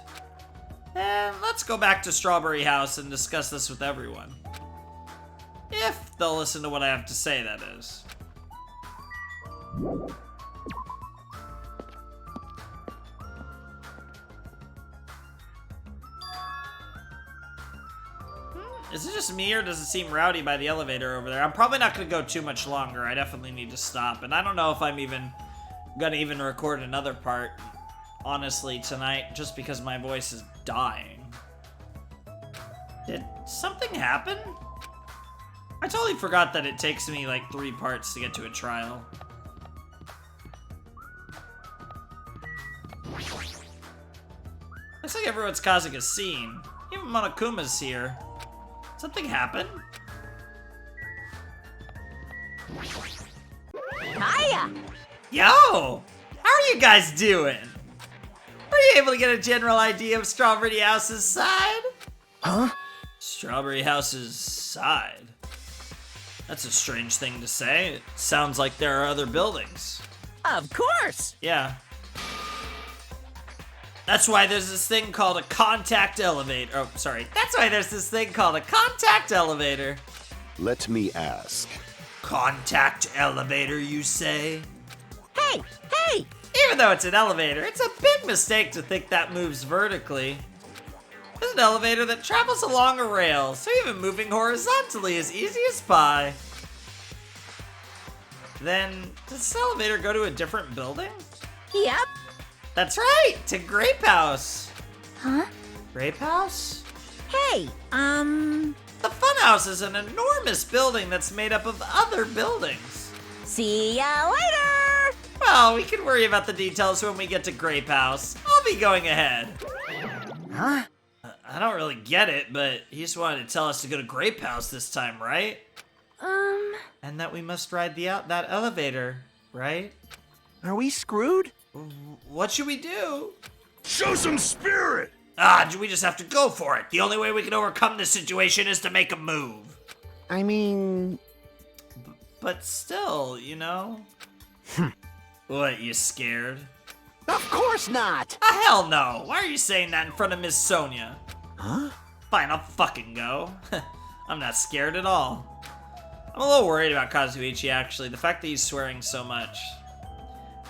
A: And let's go back to Strawberry House and discuss this with everyone. If they'll listen to what I have to say, that is. Is it just me, or does it seem rowdy by the elevator over there? I'm probably not going to go too much longer. I definitely need to stop. And I don't know if I'm going to record another part, honestly, tonight, just because my voice is dying. Did something happen? I totally forgot that it takes me like 3 parts to get to a trial. Looks like everyone's causing a scene. Even Monokuma's here. Something happened?
C: Hiya!
A: Yo! How are you guys doing? Were you able to get a general idea of Strawberry House's side?
D: Huh?
A: Strawberry House's side? That's a strange thing to say. It sounds like there are other buildings.
C: Of course!
A: Yeah. That's why there's this thing called a contact elevator. Oh, sorry. That's why there's this thing called a contact elevator.
F: Let me ask.
A: Contact elevator, you say?
C: Hey! Hey!
A: Even though it's an elevator, it's a big mistake to think that moves vertically. It's an elevator that travels along a rail, so even moving horizontally is easy as pie. Then, does this elevator go to a different building?
C: Yep.
A: That's right, to Grape House.
C: Huh?
A: Grape House?
C: Hey,
A: The Funhouse is an enormous building that's made up of other buildings.
C: see ya later!
A: Well, we can worry about the details when we get to Grape House. I'll be going ahead.
D: Huh?
A: I don't really get it, but he just wanted to tell us to go to Grape House this time, right? And that we must ride that elevator, right?
G: Are we screwed?
A: What should we do?
B: show some spirit!
A: We just have to go for it. The only way we can overcome this situation is to make a move.
G: I mean...
A: But still, you know? What, you scared?
G: Of course not!
A: Hell no! Why are you saying that in front of Miss Sonia?
G: Huh?
A: Fine, I'll fucking go. I'm not scared at all. I'm a little worried about Kazuichi, actually. The fact that he's swearing so much.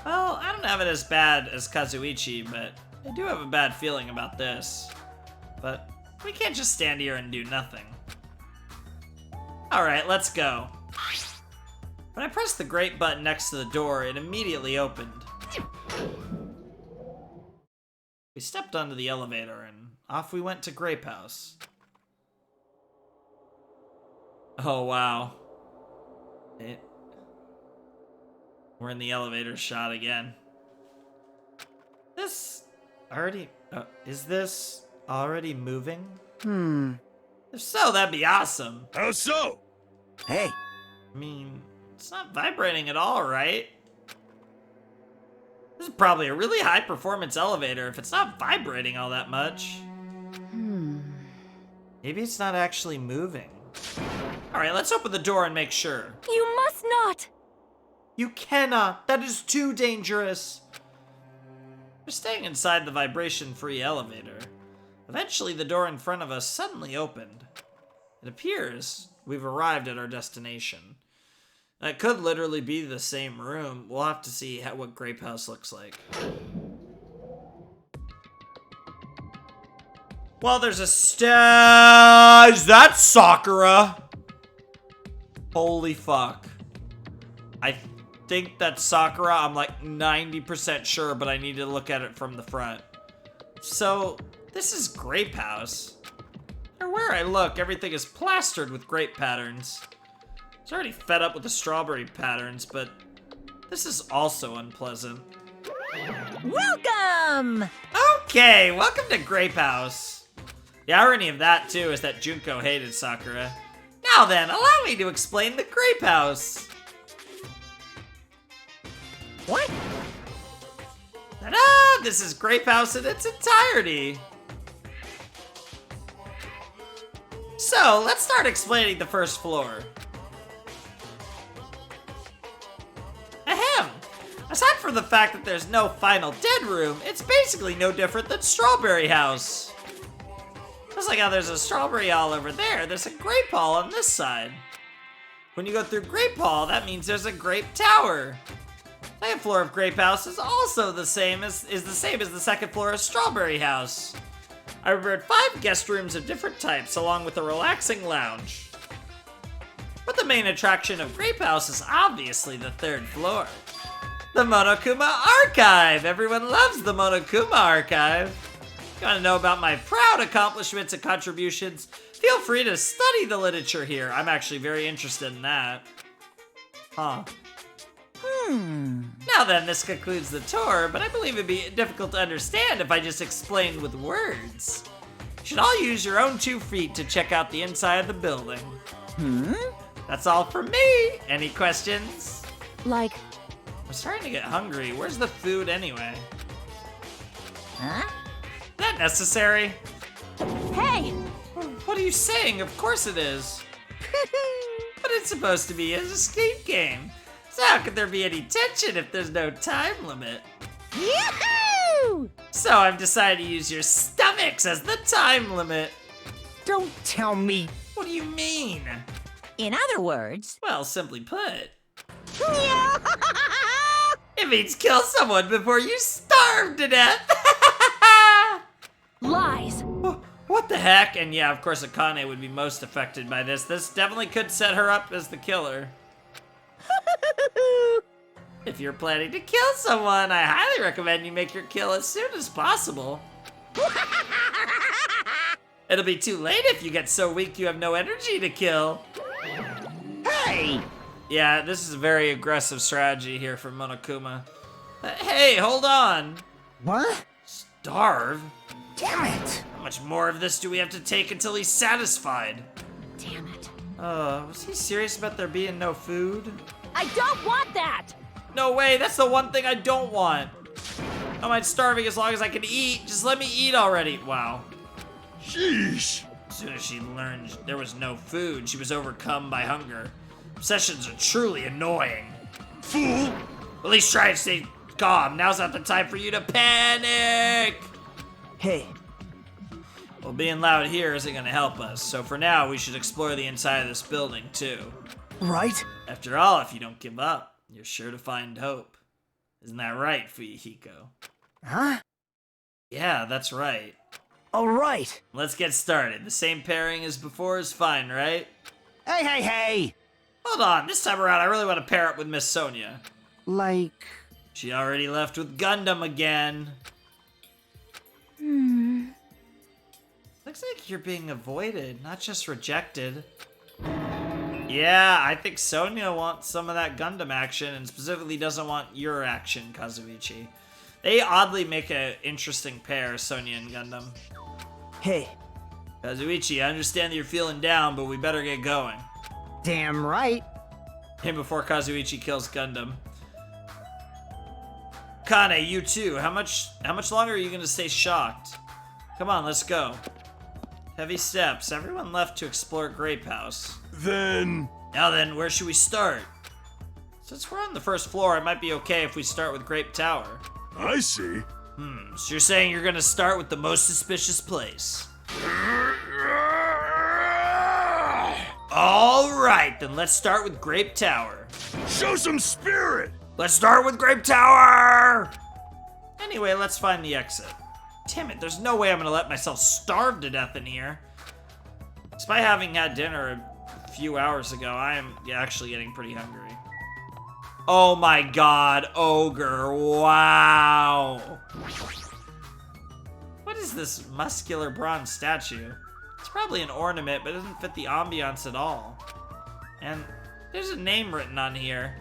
A: Well, I don't have it as bad as Kazuichi, but I do have a bad feeling about this. But we can't just stand here and do nothing. Alright, let's go. When I pressed the grate button next to the door, it immediately opened. We stepped onto the elevator and off we went to Grape House. Oh, wow. We're in the elevator shot again. Is this already moving? If so, that'd be awesome.
B: How so?
G: Hey,
A: I mean, it's not vibrating at all, right? This is probably a really high performance elevator if it's not vibrating all that much. Maybe it's not actually moving. Alright, let's open the door and make sure.
H: You must not!
A: You cannot! That is too dangerous! We're staying inside the vibration-free elevator. Eventually, the door in front of us suddenly opened. It appears we've arrived at our destination. That could literally be the same room. We'll have to see what Grape House looks like. Well, there's a is that Sakura? Holy fuck. think that's Sakura. I'm like 90% sure, but I need to look at it from the front. So, this is Grape House. Where I look, everything is plastered with grape patterns. I was already fed up with the strawberry patterns, but this is also unpleasant.
C: Welcome!
A: Okay, welcome to Grape House. The irony of that, too, is that Junko hated Sakura. Now then, allow me to explain the Grape House.
C: What?
A: Ta-da! This is Grape House in its entirety. So, let's start explaining the first floor. Ahem! Aside from the fact that there's no final dead room, it's basically no different than Strawberry House. Just like how there's a strawberry hall over there, there's a grape hall on this side. When you go through Grape Hall, that means there's a grape tower. The second floor of Grape House is also the same as the second floor of Strawberry House. I revered 5 guest rooms of different types, along with a relaxing lounge. But the main attraction of Grape House is obviously the 3rd floor. The Monokuma Archive! Everyone loves the Monokuma Archive. If you want to know about my proud accomplishments and contributions, feel free to study the literature here. I'm actually very interested in that. Huh. Now then, this concludes the tour, but I believe it'd be difficult to understand if I just explained with words. You should all use your own 2 feet to check out the inside of the building. That's all from me. Any questions?
C: Like,
A: I'm starting to get hungry. Where's the food anyway?
C: huh?
A: Is that necessary?
C: Hey!
A: What are you saying? Of course it is. But it's supposed to be an escape game. So how could there be any tension if there's no time limit?
C: Yahoo!
A: So I've decided to use your stomachs as the time limit.
D: Don't tell me.
A: What do you mean?
C: In other words,
A: Well, simply put, it means kill someone before you starve to death.
C: lies!
A: What the heck? And yeah, of course Akane would be most affected by this. This definitely could set her up as the killer. If you're planning to kill someone, I highly recommend you make your kill as soon as possible. It'll be too late if you get so weak you have no energy to kill.
D: Hey!
A: Yeah, this is a very aggressive strategy here for Monokuma. Hey, hold on.
D: What?
A: Starve?
D: Damn it!
A: How much more of this do we have to take until he's satisfied?
C: Damn it.
A: Was he serious about there being no food?
C: I don't want that!
A: No way, that's the one thing I don't want. I don't mind starving as long as I can eat. Just let me eat already. Wow.
B: Sheesh.
A: As soon as she learned there was no food, she was overcome by hunger. Obsessions are truly annoying.
B: Fool.
A: At least try to stay calm. Now's not the time for you to panic.
D: Hey,
A: Well, being loud here isn't going to help us. So for now, we should explore the inside of this building, too.
D: right?
A: After all, if you don't give up, you're sure to find hope. Isn't that right, Fuyuhiko?
D: Huh?
A: Yeah, that's right.
D: All right.
A: Let's get started. The same pairing as before is fine, right?
D: Hey, hey, hey!
A: Hold on, this time around I really want to pair up with Miss Sonia.
D: Like...
A: She already left with Gundam again. Looks like you're being avoided, not just rejected. Yeah, I think Sonia wants some of that Gundam action, and specifically doesn't want your action, Kazuichi. They oddly make an interesting pair, Sonia and Gundam.
D: Hey,
A: Kazuichi, I understand that you're feeling down, but we better get going.
D: damn right.
A: And before Kazuichi kills Gundam. Kane, you too. How much longer are you gonna stay shocked? Come on, let's go. Heavy steps. Everyone left to explore Grape House.
B: Then...
A: Now then, where should we start? Since we're on the first floor, it might be okay if we start with Grape Tower.
B: I see.
A: So you're saying you're gonna start with the most suspicious place? Alright, then let's start with Grape Tower.
B: Show some spirit!
A: Let's start with Grape Tower! Anyway, let's find the exit. Damn it, there's no way I'm gonna let myself starve to death in here. Despite having had dinner a few hours ago, I am actually getting pretty hungry. Oh my god, ogre, wow. What is this muscular bronze statue? It's probably an ornament, but it doesn't fit the ambiance at all. And there's a name written on here.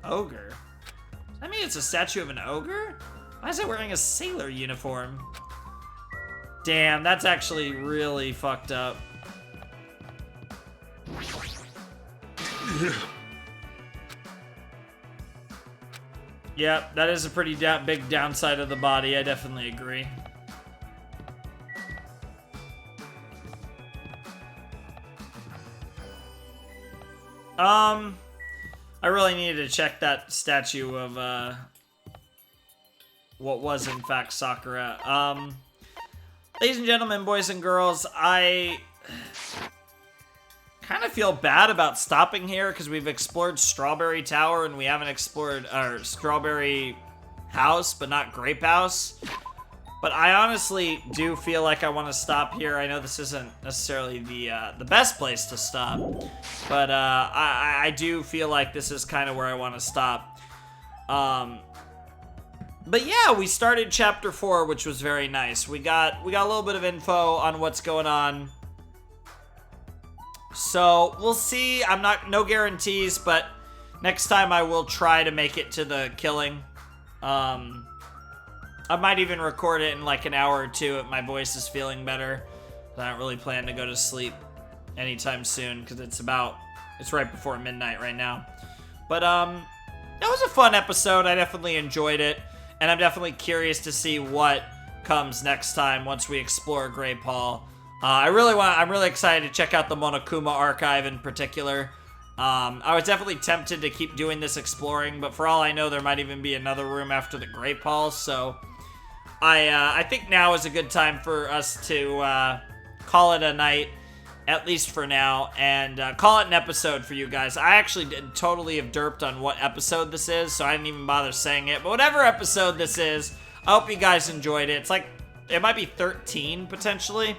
A: Ogre. Does that mean it's a statue of an ogre? Why is it wearing a sailor uniform? Damn, that's actually really fucked up. Yep, that is a pretty big downside of the body. I definitely agree. I really needed to check that statue of, what was in fact Sakura. Ladies and gentlemen, boys and girls, I kind of feel bad about stopping here because we've explored Strawberry Tower and we haven't explored our Strawberry House, but not Grape House. But I honestly do feel like I want to stop here. I know this isn't necessarily the best place to stop, but I do feel like this is kind of where I want to stop. But yeah, we started chapter 4, which was very nice. We got a little bit of info on what's going on. So we'll see. No guarantees, but next time I will try to make it to the killing. I might even record it in like an hour or two if my voice is feeling better. I don't really plan to go to sleep anytime soon because it's right before midnight right now. But that was a fun episode. I definitely enjoyed it, and I'm definitely curious to see what comes next time once we explore Great Hall. I'm really excited to check out the Monokuma archive in particular. I was definitely tempted to keep doing this exploring, but for all I know, there might even be another room after the Great Hall, so I think now is a good time for us to call it a night, at least for now, and call it an episode for you guys. I actually totally have derped on what episode this is, so I didn't even bother saying it, but whatever episode this is, I hope you guys enjoyed it. It's like, it might be 13, potentially.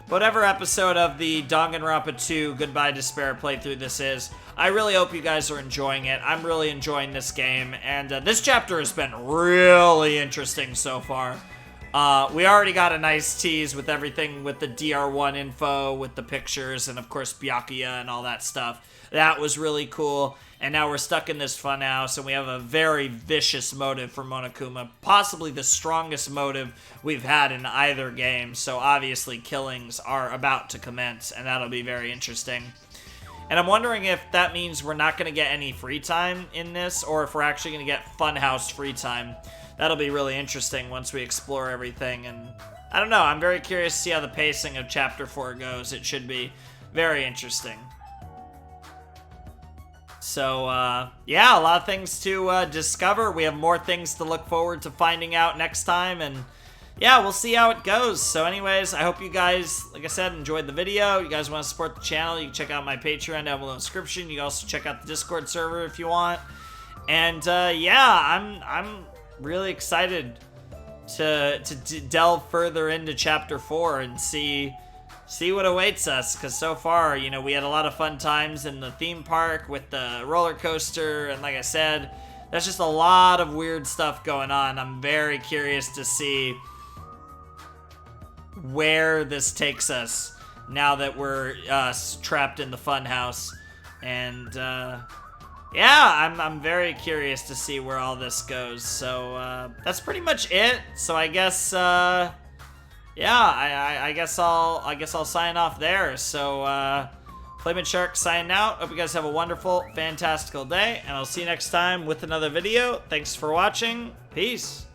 A: Whatever episode of the Danganronpa 2 Goodbye Despair playthrough this is, I really hope you guys are enjoying it. I'm really enjoying this game, and this chapter has been really interesting so far. We already got a nice tease with everything with the DR1 info, with the pictures, and of course Byakuya and all that stuff. That was really cool. And now we're stuck in this funhouse, and we have a very vicious motive for Monokuma. Possibly the strongest motive we've had in either game. So obviously killings are about to commence, and that'll be very interesting. And I'm wondering if that means we're not going to get any free time in this, or if we're actually going to get funhouse free time. That'll be really interesting once we explore everything. And I don't know, I'm very curious to see how the pacing of Chapter 4 goes. It should be very interesting. So, yeah, a lot of things to discover. We have more things to look forward to finding out next time, and yeah, we'll see how it goes. So anyways, I hope you guys, like I said, enjoyed the video. You guys want to support the channel, you can check out my Patreon down below in the description. You can also check out the Discord server if you want. And, yeah, I'm really excited to delve further into Chapter 4 and see what awaits us, because so far, you know, we had a lot of fun times in the theme park with the roller coaster, and like I said, there's just a lot of weird stuff going on. I'm very curious to see where this takes us now that we're trapped in the funhouse. And yeah, I'm very curious to see where all this goes. So that's pretty much it. So I guess yeah, I guess I'll sign off there. So Flamin' Shark signing out. Hope you guys have a wonderful, fantastical day, and I'll see you next time with another video. Thanks for watching. Peace.